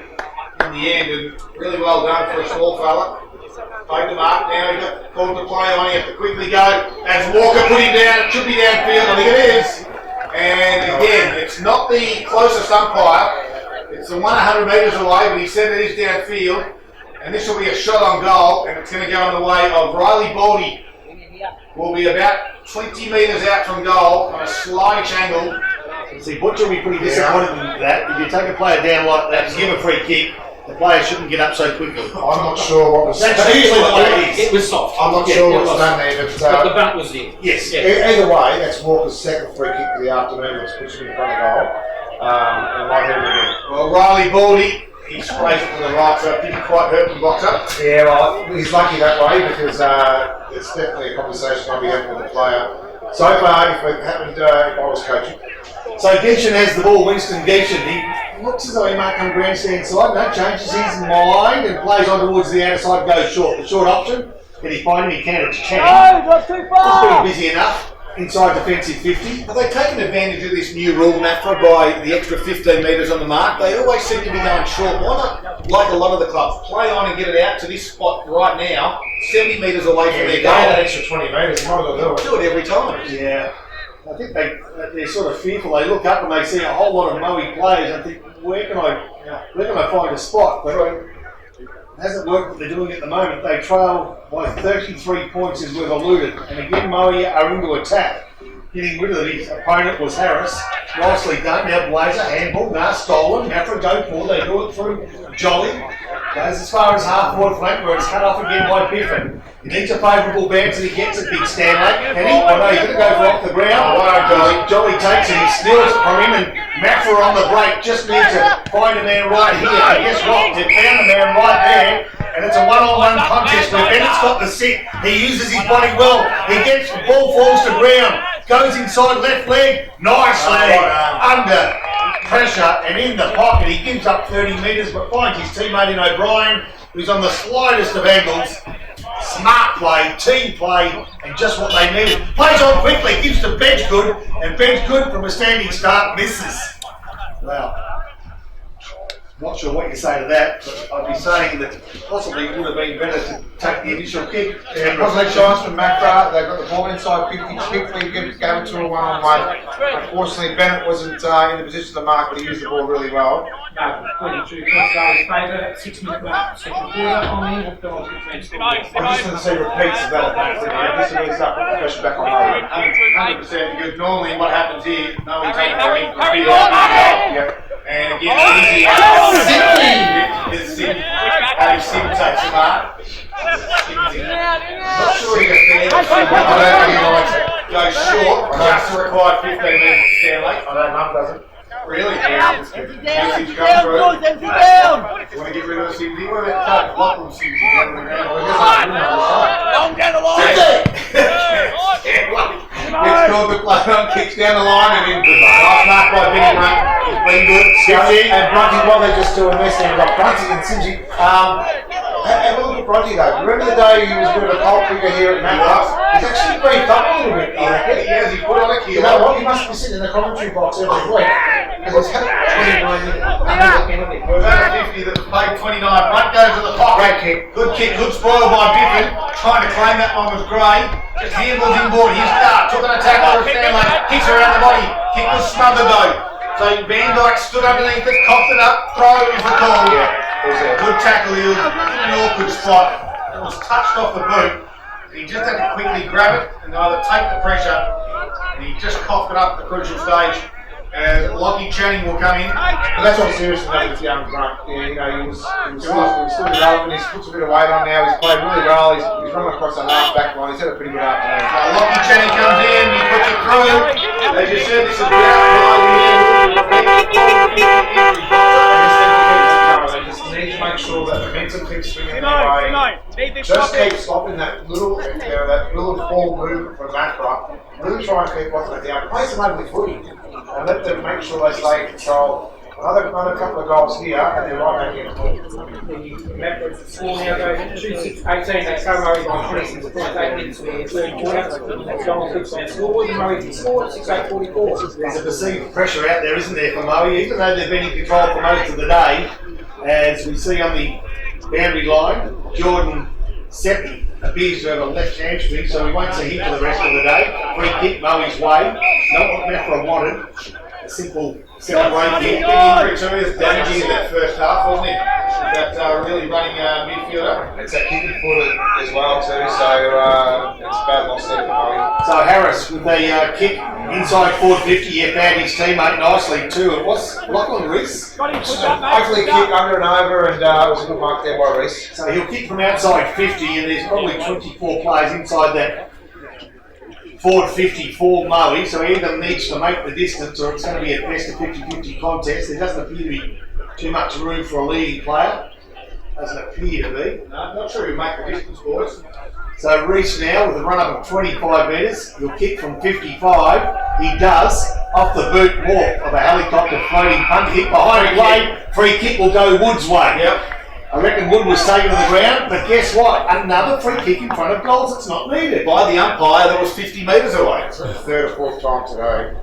in the end, and really well done for a small fella. Played the mark, now he got called to play on, he has to quickly go. As Walker put him down, it should be downfield, I think it is. And again, it's not the closest umpire, it's the 100 metres away, but he said it is downfield. And this will be a shot on goal, and it's going to go in the way of Riley Baldy. Will be about 20 metres out from goal on a slight angle. See, Butcher will be pretty disappointed with that. If you take a player down like that and give him a free kick, the player shouldn't get up so quickly. I'm not sure what was. That's usually the way it is. It was soft. I'm not sure what's done there, But the bunt was there. Yes. either way, that's Walker's second free kick of the afternoon, which puts him in front of goal. And right here again. Well, Riley Baldy, he sprays it to the right, so it didn't quite hurt the box up. Yeah, well, he's lucky that way because it's definitely a conversation I'll be having with the player. So far, if it happened, if I was coaching. So Genshin has the ball, Winston Genshin. He looks as though he might come grandstand side, no, changes his mind and plays on towards the outer side, goes short. The short option, can he find him? He can, it's Chang. Not too He's far! been busy enough. Inside defensive 50. Have they taken advantage of this new rule, Maffra, by the extra 15 metres on the mark? They always seem to be going short. Why not, like a lot of the clubs, play on and get it out to this spot right now, 70 metres away from their That goal? extra 20 metres, you might as well do it. Do it every time. Yeah. I think they're sort of fearful. They look up and they see a whole lot of Moe players and think, where can I find a spot? But it hasn't worked what they're doing at the moment. They trail by 33 points as we've alluded. And again, Moe are into attack. Getting rid of his opponent was Harris. Nicely done. Now Blazer, handball, now stolen. Maffra go forward. They do it through Jolly. Goes as far as half forward flank where it's cut off again by Biffin. He needs a favourable bounce and he gets it, Big Stanley. Can he? Oh no, he's going to go for off the ground. Jolly takes it, he steals it from him, and Maffra on the break just needs to find a man right here. And guess what? They found the man right there. And it's a one-on-one contest where Bennett's got the sit. He uses his body well. He gets the ball, falls to ground. Goes inside left leg. Nice leg. Under pressure and in the pocket. He gives up 30 metres but finds his teammate in O'Brien, who's on the slightest of angles. Smart play, team play, and just what they needed. Plays on quickly, gives to Bedgood, and Bedgood from a standing start misses. Wow. Not sure what you say to that, but I'd be saying that possibly it would have been better to take the initial kick. Yeah, positive shots from Maffra. They got the ball inside 50 quickly, gave it to a one-on-one. Unfortunately, Bennett wasn't in the position to mark, but he used the ball really well. No, 22 points to his favour, 6 minute mark, second quarter on the McDonald's defence. I'm just going to see repeats of that. This is up the pressure back on Moe. 100%, because normally what happens here, no one takes the ring, hurry up. And again, easy out. Harry Sim takes the mark. Not sure he gets there. I don't think he likes it. Goes short, just required 15 minutes to stand late. I don't know, doesn't. Really? Empty down, Usage empty comes down, through. boys, empty down! You want to get rid of the Simsy? What about Todd? Lachlan Simsy down the ground. Long down the line! Gets called the play on, kicks down the line and in. Nice mark by Benny Brunt. He's been good. Simsy. And Brunty, while they're just doing this, they've got Brunty and Simsy. Have a look at Brunty though. Remember the day he was a bit of a cold figure here at Maffra? He's actually beefed up a little bit. He has, he put on a You kilo. know what? He must be sitting in the commentary box every week. Because he's had 29 minutes under the penalty. Well, that's a 50 that played 29. Brunt goes to the pocket. Great kick. Good kick, good spoil by Biffin. Trying to claim that one was Gray. Just handles inboard. Here's Dart. Took an attack over Stanley. Kicks around the body. Kick was smothered though. So Van Dyke stood underneath it, coughed it up, throw is the call. Good tackle. He was in an awkward spot. It was touched off the boot. He just had to quickly grab it and either take the pressure. And he just coughed it up at the crucial stage. Lockie Channing will come in. But that's what's serious enough with young Brunt. Yeah, you know, he was still developing. He's put a bit of weight on now. He's played really well. He's run across the half back line. He's had a pretty good afternoon. Lockie Channing comes in, he puts it through. As you said, this is the outline. They just need to make sure that momentum keeps swinging their way. Just keep stopping that little ball movement from Maffra. Really try and keep watching it down. Play some ugly footy and let them make sure they stay in control. Another couple of goals here and they're right back in. The Maffra score now goes 2-6-18. They come over by 26 points, 8 minutes in the third quarter. McDonald's Gippsland scored, and Murray scored 6-8-44. There's a perceived pressure out there, isn't there, for Moe, even though they've been in control for most of the day. as we see on the boundary line, Jordan Seppi appears to have a left hamstring, so we won't see him for the rest of the day. Free kick, Mowie's way. Not what Maffra wanted. A simple break Big kick. injury to his damaging in that first half, wasn't it? That really running midfielder. It's a kicking foot as well too, so it's a bad loss there for Murray. So Harris with a kick inside forward 50, found his teammate nicely too. It was Lachlan Reese. Hopefully kick under and over, and it was a good mark there by Reese. So he'll kick from outside 50, and there's probably 24 players inside that forward 50 for Moe, so he either needs to make the distance or it's going to be at best a 50-50 contest. There doesn't appear to be too much room for a leading player. Doesn't appear to be. No, not sure he'll make the distance, boys. So Reese now with a run up of 25 metres, he'll kick from 55. He does, off the boot walk of a helicopter floating punt kick behind play. Free kick will go Wood's way. Yep. I reckon Wood was taken to the ground, but guess what? Another free kick in front of goals that's not needed. By the umpire that was 50 metres away. It's the third or fourth time today.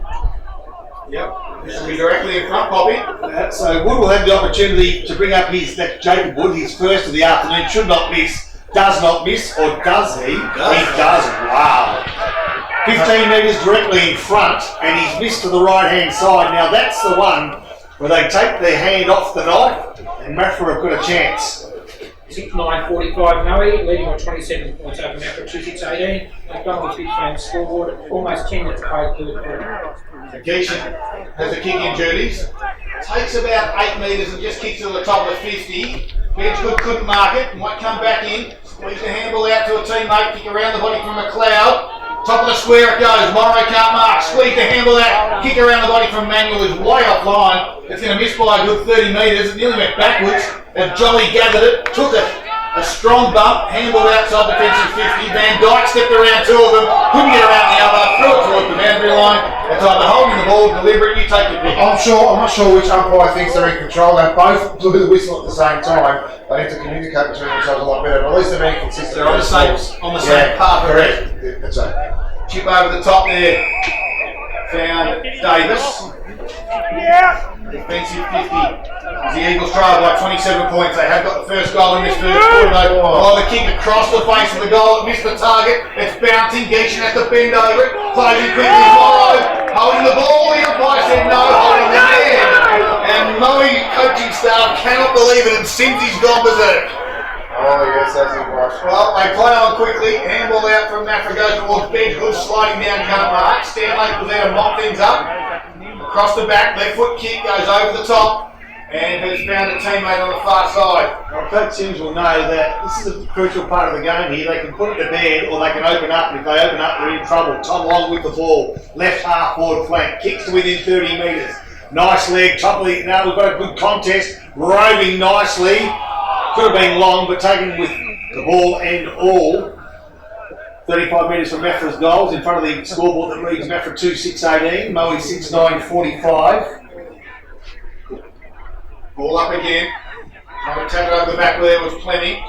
Yep. This will be directly in front, Bobby. So Wood will have the opportunity to bring up that's Jacob Wood, his first of the afternoon. Should not miss, does not miss, or does he? He does. Wow. 15 metres directly in front, and he's missed to the right-hand side. Now that's the one where they take their hand off the knife, and Maffra have got a chance. 9:45 Moe, leading by 27 points over Maffra 2-6-18. McDonald's GIPPSLAND scoreboard, almost 10 minutes played third quarter. Geishan has a kick in duties. Takes about 8 metres and just kicks to the top of the 50. Bedgood couldn't mark it, might come back in. Squeeze the handball out to a teammate, kick around the body from McLeod. Top of the square it goes, Morrow can't mark, squeeze the handball out, kick around the body from Manuel is way offline. It's going to miss by a good 30 metres, it nearly went backwards. And Jolly gathered it, took it, a strong bump, handball outside defensive 50. Van Dyke stepped around two of them, couldn't get around the other, threw it towards the boundary line. It's either holding the ball, deliberate, you take the pick. I'm not sure which umpire thinks they're in control. They both blew the whistle at the same time. They need to communicate between themselves a lot better, but at least they're being consistent. They're on the same path, correct? Yeah, that's right. Chip over the top there. Found Davis. Defensive 50. As the Eagles trail by 27 points. They have got the first goal in this first quarter though. Oh, the kick across the face of the goal. It missed the target. It's bouncing. Geishan has to bend over it. Closing quickly. Morrow holding the ball. The umpire said no. Holding the hand. And Moe coaching staff cannot believe it. And Simsey's gone berserk. Oh yes, that's it, right. Well, they play on quickly. Handball out from Maffra goes towards Bedgood, sliding down, can't mark. Stanley was there to mop things up. Across the back, left foot kick goes over the top and has found a teammate on the far side. Well, Coach Sims will know that this is a crucial part of the game here. They can put it to bed or they can open up, and if they open up, they're in trouble. Tom Long with the ball, left half forward flank, kicks to within 30 metres. Nice leg, top of the. Now we've got a good contest, roving nicely. Could have been long, but taken with the ball and all. 35 metres from Maffra's goals in front of the scoreboard that reads Maffra 2-6-18, Moe 6-9-45. Ball up again. Trying to tap it over the back where there was plenty.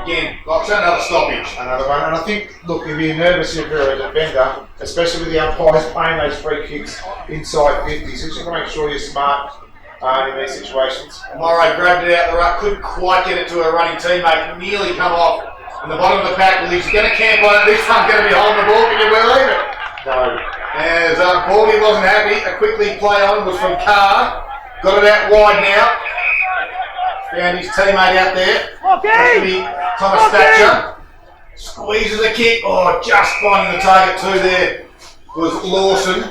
Again, got another stoppage. Another one, and I think, look, you'd be nervous if you're a defender, especially with the umpires playing those free kicks inside 50, so you just got to make sure you're smart in these situations. Morrow grabbed it out the ruck, couldn't quite get it to a running teammate, nearly come off. In the bottom of the pack, well, he's going to camp on it. This one's going to be holding the ball. Can you believe it? No. As Baldy wasn't happy, a quickly play on was from Carr. Got it out wide now. Found his teammate out there. Thomas Thatcher. Squeezes a kick. Oh, just finding the target too there was Lawson.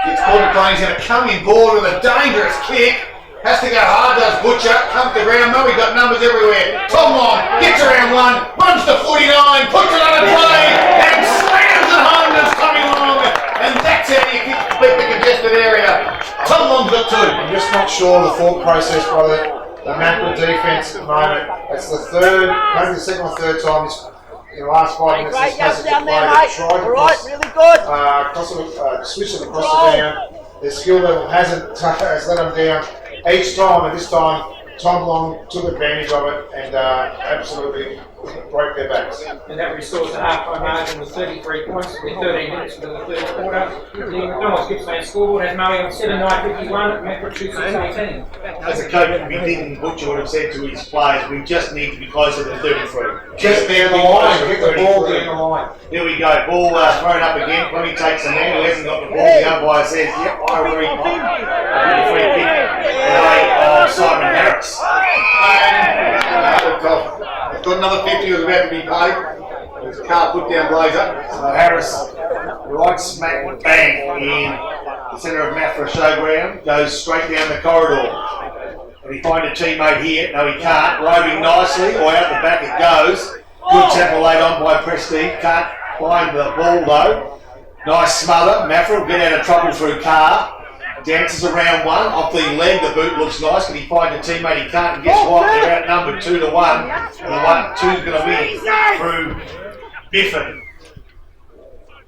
Gets caught in. He's going to come in board with a dangerous kick. Has to go hard, does Butcher, comes to the ground. Moe got numbers everywhere. Tom Long gets around one, runs to 49, puts it on a play, and slams it home to Tommy Long. And that's how you beat the congested area. Tom Long's got two. I'm just not sure the thought process by the Maffra defence at the moment. It's the third, maybe the second or third time in the last 5 minutes Great this down play there, that mate. tried to All right, really good. switch it across the down. Their skill level has let them down each time, and this time Tom Long took advantage of it and absolutely broke their backs. And that restores the half-time margin with 33 points with 13 minutes into the third quarter. The McDonald's Gippsland scoreboard has Murray on 7-9-51, Maffra 2-6-18. As a coach, we think Butcher would have said to his players, we just need to be closer than 33. Just down the line, get the ball down the line. Here we go, ball thrown up again. Plenty takes a man who hasn't got the ball. The umpire says, yep, I agree. Free kick of Simon Harris. He's got another 50 was about to be paid. His car put down Blazer. So Harris, right smack bang in the centre of Maffra Showground, goes straight down the corridor. Can he find a teammate here? No, he can't. Roving nicely, or out the back it goes. Good tackle laid on by Prestige. Can't find the ball though. Nice smother. Maffra will get out of trouble through Carr. Dances around one, off the leg, the boot looks nice. Can he find a teammate? He can't, and guess what? They're outnumbered 2-1. And the 1-2's going to win through Biffin.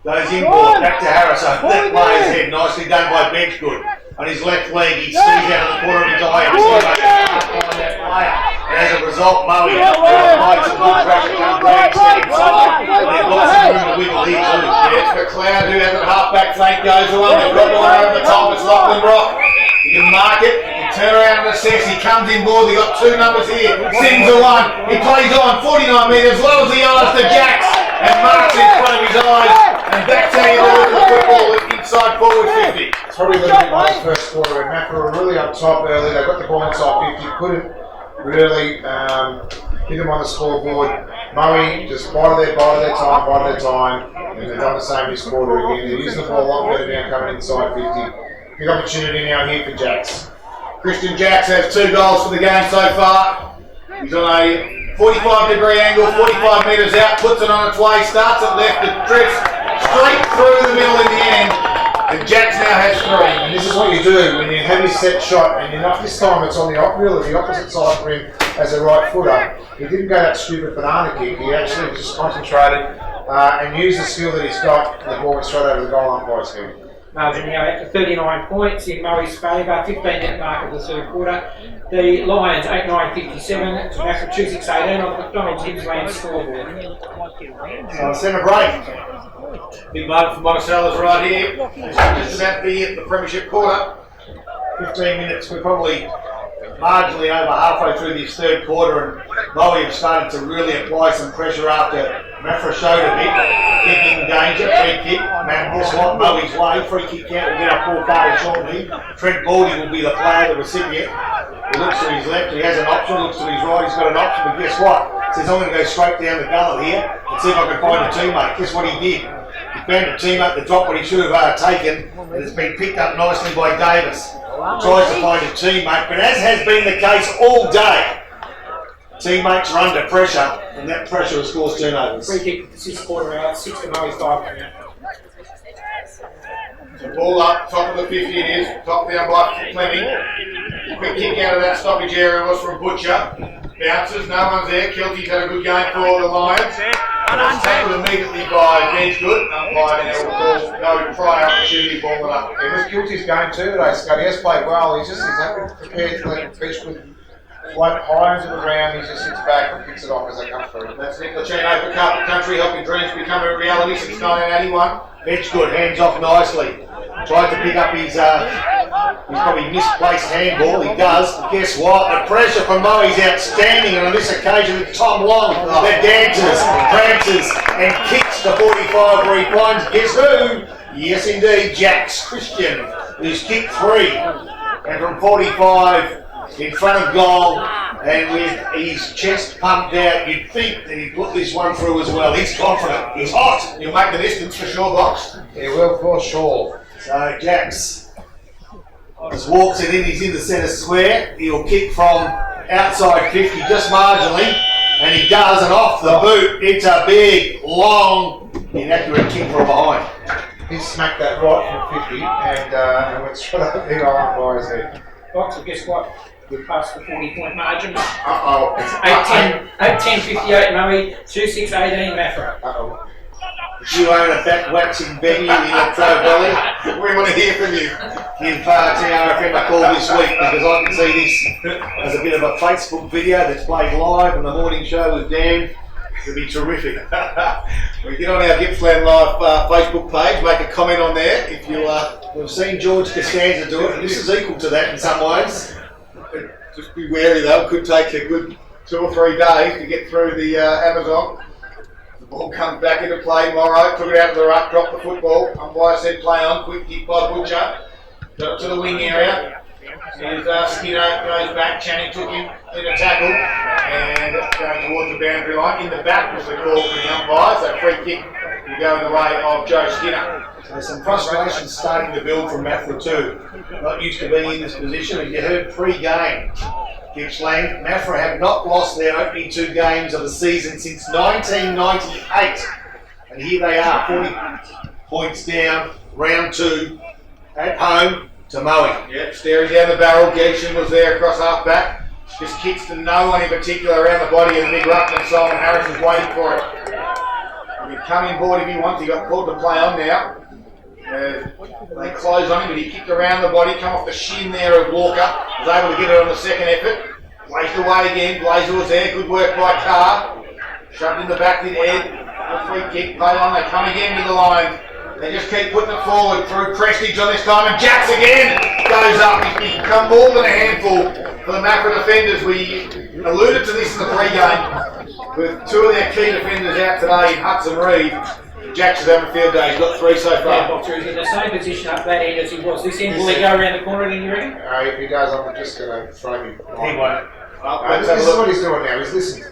Goes inboard, back to Harris. That player's head, nicely done by Benchgood. On his left leg, he sneaks out of the corner of his eye. And teammate can't find that player. And as a result, Moe applied some good pressure, come back, step inside. And they've got some room to wiggle here too. Yes, McLeod, who has a half-back flank, goes along. They've got one over the top. It's Lachlan Rock. You can mark it. You turn around and assess. He comes inboard. They've got two numbers here. Sings a one. He plays on 49 metres. Lowers the eyes to Jacks. And marks in front of his eyes. And backs out into the football inside forward 50. It's probably a little bit like the first quarter where Maffra were really up top early. They got the ball inside 50. Couldn't really hit them on the scoreboard. Murray just bided their time, and they've done the same this quarter again. They're using the ball a lot better now coming inside 50. Big opportunity now here for Jacks. Christian Jacks has 2 goals for the game so far. He's on a 45-degree angle, 45 metres out, puts it on its way, starts it left, it drifts straight through the middle in the end. And Jacks now has 3. And this is what you do when you have your set shot, and you're not this time it's on the opposite side for him as a right footer. He didn't go that stupid banana kick. He actually just concentrated and used the skill that he's got, and the ball went straight over the goal umpire's head. Margin now at 39 points in Murray's favour, 15-minute mark of the third quarter. The Lions 8-9-57 to Maffra 2-6-18 on the McDonald's Gippsland scoreboard. So centre break. Big moment for Monticello's right here. Just about to be at the premiership quarter. 15 minutes, we're probably marginally over halfway through this third quarter, and Moe have started to really apply some pressure after Maffra showed a bit. Kick in danger, free kick. Guess what? Moe's way, free kick count will get a 4 card shortly. Trent Baldy will be the player, the recipient. He looks to his left, he has an option, looks to his right, he's got an option, but guess what? Says I'm going to go straight down the gullet here and see if I can find a teammate. Guess what he did? He found a teammate that dropped what he should have taken, and it's been picked up nicely by Davis. Tries to find a teammate, but as has been the case all day, teammates are under pressure, and that pressure has caused turnovers. Free kick to 6 quarter out, 6 to Murray's 5. The ball up, top of the 50 it is, top down by Fleming. Quick kick out of that stoppage area was from Butcher. Bounces, no one's there. Kilty's had a good game for the Lions. It's tackled immediately by Benchgood. Umpire now will call no prior opportunity, ball it up. It was Kilty's game too today, Scott. He has played well. He's prepared to let Benchgood float high into the ground. He just sits back and picks it off as they come through. That's Nick Lachino for Carpet Country, helping dreams become a reality since 1981. Benchgood hands off nicely. Tried to pick up his probably misplaced handball. He does. But guess what? The pressure from Moe's outstanding, and on this occasion it's Tom Long that dances, prances, and kicks the 45 where he finds guess who? Yes indeed, Jacks Christian, who's kicked 3. And from 45 in front of goal, and with his chest pumped out, you'd think that he'd put this one through as well. He's confident. He's hot. He'll make the distance for sure, Box. He will for sure. So Jacks just walks it in, he's in the centre square. He'll kick from outside 50 just marginally, and he does, and off the boot, it's a big, long, inaccurate kick from behind. He smacked that right from 50 and went straight up the big iron by his head. Box, guess what? We've passed the 40-point margin. Uh-oh. It's 8-10-58 Murray, 2-6-18 Maffra. Uh-oh. you own a back waxing venue in Latrobe Valley, We want to hear from you. give TRFM a call this week because I can see this as a bit of a Facebook video that's played live on the morning show with Dan. It'll be terrific. We get on our Gippsland Live Facebook page, make a comment on there if you We've seen George Costanza do it, and this is equal to that in some ways. just be wary though, it could take a good 2 or 3 days to get through the Amazon. The ball comes back into play, Morrow took it out of the ruck, dropped the football, umpire said play on, quick kick by Butcher, got it to the wing area. Here's Skinner goes back, Channing took him in a tackle and going towards the boundary line. In the back was the call from the umpire, so free kick will go in the way of Joe Skinner. So some frustration starting to build from Maffra too. Not used to being in this position, and you heard pre-game. Gippsland, Maffra have not lost their opening 2 games of the season since 1998. And here they are, 40 points down, round 2, at home to Moe. Yep, staring down the barrel. Genshin was there across half back. Just kicks to no one in particular around the body of the big ruckman. Simon Harris is waiting for it. He can come in board if he wants. He got called to play on now. They close on him, but he kicked around the body, come off the shin there of Walker. Was able to get it on the second effort. Blazed away again. Blazer was there. Good work by Carr. Shoved in the back with Ed. A free kick. Play on. They come again to the line. They just keep putting it forward through Prestige on this time, and Jacks again goes up. He's become more than a handful for the Maffra defenders. We alluded to this in the pre-game with 2 of their key defenders out today in Hudson Reed. Jacks is having a field day. He's got 3 so far. He's in the same position up that end as he was. This end, will he go around the corner, do you reckon? If he does, I'm just going to throw him. He won't. This is what he's doing now. He's listening.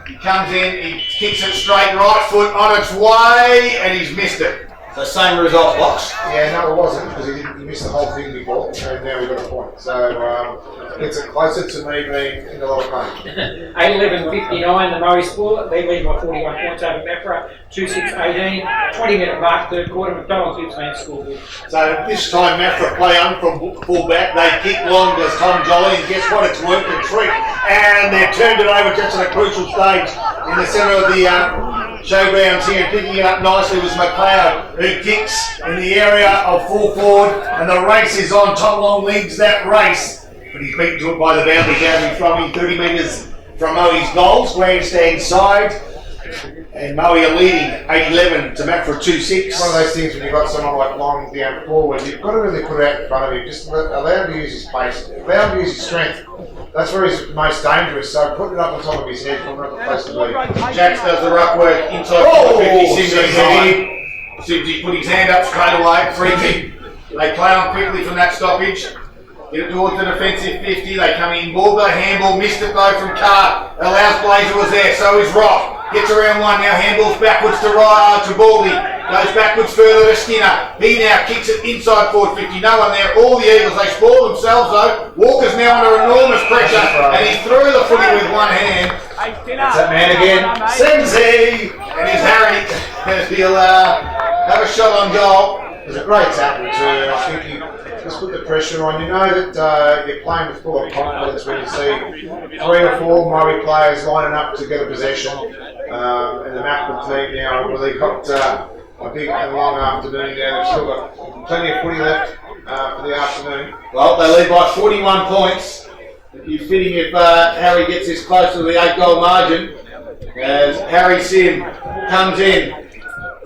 He comes in, he kicks it straight, right foot on its way, and he's missed it. So same result, Box. Yeah, no, it wasn't because he missed the whole thing before, and now we've got a point. So it's closer to me being in a lot of pain. 8-11-59, the Moe score. They lead by 41 points over Maffra. 2-6-18. 20-minute mark, third quarter. McDonald's Gippsland scoreboard. So this time Maffra play on from full back. They kick long as Tom Jolly, and guess what? It's worked a trick. And they've turned it over just at a crucial stage in the centre of the showgrounds here. Picking it up nicely was McLeod, who kicks in the area of full forward, and the race is on. Tom Long leads that race, but he's beaten to it by the boundary from him 30 metres from Moe's goals, grandstand side. And Moe are leading 8-11 to Maffra 2-6. It's one of those things when you've got someone like Long down forward, you've got to really put it out in front of him. Just allow him to use his pace, allow him to use his strength. That's where he's most dangerous. So put it up on top of his head from the place to be. Jacks does the ruck work inside 50. Simsy put his hand up straight away. Free kick. They play on quickly from that stoppage. Get it towards the defensive 50. They come in. Ball go handball. Missed it though from Carr. Allows Blazer was there. So is Rock. Gets around one now. Handballs backwards to Baldy. Goes backwards further to Skinner. He now kicks it inside forward 50. No one there. All the Eagles. They spoil themselves though. Walker's now under enormous pressure. And he threw the footy with one hand. That's that man again. Senzi! And he's Harry. He'll have a shot on goal. It was a great tackle too. I think you just put the pressure on. You know that you're playing with full of confidence when you see 3 or 4 Moe players lining up to get a possession. And the Maffra team now have really got a big and long afternoon now. They've still got plenty of footy left for the afternoon. Well, they lead by 41 points. It'd be fitting if Harry gets this close to the 8-goal margin. As Harry Sim comes in.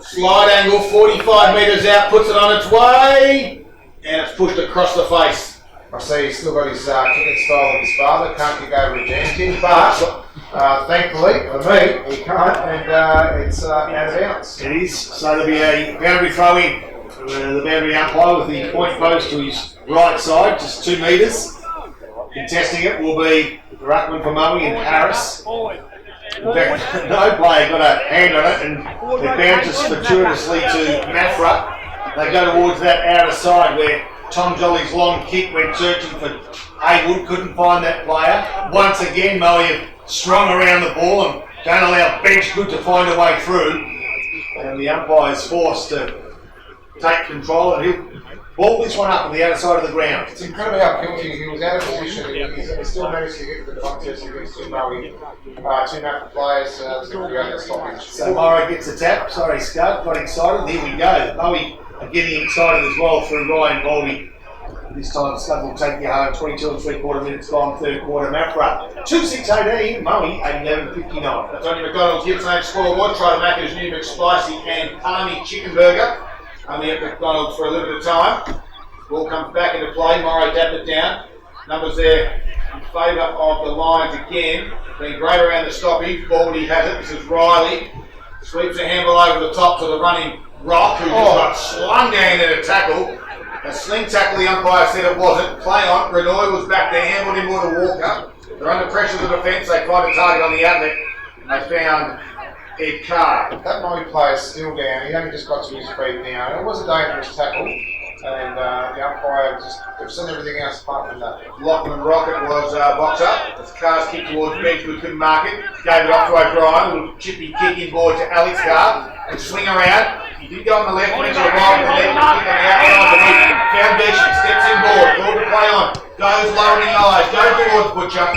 Slide angle, 45 metres out, puts it on its way, and it's pushed across the face. I see he's still got his kicking style of his father, can't kick over a jam tin, but thankfully for me, he can't, and it's out of bounds. It is, so there'll be a boundary throw in. The boundary umpire with the point post to his right side, just 2 metres. Contesting it will be Ruckman for Moe and Harris. In fact, no player got a hand on it, and it bounces fortuitously to Maffra. They go towards that outer side where Tom Jolly's long kick went searching for Haywood, couldn't find that player. Once again, Moe strong around the ball and don't allow Benchgood to find a way through. And the umpire's forced to take control, and he'll Ball this one up on the outer side of the ground. It's incredible how guilty he was out of position. He still managed to get to the contest against two Maui, two Maffra players to create the stoppage. So Morrow gets a tap. Sorry, Scott, got excited. Here we go. Maui are getting excited as well through Ryan Baldy. This time Scott will take you home. 22 and 3/4 minutes gone, third quarter. Maffra 2-6-18, Maui 11-59. That's on your McDonald's Gippsland scoreboard. Try to make his new McSpicy and Palmy chicken burger. Only at McDonald's for a limited time. Ball comes back into play. Morrow tapped it down. Numbers there in favour of the Lions again. Being great around the stoppage. Baldy has it. This is Riley. Sweeps a handle over the top to the running Rock, who just got slung down in a tackle. A sling tackle, the umpire said it wasn't. Play on. Renoy was back there, handled him with a walker. They're under pressure of the defence. They find a target on the outlet. And they found Ed Carr. That Maui player is still down. He only just got to his feet now. It was a dangerous tackle. And the umpire they've seen everything else apart from that. Lachlan Rocket was box up. As Carr's kicked towards bench, we couldn't mark it. Gave it off to O'Brien. A little chippy kick inboard to Alex Carr. And swing around. He did go on the left, went to the right, and the left, kick on the outside. The weak foundation steps inboard. Called to play on. Goes lowering eyes. Go towards Butcher.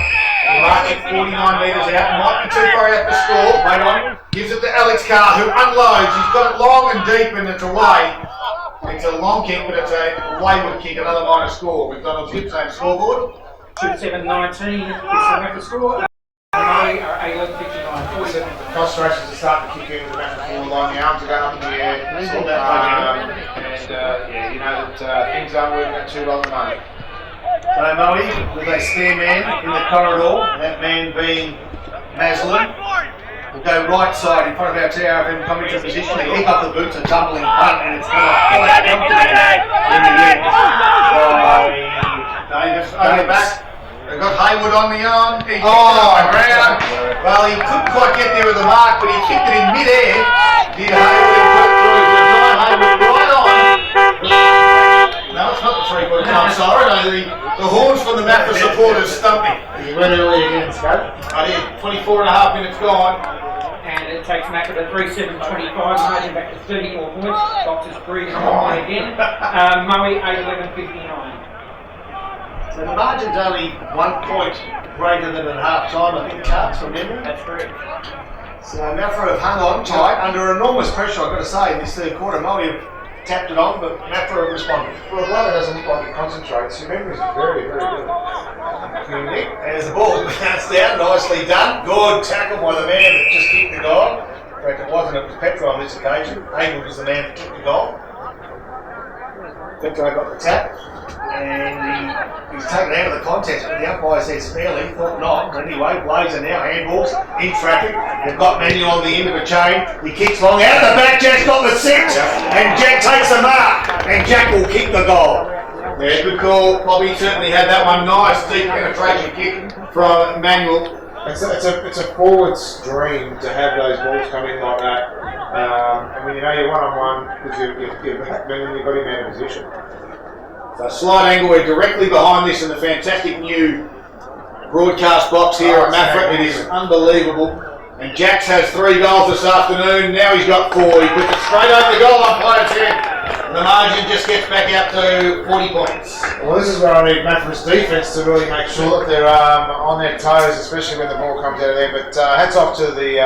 Mark it 49 metres out. Might be too far out to score. Wait on. Gives it to Alex Carr, who unloads. He's got it long and deep, and it's away. It's a long kick, but it's a wayward kick. Another minor score. McDonald's Gippsland scoreboard. 2-7-19 is the Maffra score. Maui are 11-59. 47. Frustrations are starting to kick in with the Maffra forward line. The arms are going up in the air. You know that things aren't working out too well at the moment. So Maui with a spare man in the corridor, that man being Maslin. We'll go right side in front of our tower and come into position. They kick up the boots and tumbling punt, and it's going to quite comfortable in the end. Davis over the back. They've got Hayward on the arm. He kicked it up around. Well, he couldn't quite get there with the mark, but he kicked it in mid-air. Did Hayward and put it through his line. Hayward right on. No, it's not the 3/4. I'm sorry. No, the horns from the Maffra supporters stumped me. You went early again, Scott. I did. 24 and a half minutes gone. And it takes Maffra to 3-7-25, margin back to 34 points. Boxers breathing on again. Maui 8-11-59. So the margin's only 1 point greater than at half time, I think, Carts, from memory. That's correct. So Maffra have hung on tight under enormous pressure, I've got to say, in this third quarter. Maui have tapped it on, but Maffra have responded. Well, a player doesn't look like he concentrates. Your memory is very, very good. As the ball bounced down, nicely done. Good tackle by the man that just kicked the goal. In fact, it wasn't, it was Petro on this occasion. Hayward was the man that kicked the goal. Petro got the tap, and he's taken out of the contest, but the umpire says fairly, thought not. But anyway, Blazer now handballs in traffic. They've got Manuel on the end of a chain. He kicks long out of the back. Jack's got the 6, and Jack takes the mark, and Jack will kick the goal. Yeah, good call. Bobby certainly had that one. Nice deep penetration kick from Manuel. It's a forward's dream to have those balls come in like that. And when you know you're one-on-one, because you've got him out of position. So slight angle, we're directly behind this in the fantastic new broadcast box here at Maffra. It is unbelievable. And Jax has 3 goals this afternoon. Now he's got 4. He puts it straight over the goal umpire's head. And the margin just gets back out to 40 points. Well, this is where I need Maffra's defence to really make sure that they're on their toes, especially when the ball comes out of there. But hats off to the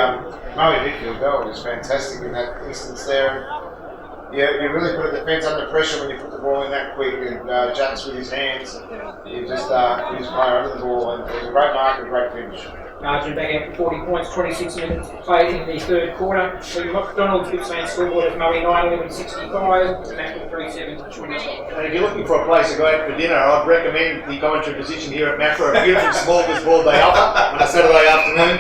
Maui midfield goal. It was fantastic in that instance there. Yeah, you really put a defence under pressure when you put the ball in that quick, and Jax with his hands, you just put his player under the ball, and it was a great mark and a great finish. Margin back out to 40 points, 26 minutes played in the third quarter. The McDonald's Gippsland scoreboard is Maui 9-11-65, Maffra 3-7-25. And if you're looking for a place to go out for dinner, I'd recommend the commentary position here at Maffra. A beautiful smorgasbord they offer on a Saturday afternoon.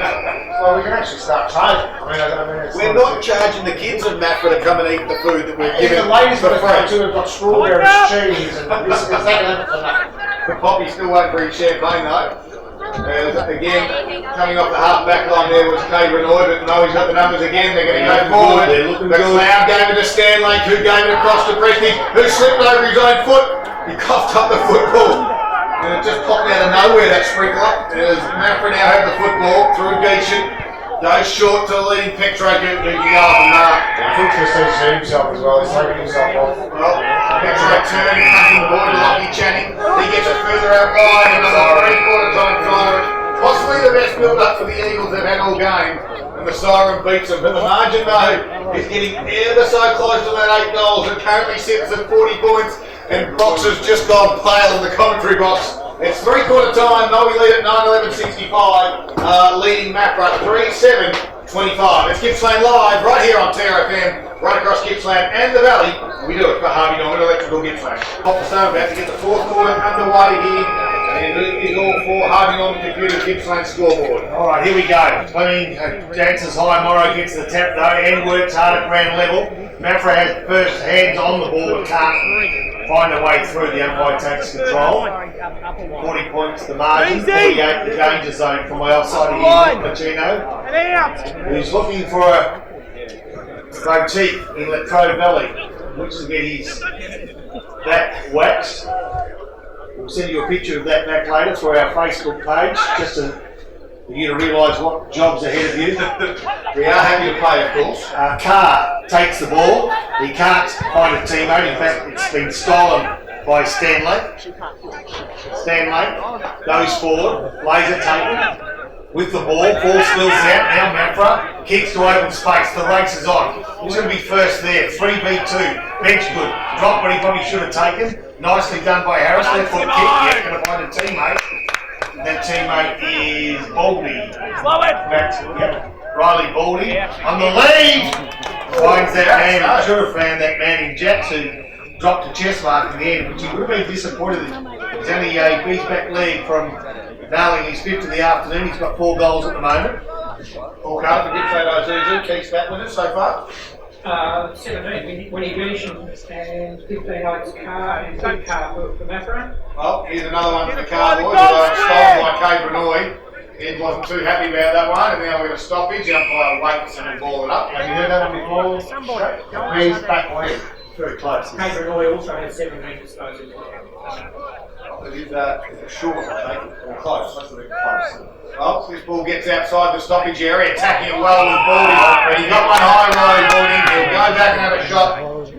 Well, we can actually start charging. I mean it's We're not charging the kids of Maffra to come and eat the food that we're If giving the ladies for want to go free. to, we've got strawberry cheese, and this is that for nothing. The Poppy still won't bring champagne though. Again, coming off the half back line there was Cade Renoy, but no, he's got the numbers again. They're going to go forward. They're looking good. McLeod gave it to Stanley, who gave it across to Prestige, who slipped over his own foot. He coughed up the football. And it just popped out of nowhere, that sprinkler. As Maffra now have the football through Geishan. Goes short to the leading Petro who can go up and mark. I think he's hurt himself as well. He's taking himself off. Well, Petro turning, hunting the boy to Lockie Channing. He gets it further out wide, another 3/4 time firing. Possibly the best build up for the Eagles they've had all game. And the siren beats them. But the margin though is getting ever so close to that 8 goals. It currently sits at 40 points. And Boxer's just gone pale in the commentary box. It's 3/4 time. Moe lead at 9-11-65. Leading Maffra 3-7-25. It's Gippsland Live right here on TRFM, right across Gippsland and the Valley. We do it for Harvey Norman Electrical Gippsland. Stone about to get the 4th quarter underway here. And it is all for Harvey Norman Computer Gippsland scoreboard. Alright, here we go. Fleming dances high, Morrow gets the tap though, and works hard at ground level. Maffra has first hands on the ball, but can't find a way through. The umpire takes control. 40 points the margin, 48 the danger zone from my outside here, Pacino, who's looking for a boutique in Latrobe Valley, which is to get his back waxed. We'll send you a picture of that back later for our Facebook page, just for you to realise what job's ahead of you. We are happy to pay, of course. Carr takes the ball. He can't find a teammate. In fact, it's been stolen by Stanley. Stanley goes forward, lays it taken with the ball. Ball spills out. Now Maffra kicks to open space. The race is on. Who's going to be first there? 3v2. Bench good. Drop what he probably should have taken. Nicely done by Harris. Left foot kick. Yeah, going to find a teammate. That teammate is Baldy. Riley Baldy on the lead. Finds that man. I should have found that man in Jacks who dropped a chest mark in the end, which he would have been disappointed in. He's only a beach-back league from nailing his 5th of the afternoon. He's got 4 goals at the moment. Paul Carter for Gippsland Isuzu keeps that winners so far. 17, Winnie Gleason and 15 Alex Carr and 2 Carr for Maffra. Well, here's another one for the Carr boys. Stolen by Cade Benoit. Ed wasn't too happy about that one, and now we're going to stoppage. The umpire waits and ball it up. Have you heard that one before? Please back leg. Very close. Cade Benoit also had 17 disposals. It is short, I think, or close. That's a bit close. Well, this ball gets outside the stoppage area, attacking it well with Baldy. And he got one high road, Baldy. He'll go back and have a shot.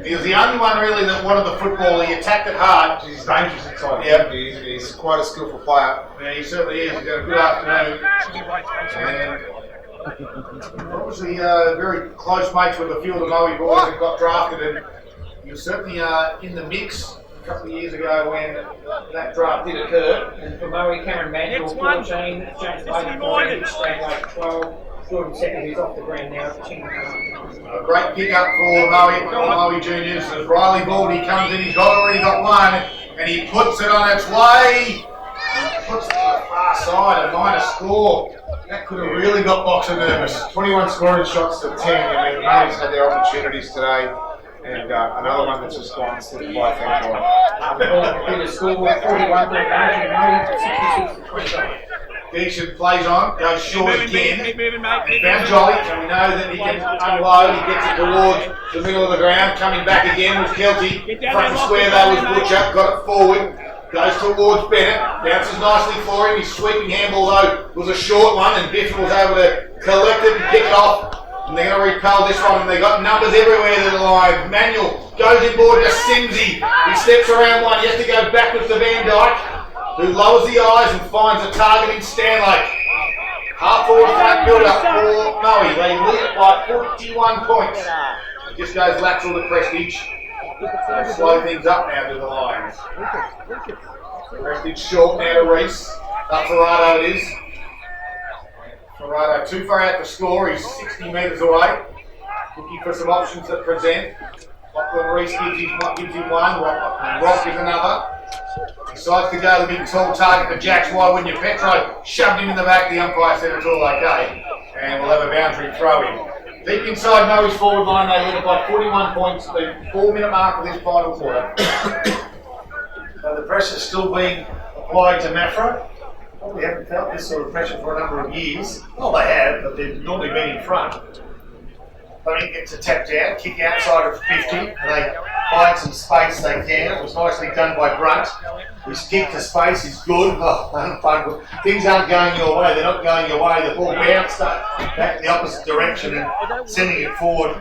He was the only one really that wanted the football. He attacked it hard. He's dangerous inside. Yep. He's quite a skillful player. Yeah, he certainly is. He's got a good afternoon. And obviously, very close mates with a few of the Moe boys that got drafted, and he was certainly in the mix a couple of years ago when that draft did occur. And for Moe, Cameron Manuel, 14, James Blake, 14, Stanley, 12, Jordan Second, who's off the ground now at 10. A great pick-up for Moe Juniors. As Riley Baldy comes in, he's already got one, and he puts it on its way. He puts it to the far side, a minor score. That could have really got Boxer nervous. 21 scoring shots to 10. I mean, the Mays had their opportunities today. And another one that's just gone slipped by, thank God. The score 41 point margin, Moe 66 to 25. Deason plays on, goes short again. Found Jolly, and we know that he can unload. He gets it towards the middle of the ground. Coming back again was Kelty. Front and square though was Butcher. Got it forward. Goes towards Bennett. Bounces nicely for him. His sweeping handball though was a short one, and Biffin was able to collect it and pick it off. And they're going to repel this one, and they've got numbers everywhere to the line. Manuel goes inboard to Simsy. He steps around one. He has to go backwards to Van Dyke, who lowers the eyes and finds a target in Stanley. Half forward front build up for Moe. They lead it by 41 points. It just goes lateral to Prestige. So slow things up now to the Lions. Prestige short now to Reese. Up Ferrado it is. Ferrado too far out to score. He's 60 metres away. Looking for some options that present. Lachlan Reese gives him one. Rock is another. Decides to go the big tall target for Jacks. Why wouldn't you? Petro shoved him in the back. The umpire said it's all okay. And we'll have a boundary throw in. Deep inside Moe's forward line, they lead it by 41 points. The 4-minute mark of this final quarter. So the pressure's still being applied to Maffra. Probably haven't felt this sort of pressure for a number of years. Well, they have, but they've normally been in front. Fleming gets a tap down, kick outside of 50, and they find some space they can. It was nicely done by Brunt. His kick to space is good. Oh, things aren't going your way. They're not going your way. The ball bounced back in the opposite direction and sending it forward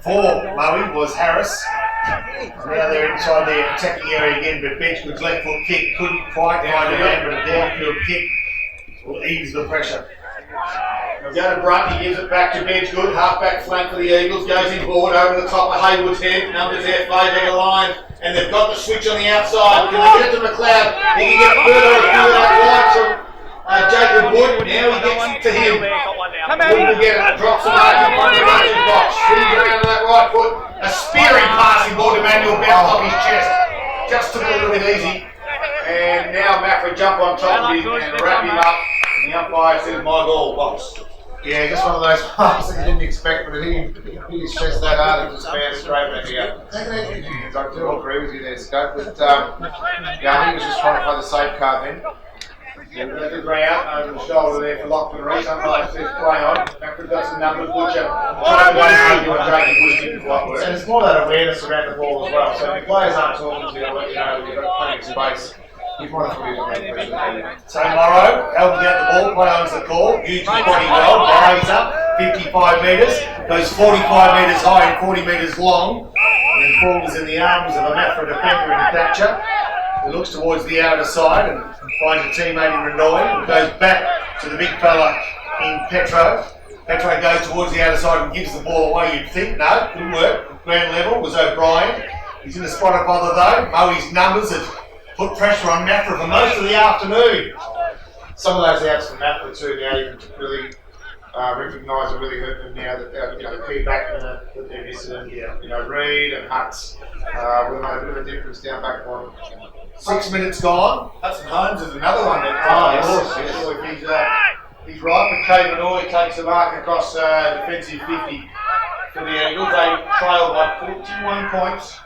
for Moe was Harris. Now they're inside their attacking area again, but Benchgood's left foot kick couldn't quite find a man, but a downfield kick will ease the pressure. Now go to Brunt, he gives it back to Benchgood, half-back flank for the Eagles, goes in forward over the top of Haywood's head, numbers there, favour line, and they've got the switch on the outside. Can they get it to McLeod? He can get further and further out wide from Jacob Wood. Now he gets to him. Wood will get it, drops the mark in front of the running box, swings around that right foot, a spearing passing ball to Manuel, bounced off his chest, just took it a little bit easy, and now Maffra jump on top of him and wrap him up. The umpire says my goal, box. Yeah, just one of those passes that you didn't expect, but hit his chest that hard and just bounced straight back here. I do agree with you there, Scott, but yeah, I think he was just trying to play the safe card then. Yeah, let the ground over the shoulder there for Lockton Reese. Umpire says play on. Maffra got some numbers, Butcher. And it's more that awareness around the ball as well. So if the players aren't talking to you, let you know you've got plenty of space. You've got to be on that pressure. So Morrow, helping out the ball, play on's the call, uses the body well, lays up, 55 metres, goes 45 metres high and 40 metres long, and then falls in the arms of a Maffra defender in Thatcher, who looks towards the outer side and finds a teammate in Renoi, and goes back to the big fella in Petro. Petro goes towards the outer side and gives the ball away, you'd think. No, didn't work. Ground level was O'Brien. He's in the spot of bother though. Moe's numbers have put pressure on Maffra for most of the afternoon. Some of those outs from Maffra too, now you can really recognise and really hurt them now that the key backmen that they're missing, Reed and Hutz will make a bit of a difference down back bottom. 6 minutes gone. Hudson Holmes is another one that he's right, but Kay Manoy takes the mark across defensive 50 for the Eagles. They trail by 41 points.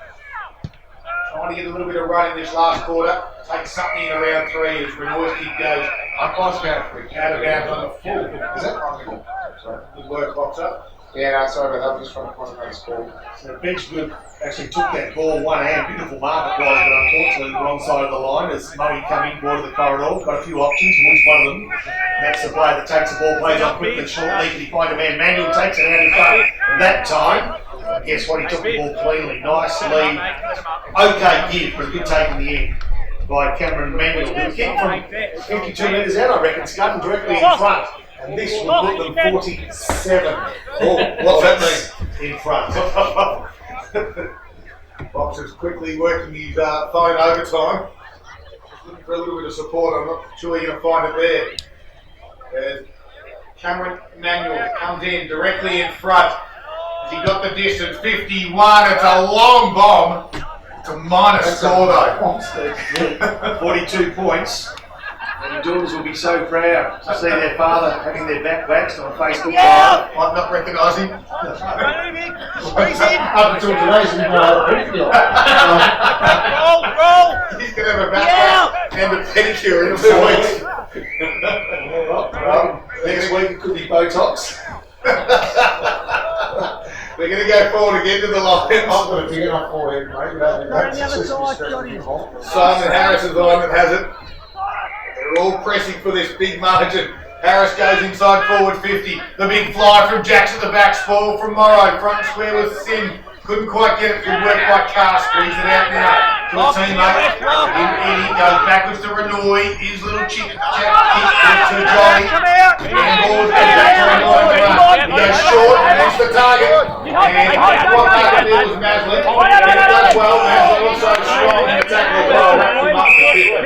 Trying to get a little bit of run in this last quarter. Take something in around 3 as Renoir's kick goes Umpire's out of out of bounds on the full. Is that right? Sorry. Good work, Boxer. Yeah, no, sorry about that. I'm just trying to concentrate on score. So Benchgood actually took that ball one hand, beautiful mark it was, but unfortunately the wrong side of the line as Murray coming toward the corridor. Got a few options, which one of them. And that's the player that takes the ball, plays on quick and shortly. Can he find a man? Manuel takes it out in front that time. Guess what? He took the ball cleanly. Nice lead. Okay give, but a good take in the end by Cameron Manuel. Who kicked from 52 metres out, I reckon, scudding directly in front. And this will put them 47. Oh, what's that mean? In front. Boxer's quickly working his phone overtime. Looking for a little bit of support. I'm not sure you're going to find it there. As Cameron Manuel comes in directly in front. As he got the distance, 51. It's a long bomb. It's a minus score though. 42 points. And the daughters will be so proud to see their father having their back waxed on Facebook Live. Might not recognise him. Up until today, she's been Roll! He's going to have a back and a pedicure in 2 weeks. Next week it could be Botox. They're going to go forward again to the Lions. I've got a big enough forehead, mate. Simon Harris is the one that has it. They're all pressing for this big margin. Harris goes inside forward 50. The big fly from Jackson, the back spoil from Morrow. Front square with Sim. Couldn't quite get it. Good work by Carr. Squeeze it out now to a teammate. Eddie goes backwards to Renoi. His little chicken jack kick to Johnny. And ball goes back to Renoi. He goes short and hits the target. And what target there was Maslin. And it does well. Maslin also strong in the tackle as well. Wraps him up for 50.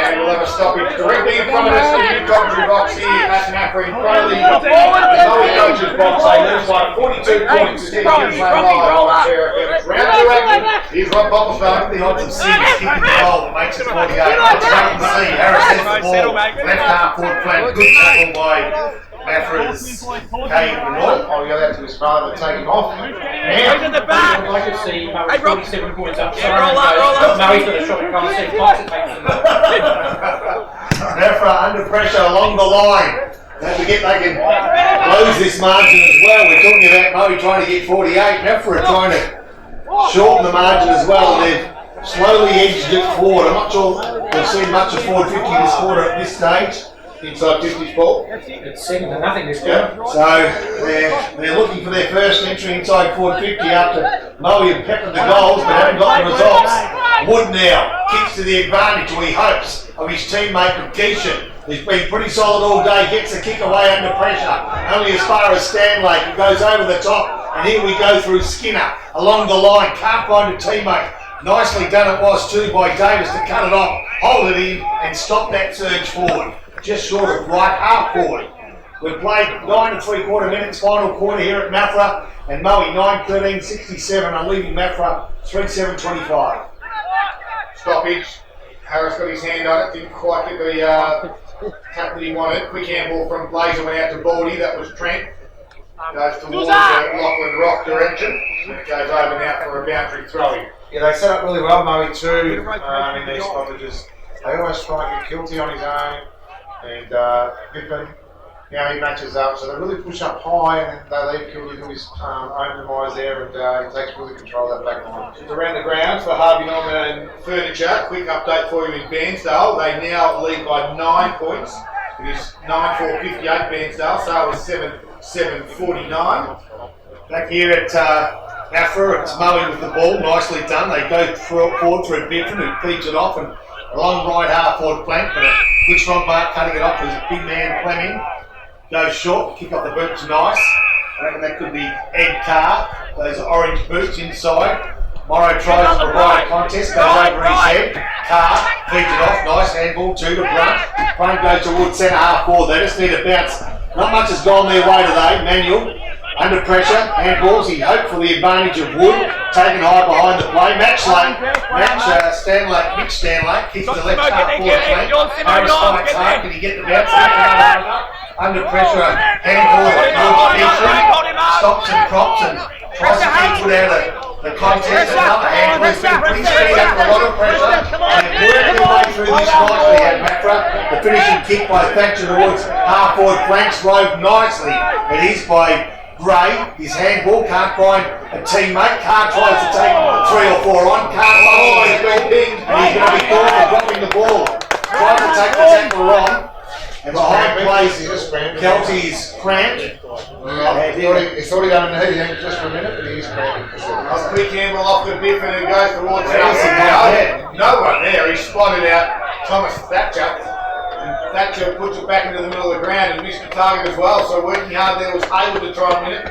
And we'll have a stoppage directly in front of us in the commentary box here at Maffra in front of the coach's box. They lose by 42 points. Round 2 action. Here's Rob Bopplestone. The odds of Sim kicking the goal that makes it 48. Let's wait and see. Harris has the ball. Left half forward flank. Good tackle by Maffra's Kay Renoi. I'll yell out to his father to take him off. He's in the back! I could see Murray Hey, Rob. 47 points up. Yeah, roll up. Murray's got a shot across. See Fox it makes him. Maffra under pressure along the line. Don't forget they can lose this margin as well. We're talking about Moe trying to get 48. Maffra are trying to shorten the margin as well. They've slowly edged it forward. I'm not sure we've seen much of forward 50 this quarter at this stage. Inside 50's ball. It's 7-0 this Yeah. quarter. So they're looking for their first entry inside forward 50 after Moe and peppered the goals but haven't got the results. Wood now kicks to the advantage, or he hopes, of his teammate Keishan. He's been pretty solid all day, gets a kick away under pressure, only as far as Stanley, who goes over the top, and here we go through Skinner, along the line, can't find a teammate. Nicely done it was too by Davis to cut it off, hold it in, and stop that surge forward, just short of right half forward. We've played 9 3/4 minutes, final quarter here at Maffra, and Moe 9-13-67, I'm leaving Maffra 3-7-25. Stoppage. Harris got his hand on it, didn't quite get the tap that he wanted. Quick handball from Blazer went out to Baldy, that was Trent. Goes towards the Lachlan Rock direction, and it goes over now for a boundary throw-in. Yeah, they set up really well, Moe too, in these stoppages. They always try and get Kilty on his own, and Pippin, he matches up, so they really push up high, and then they leave Kilty to his own demise there, and he takes really control of that back line. Just around the grounds for Harvey Norman and Furniture. Quick update for you in Bairnsdale. They now lead by 9 points. It is 9-4-58 Bairnsdale, so it's 7-7-49. Back here at Maffra, it's Moe with the ball, nicely done. They go forward through Biffin, who feeds it off, and a long right half forward flank, but a good strong mark cutting it off as big man Fleming goes short, kick off the boots, nice. I reckon that could be Ed Carr, those orange boots inside. Morrow tries to provide a contest, goes over his head. Carr feeds it off, nice handball, 2 to Brunt. Brunt goes towards centre half forward, they just need a bounce. Not much has gone their way today. Manuel under pressure, handballs. He hoped for the advantage of Wood, taken high behind the play. Mitch Stanley kicks the left half forward flank. Harris fights hard. Can he get the bounce? Under pressure, handball towards Pearson. Stops and props and tries to get Wood out of the contest. Another handball. He's been pretty steady under a lot of pressure. They've worked their way through this nicely at Maffra. The finishing kick by Thatcher towards half forward flanks rode nicely. It is by Gray, his handball, can't find a teammate, Carr tries to take 3 or 4 on, can't find he's been pinged, and he's going to be called for dropping the ball. Tries to take the tackle on, and behind plays Kelty's cramped. He thought he got in the heat just for a minute, but he's cramping. A quick handball off the Biffin and goes towards Chelsea. No one there, he spotted out Thomas Thatcher. And Thatcher puts it back into the middle of the ground and missed the target as well, so working hard there was able to try and win it.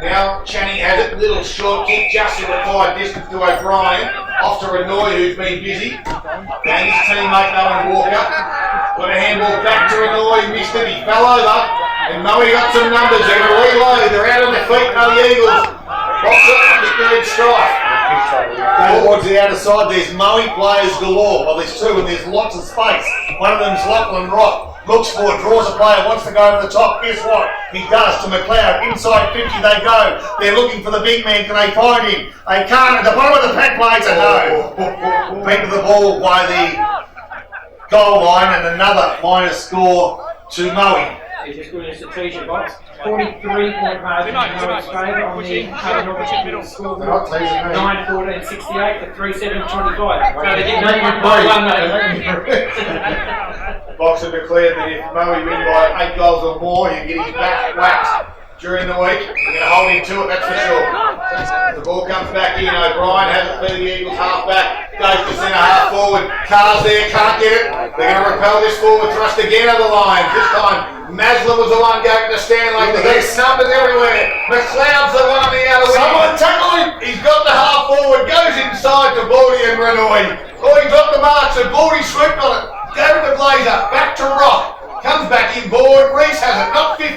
Now Channing has it, little short kick just in the required distance to O'Brien, off to Renoy who's been busy, and his teammate Owen Walker. Got a handball back to Renoy, missed it, he fell over, and Moe got some numbers, they're going to reload, they're out on their feet now the Eagles. Box it, undisputed strife. Towards the outer side, there's Moe players galore. Well, there's 2 and there's lots of space. One of them's Lachlan Rock. Looks for it, draws a player, wants to go over the top. Guess what? He does to McLeod. Inside 50 they go. They're looking for the big man. Can they find him? They can't. At the bottom of the pack plays a no. Beat to the ball by the goal line and another minor score to Moe. It's as good as the t-shirt box. 43-point margin in Moe's favour on the Southern Opportunity scoreboard. 9-14-68 to 3-7-25. So they did nothing by 1 though. Boxer declared that if Moe win by 8 goals or more, he'll get his back waxed during the week. We're going to hold him to it, that's for sure. The ball comes back in, O'Brien has it for the Eagles half back, goes to centre half forward, Carr's there, can't get it. They're going to repel this forward thrust again of the line. This time, Masler was the one going to Stanley. There's numbers everywhere. McLeod's the one on the outer wing. Someone tackle him! He's got the half forward, goes inside to Baldy and Renoy. Oh, he dropped the mark, so Baldy swooped on it. Gave it to Blazer, back to Rock. Comes back inboard, Reese has it, not 15.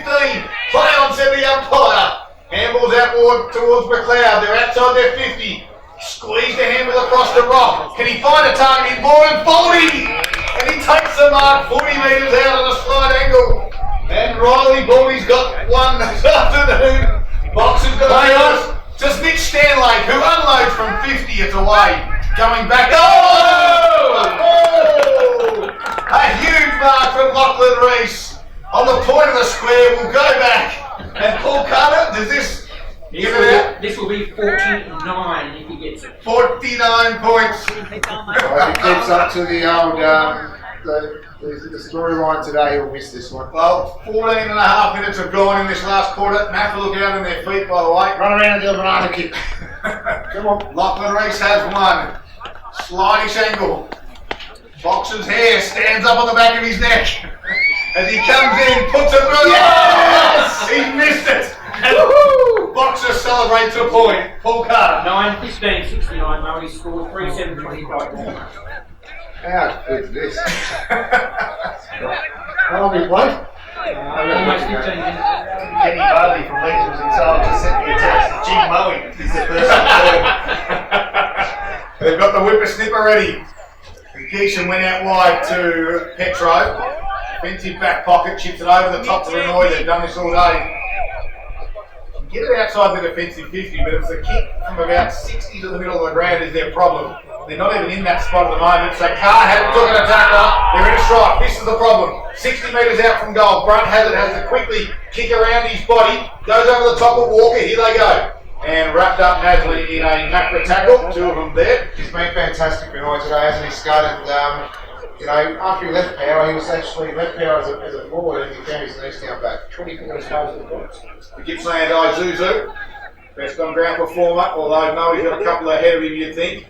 Play on, said the umpire. Handballs outboard towards McLeod, they're outside their 50. Squeeze the handball across the Rock. Can he find a target inboard? And Baldy! And he takes the mark 40 metres out on a slight angle. And Riley Baldy's got one this afternoon. Box has got a just Mitch Stanley, who unloads from 50, it's away. Coming back, a huge mark from Lachlan Reese on the point of the square. We'll go back and Paul Carter, does this give it out? This will be 49 if he gets it. 49 points. Well, if he keeps up to the old the storyline today, he'll miss this one. Well, 14 and a half minutes have gone in this last quarter. Maffra look out on their feet, by the way. Run around and do a banana kick. Come on. Lachlan Reese has one. Slidish angle. Boxer's hair stands up on the back of his neck. As he comes in, puts it through. Yes! He missed it. And Boxer celebrates a point. Paul Carter. 9-15-69. Murray scored 3-7-25. How good is this? How long have you played? Almost 15 minutes. Kenny Barley from Leeds himself just sent me a text. Jim Mowing is the person called. They've got the whippersnipper ready. Geisha went out wide to Petro. Defensive back pocket, chips it over the top to Renoy. They've done this all day. Get it outside the defensive 50, but it's a kick from about 60 to the middle of the ground is their problem. They're not even in that spot at the moment. So Carr hasn't took an attacker. They're in a strike. This is the problem. 60 metres out from goal. Brunt has to quickly kick around his body. Goes over the top of Walker. Here they go. And wrapped up nicely in a Maffra tackle. Two of them there. He's been fantastic tonight today, hasn't he, Scott? And, you know, after he left power, he was actually left power as a forward and he found his knees down back. 24 stars in the box. The Gippsland Isuzu. Best on ground performer, although no, he's got a couple ahead of him, you'd think.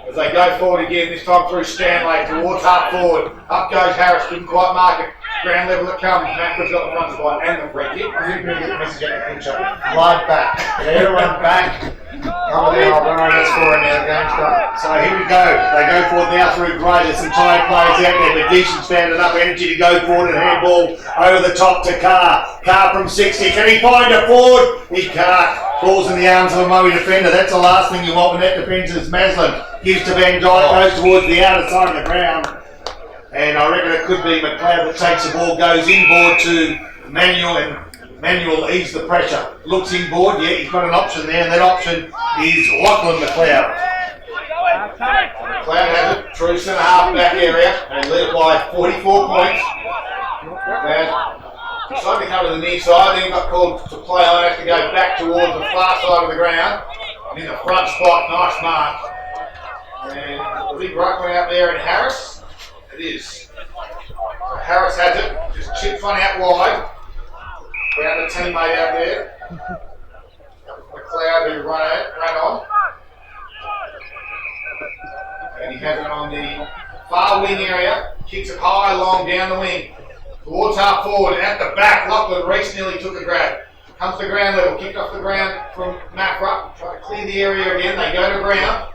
As they go forward again, this time through Stanley towards half forward. Up goes Harris, couldn't quite mark it. Ground level it comes. Maffra's got the front spot and the free kick. I think we're going to get the message out of the picture. Glide back. Everyone back. Come on, I'll run over the score and now the game's done. So here we go. They go forward now through Gray. There's some tired players out there, but Deason's found enough energy to go forward and handball over the top to Carr. Carr from 60. Can he find a forward? He can't. Falls in the arms of a Moe defender. That's the last thing you want when that defence is Maslin. Gives to Van Dyke, goes towards the outer side of the ground. And I reckon it could be McLeod that takes the ball, goes inboard to Manuel, and Manuel eases the pressure. Looks inboard, yeah, he's got an option there, and that option is Lachlan McLeod. McLeod has it, true centre half back area, and led it by 44 points. McLeod decided to come to the near side, then got called to play on, has to go back towards the far side of the ground. And in the front spot, nice mark. And the big ruckman out there in Harris. It is. So Harris has it, just chips one out wide. Found a teammate out there. McLeod who ran on. And he has it on the far wing area. Kicks it high, long down the wing. Towards half forward, and at the back, Lachlan Reese nearly took a grab. Comes to ground level, kicked off the ground from Maffra. Try to clear the area again, they go to ground.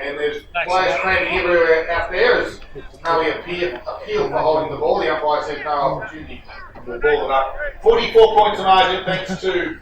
And there's players cramping everywhere out there as Moe appealed for holding the ball. The umpire said no opportunity. We'll ball it up. 44 points of margin thanks to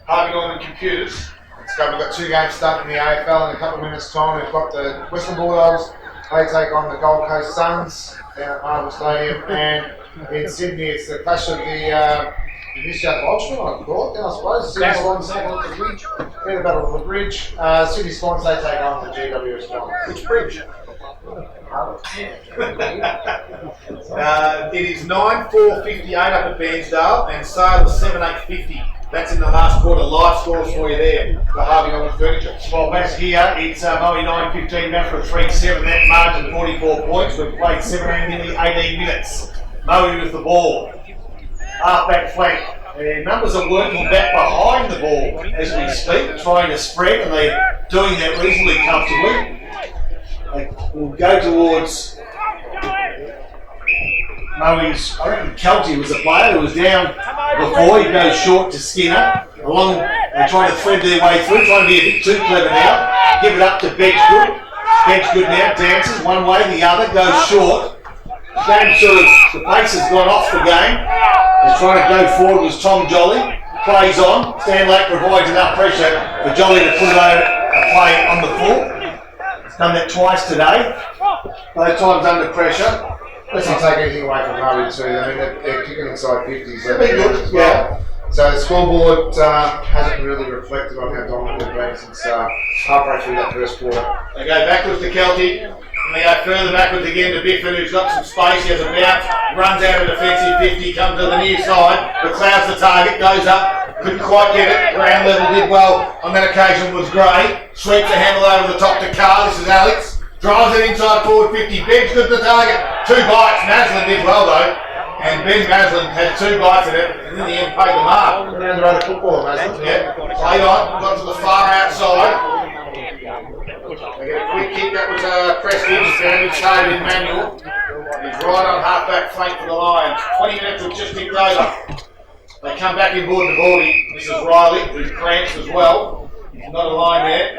Harvey Norman Computers. We've got two games starting in the AFL in a couple of minutes' time. We've got the Western Bulldogs. They take on the Gold Coast Suns down at Marvel Stadium. And in Sydney, it's the clash of the New South Welshman, I call it, I suppose. Sydney Swans take on the bridge. They're the battle of the bridge. Sydney Swans, they take on the GWS Swans. Which bridge? It is 9-4-58 up at Bairnsdale and Sale is 7-8-50. That's in the last quarter. Live scores for you there for Harvey Norman Furniture. Well, back here, it's Moe 9-15, Maffra 3-7. That margin 44 points. We've played 17, nearly 18 minutes. Moe with the ball. Half back flank. Their numbers are working back behind the ball as we speak, trying to spread, and they're doing that reasonably comfortably. They will go towards Moe's. I reckon Kelty was a player who was down before. He goes short to Skinner. Along, they're trying to thread their way through, trying to be a bit too clever now. Give it up to Bedgegood. Bedgegood now dances one way, the other goes short. Game sort of, the pace has gone off the game. He's trying to go forward was Tom Jolly. Plays on. Stan Lake provides enough pressure for Jolly to put a play on the full. He's done that twice today. Both times under pressure. Let's not take anything away from Harvey too. I mean, they're kicking inside 50s. They're good, yeah. So the scoreboard hasn't really reflected on how dominant they've been since halfway through that first quarter. They go backwards to Kelty, and they go further backwards again to Biffin, who's got some space. He has a bounce, runs out of a defensive 50, comes to the near side, McLeod's the target, goes up, couldn't quite get it. Ground level did well on that occasion was Gray. Sweeps the handle over the top to Carr. This is Alex. Drives it inside forward 50. Ben's good to the target. 2 bites. Maslin did well though. And Ben Maslin had 2 bites at it and in the end paid the mark. Round the road of football, Maslin. Yeah, played on, got to the far outside. They get a quick kick, that was Preston, standing started in manual. He's right on half-back flank for the Lions. 20 minutes have just ticked over. They come back inboard to Baldy. This is Riley, who's cramps as well. Not a line there.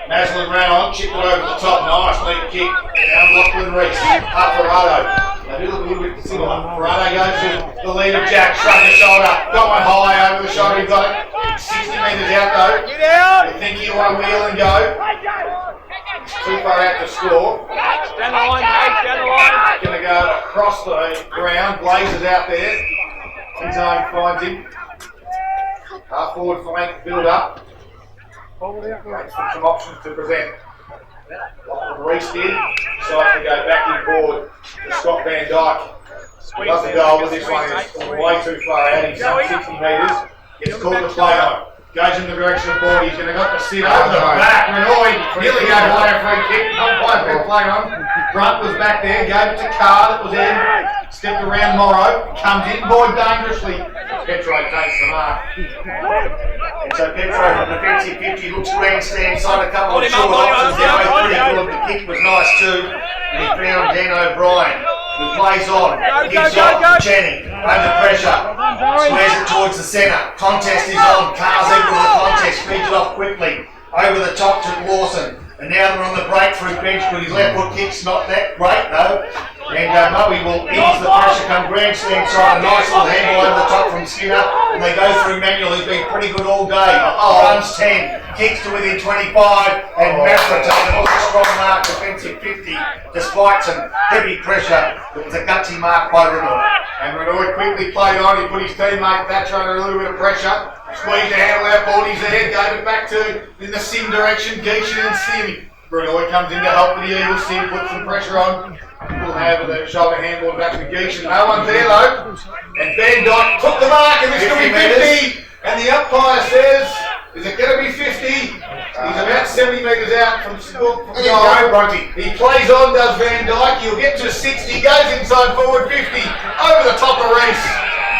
Maslin ran on, chipped it over the top. Nice neat kick. Down Lachlan Reese. Up Ferrado. They do look a little bit similar. Ferrado goes to the leader, Jack. Shrugging the shoulder. Got one high over the shoulder. He got it. 60 metres out though. Get out! They think he'll want to wheel and go. Too far out to score. Down the line, Dave, down the line. Going to go across the ground. Blazers out there. His own finds him. Half forward flank build up. Waits for some options to present. Reese did. Decides to go back inboard to Scott Van Dyke. Doesn't go with this one. It's way too far out. He's some 60 metres. Gets called to play on. Goes in the direction of Boyd. He's going to go to sit over the back. Renoy nearly gave away a free kick. Not quite been played on. Brunt was back there. Gave it to Carr that was in. Stepped around Morrow. Comes in. Boyd dangerously. Petro takes the mark. And so Petro from the defensive 50 looks grandstand side a couple of Hold him short up, options there. hold him up, Both pretty hold him good. The kick was nice too. And he found Dan O'Brien, who plays on. Gives go, off go. to Channing. Under pressure. Squares it towards the centre. Contest is on. Carr's equal to the contest. Feeds it off quickly. Over the top to Lawson. And now they're on the breakthrough bench, but his left foot kick's not that great though. And Moe will ease the pressure, come grandstand side, a nice little handball over the top from Skinner, and they go through Manuel, who's been pretty good all day. Runs 10, kicks to within 25, and Maffra taking a strong mark, defensive 50, despite some heavy pressure. It was a gutsy mark by Renoy. And Renoy quickly played on. He put his teammate Thatcher under a little bit of pressure. Squeezed the handle out, Baldy's there, gave it back to in the Sim direction, Geishan and Sim. Renoy comes in to help with the Eagles. Sim puts some pressure on. We'll have the shoulder handball back to Geishan. No one's there though. And Van Dyke took the mark and it's going to be 50. And the umpire says, is it going to be 50? He's about 70 metres out from school. He plays on, does Van Dyke. He'll get to 60, goes inside forward 50, over the top of Reese.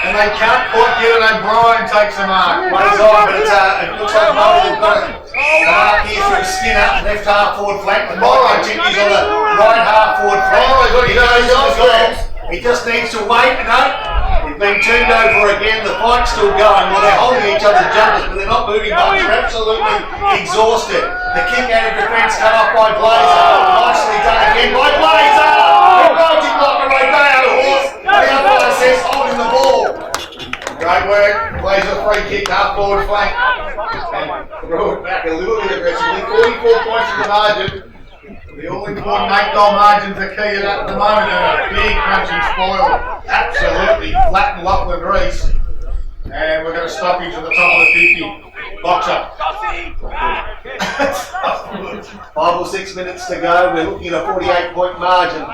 And they can't quite get it. O'Brien takes the mark. Plays on, but it looks like Moe will got it. Mark here through Skinner, left half forward flank. The Morrow continues on the right half forward flank. He goes to the goals. He just needs to wait, He's been tuned over again. The fight's still going. Well, they're holding each other's jumpers, but they're not moving much. They're absolutely exhausted. The kick out of defence cut off by Blazer. Nicely done again by Blazer. He rides him like a rodeo horse. The umpire says holding the ball. Great work. Plays a free kick, half forward flank. And throw it back a little bit aggressively. 44 points in the margin. The all-important 8-goal margins are key at the moment, and a big crunching spoil. Absolutely flattened Lachlan Reese. And we're going to stop him to the top of the 50. Boxer. 5 or 6 minutes to go. We're looking at a 48-point margin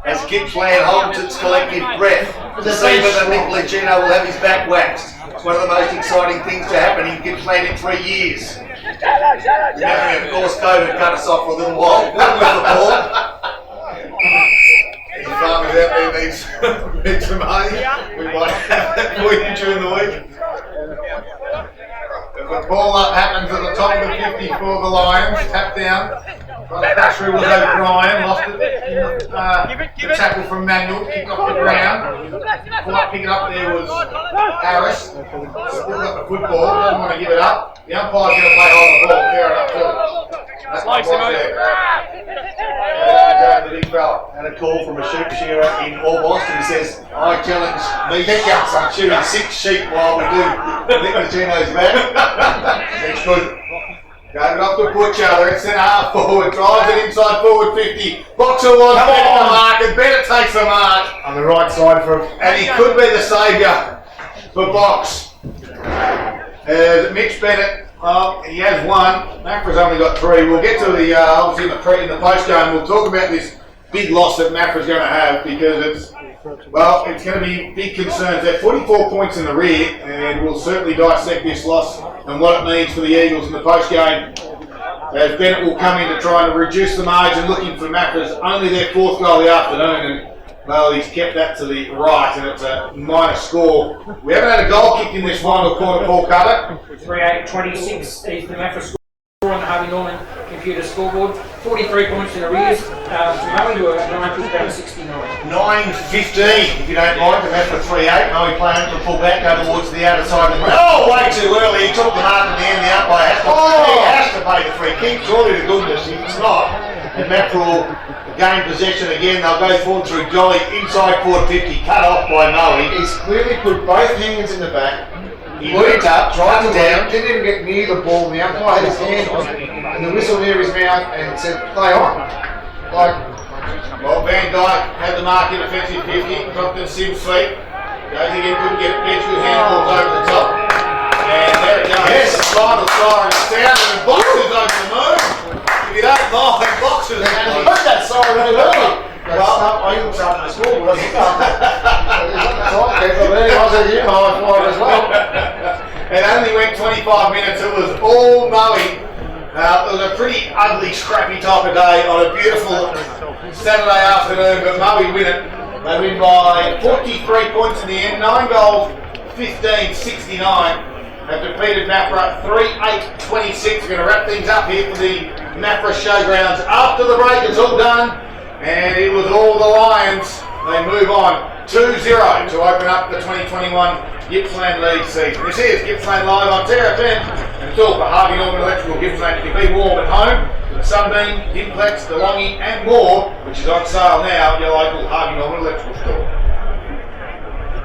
as Gippsland holds its collective breath to see whether Nick Legino will have his back waxed. It's one of the most exciting things to happen in Gippsland in 3 years. Remembering, of course, COVID cut us off for a little while. Good with the ball. If the farmers out there need some money, we might have that for you during the week. If the ball up happens at the top of the 50 for the Lions, tap down. The pressure was O'Brien, lost it in the tackle from Manuel, kicked off the ground. Pick it up there was Harris. Still got the football, doesn't want to give it up. The umpire's going to play hold the ball, fair enough too. That's my boss there. The big fella. And a call from a sheep shearer in Orbost who says, I challenge me shooting 6 sheep while we do Nick Legino's back. That's good. Gave it off to Butcher, they're at centre half forward, drives it inside forward 50. Boxer was Bennett the mark, and Bennett takes the mark. On the right side for him. And he could be the saviour for Box. Mitch Bennett, he has one. Maffra's only got 3. We'll get to the, obviously in the post game, we'll talk about this big loss that Maffra's going to have because it's Well, it's going to be big concerns. They're 44 points in the rear, and we'll certainly dissect this loss and what it means for the Eagles in the post-game. As Bennett will come in to try and reduce the margin, looking for Maffra's only their 4th goal of the afternoon, and well, he's kept that to the right, and it's a minor score. We haven't had a goal kicked in this final quarter, Paul Cutter. 38-26 is the Maffra score on the Harvey Norman computer scoreboard. 43 points in arrears. Maui to a 9-69. 9:15, if you don't mind, to Maffra 3-8. Now we playing to pull back, go towards the outer side of the oh, way too early. He took the mark at the end. The umpire has to pay the free kick. Surely to goodness, it's not. And Maffra will gain possession again. They'll go forward through Jolly, inside quarter 50, cut off by Moe. He's clearly put both hands in the back. He Looked up, tried to down. didn't even get near the ball, and the umpire had his hand on it, and the whistle near his mouth, and said, play on. Like, Well, Van Dyke had the mark in offensive 50, dropped in Sim's feet. Goes again, couldn't get it, Benjamin handballs over the top. And there it goes. Yes. Final siren sound, and Boxers over the moon. If you don't mind, Boxers. I heard that siren really early. I even started the school, but I think I was at you, I fired as well. It only went 25 minutes, it was all Moe. It was a pretty ugly, scrappy type of day on a beautiful Saturday afternoon, but Moe win it. They win by 43 points in the end, 9 goals, 15-69. Have defeated Maffra 3-8-26. We're going to wrap things up here for the Maffra Showgrounds. After the break, it's all done. And it was all the Lions. They move on 2-0 to open up the 2021 Gippsland League season. This is Gippsland Live on TRFM. And it's all for Harvey Norman Electrical Gippsland. You can be warm at home with Sunbeam, Dimplex, DeLonghi and more, which is on sale now at your local Harvey Norman Electrical store.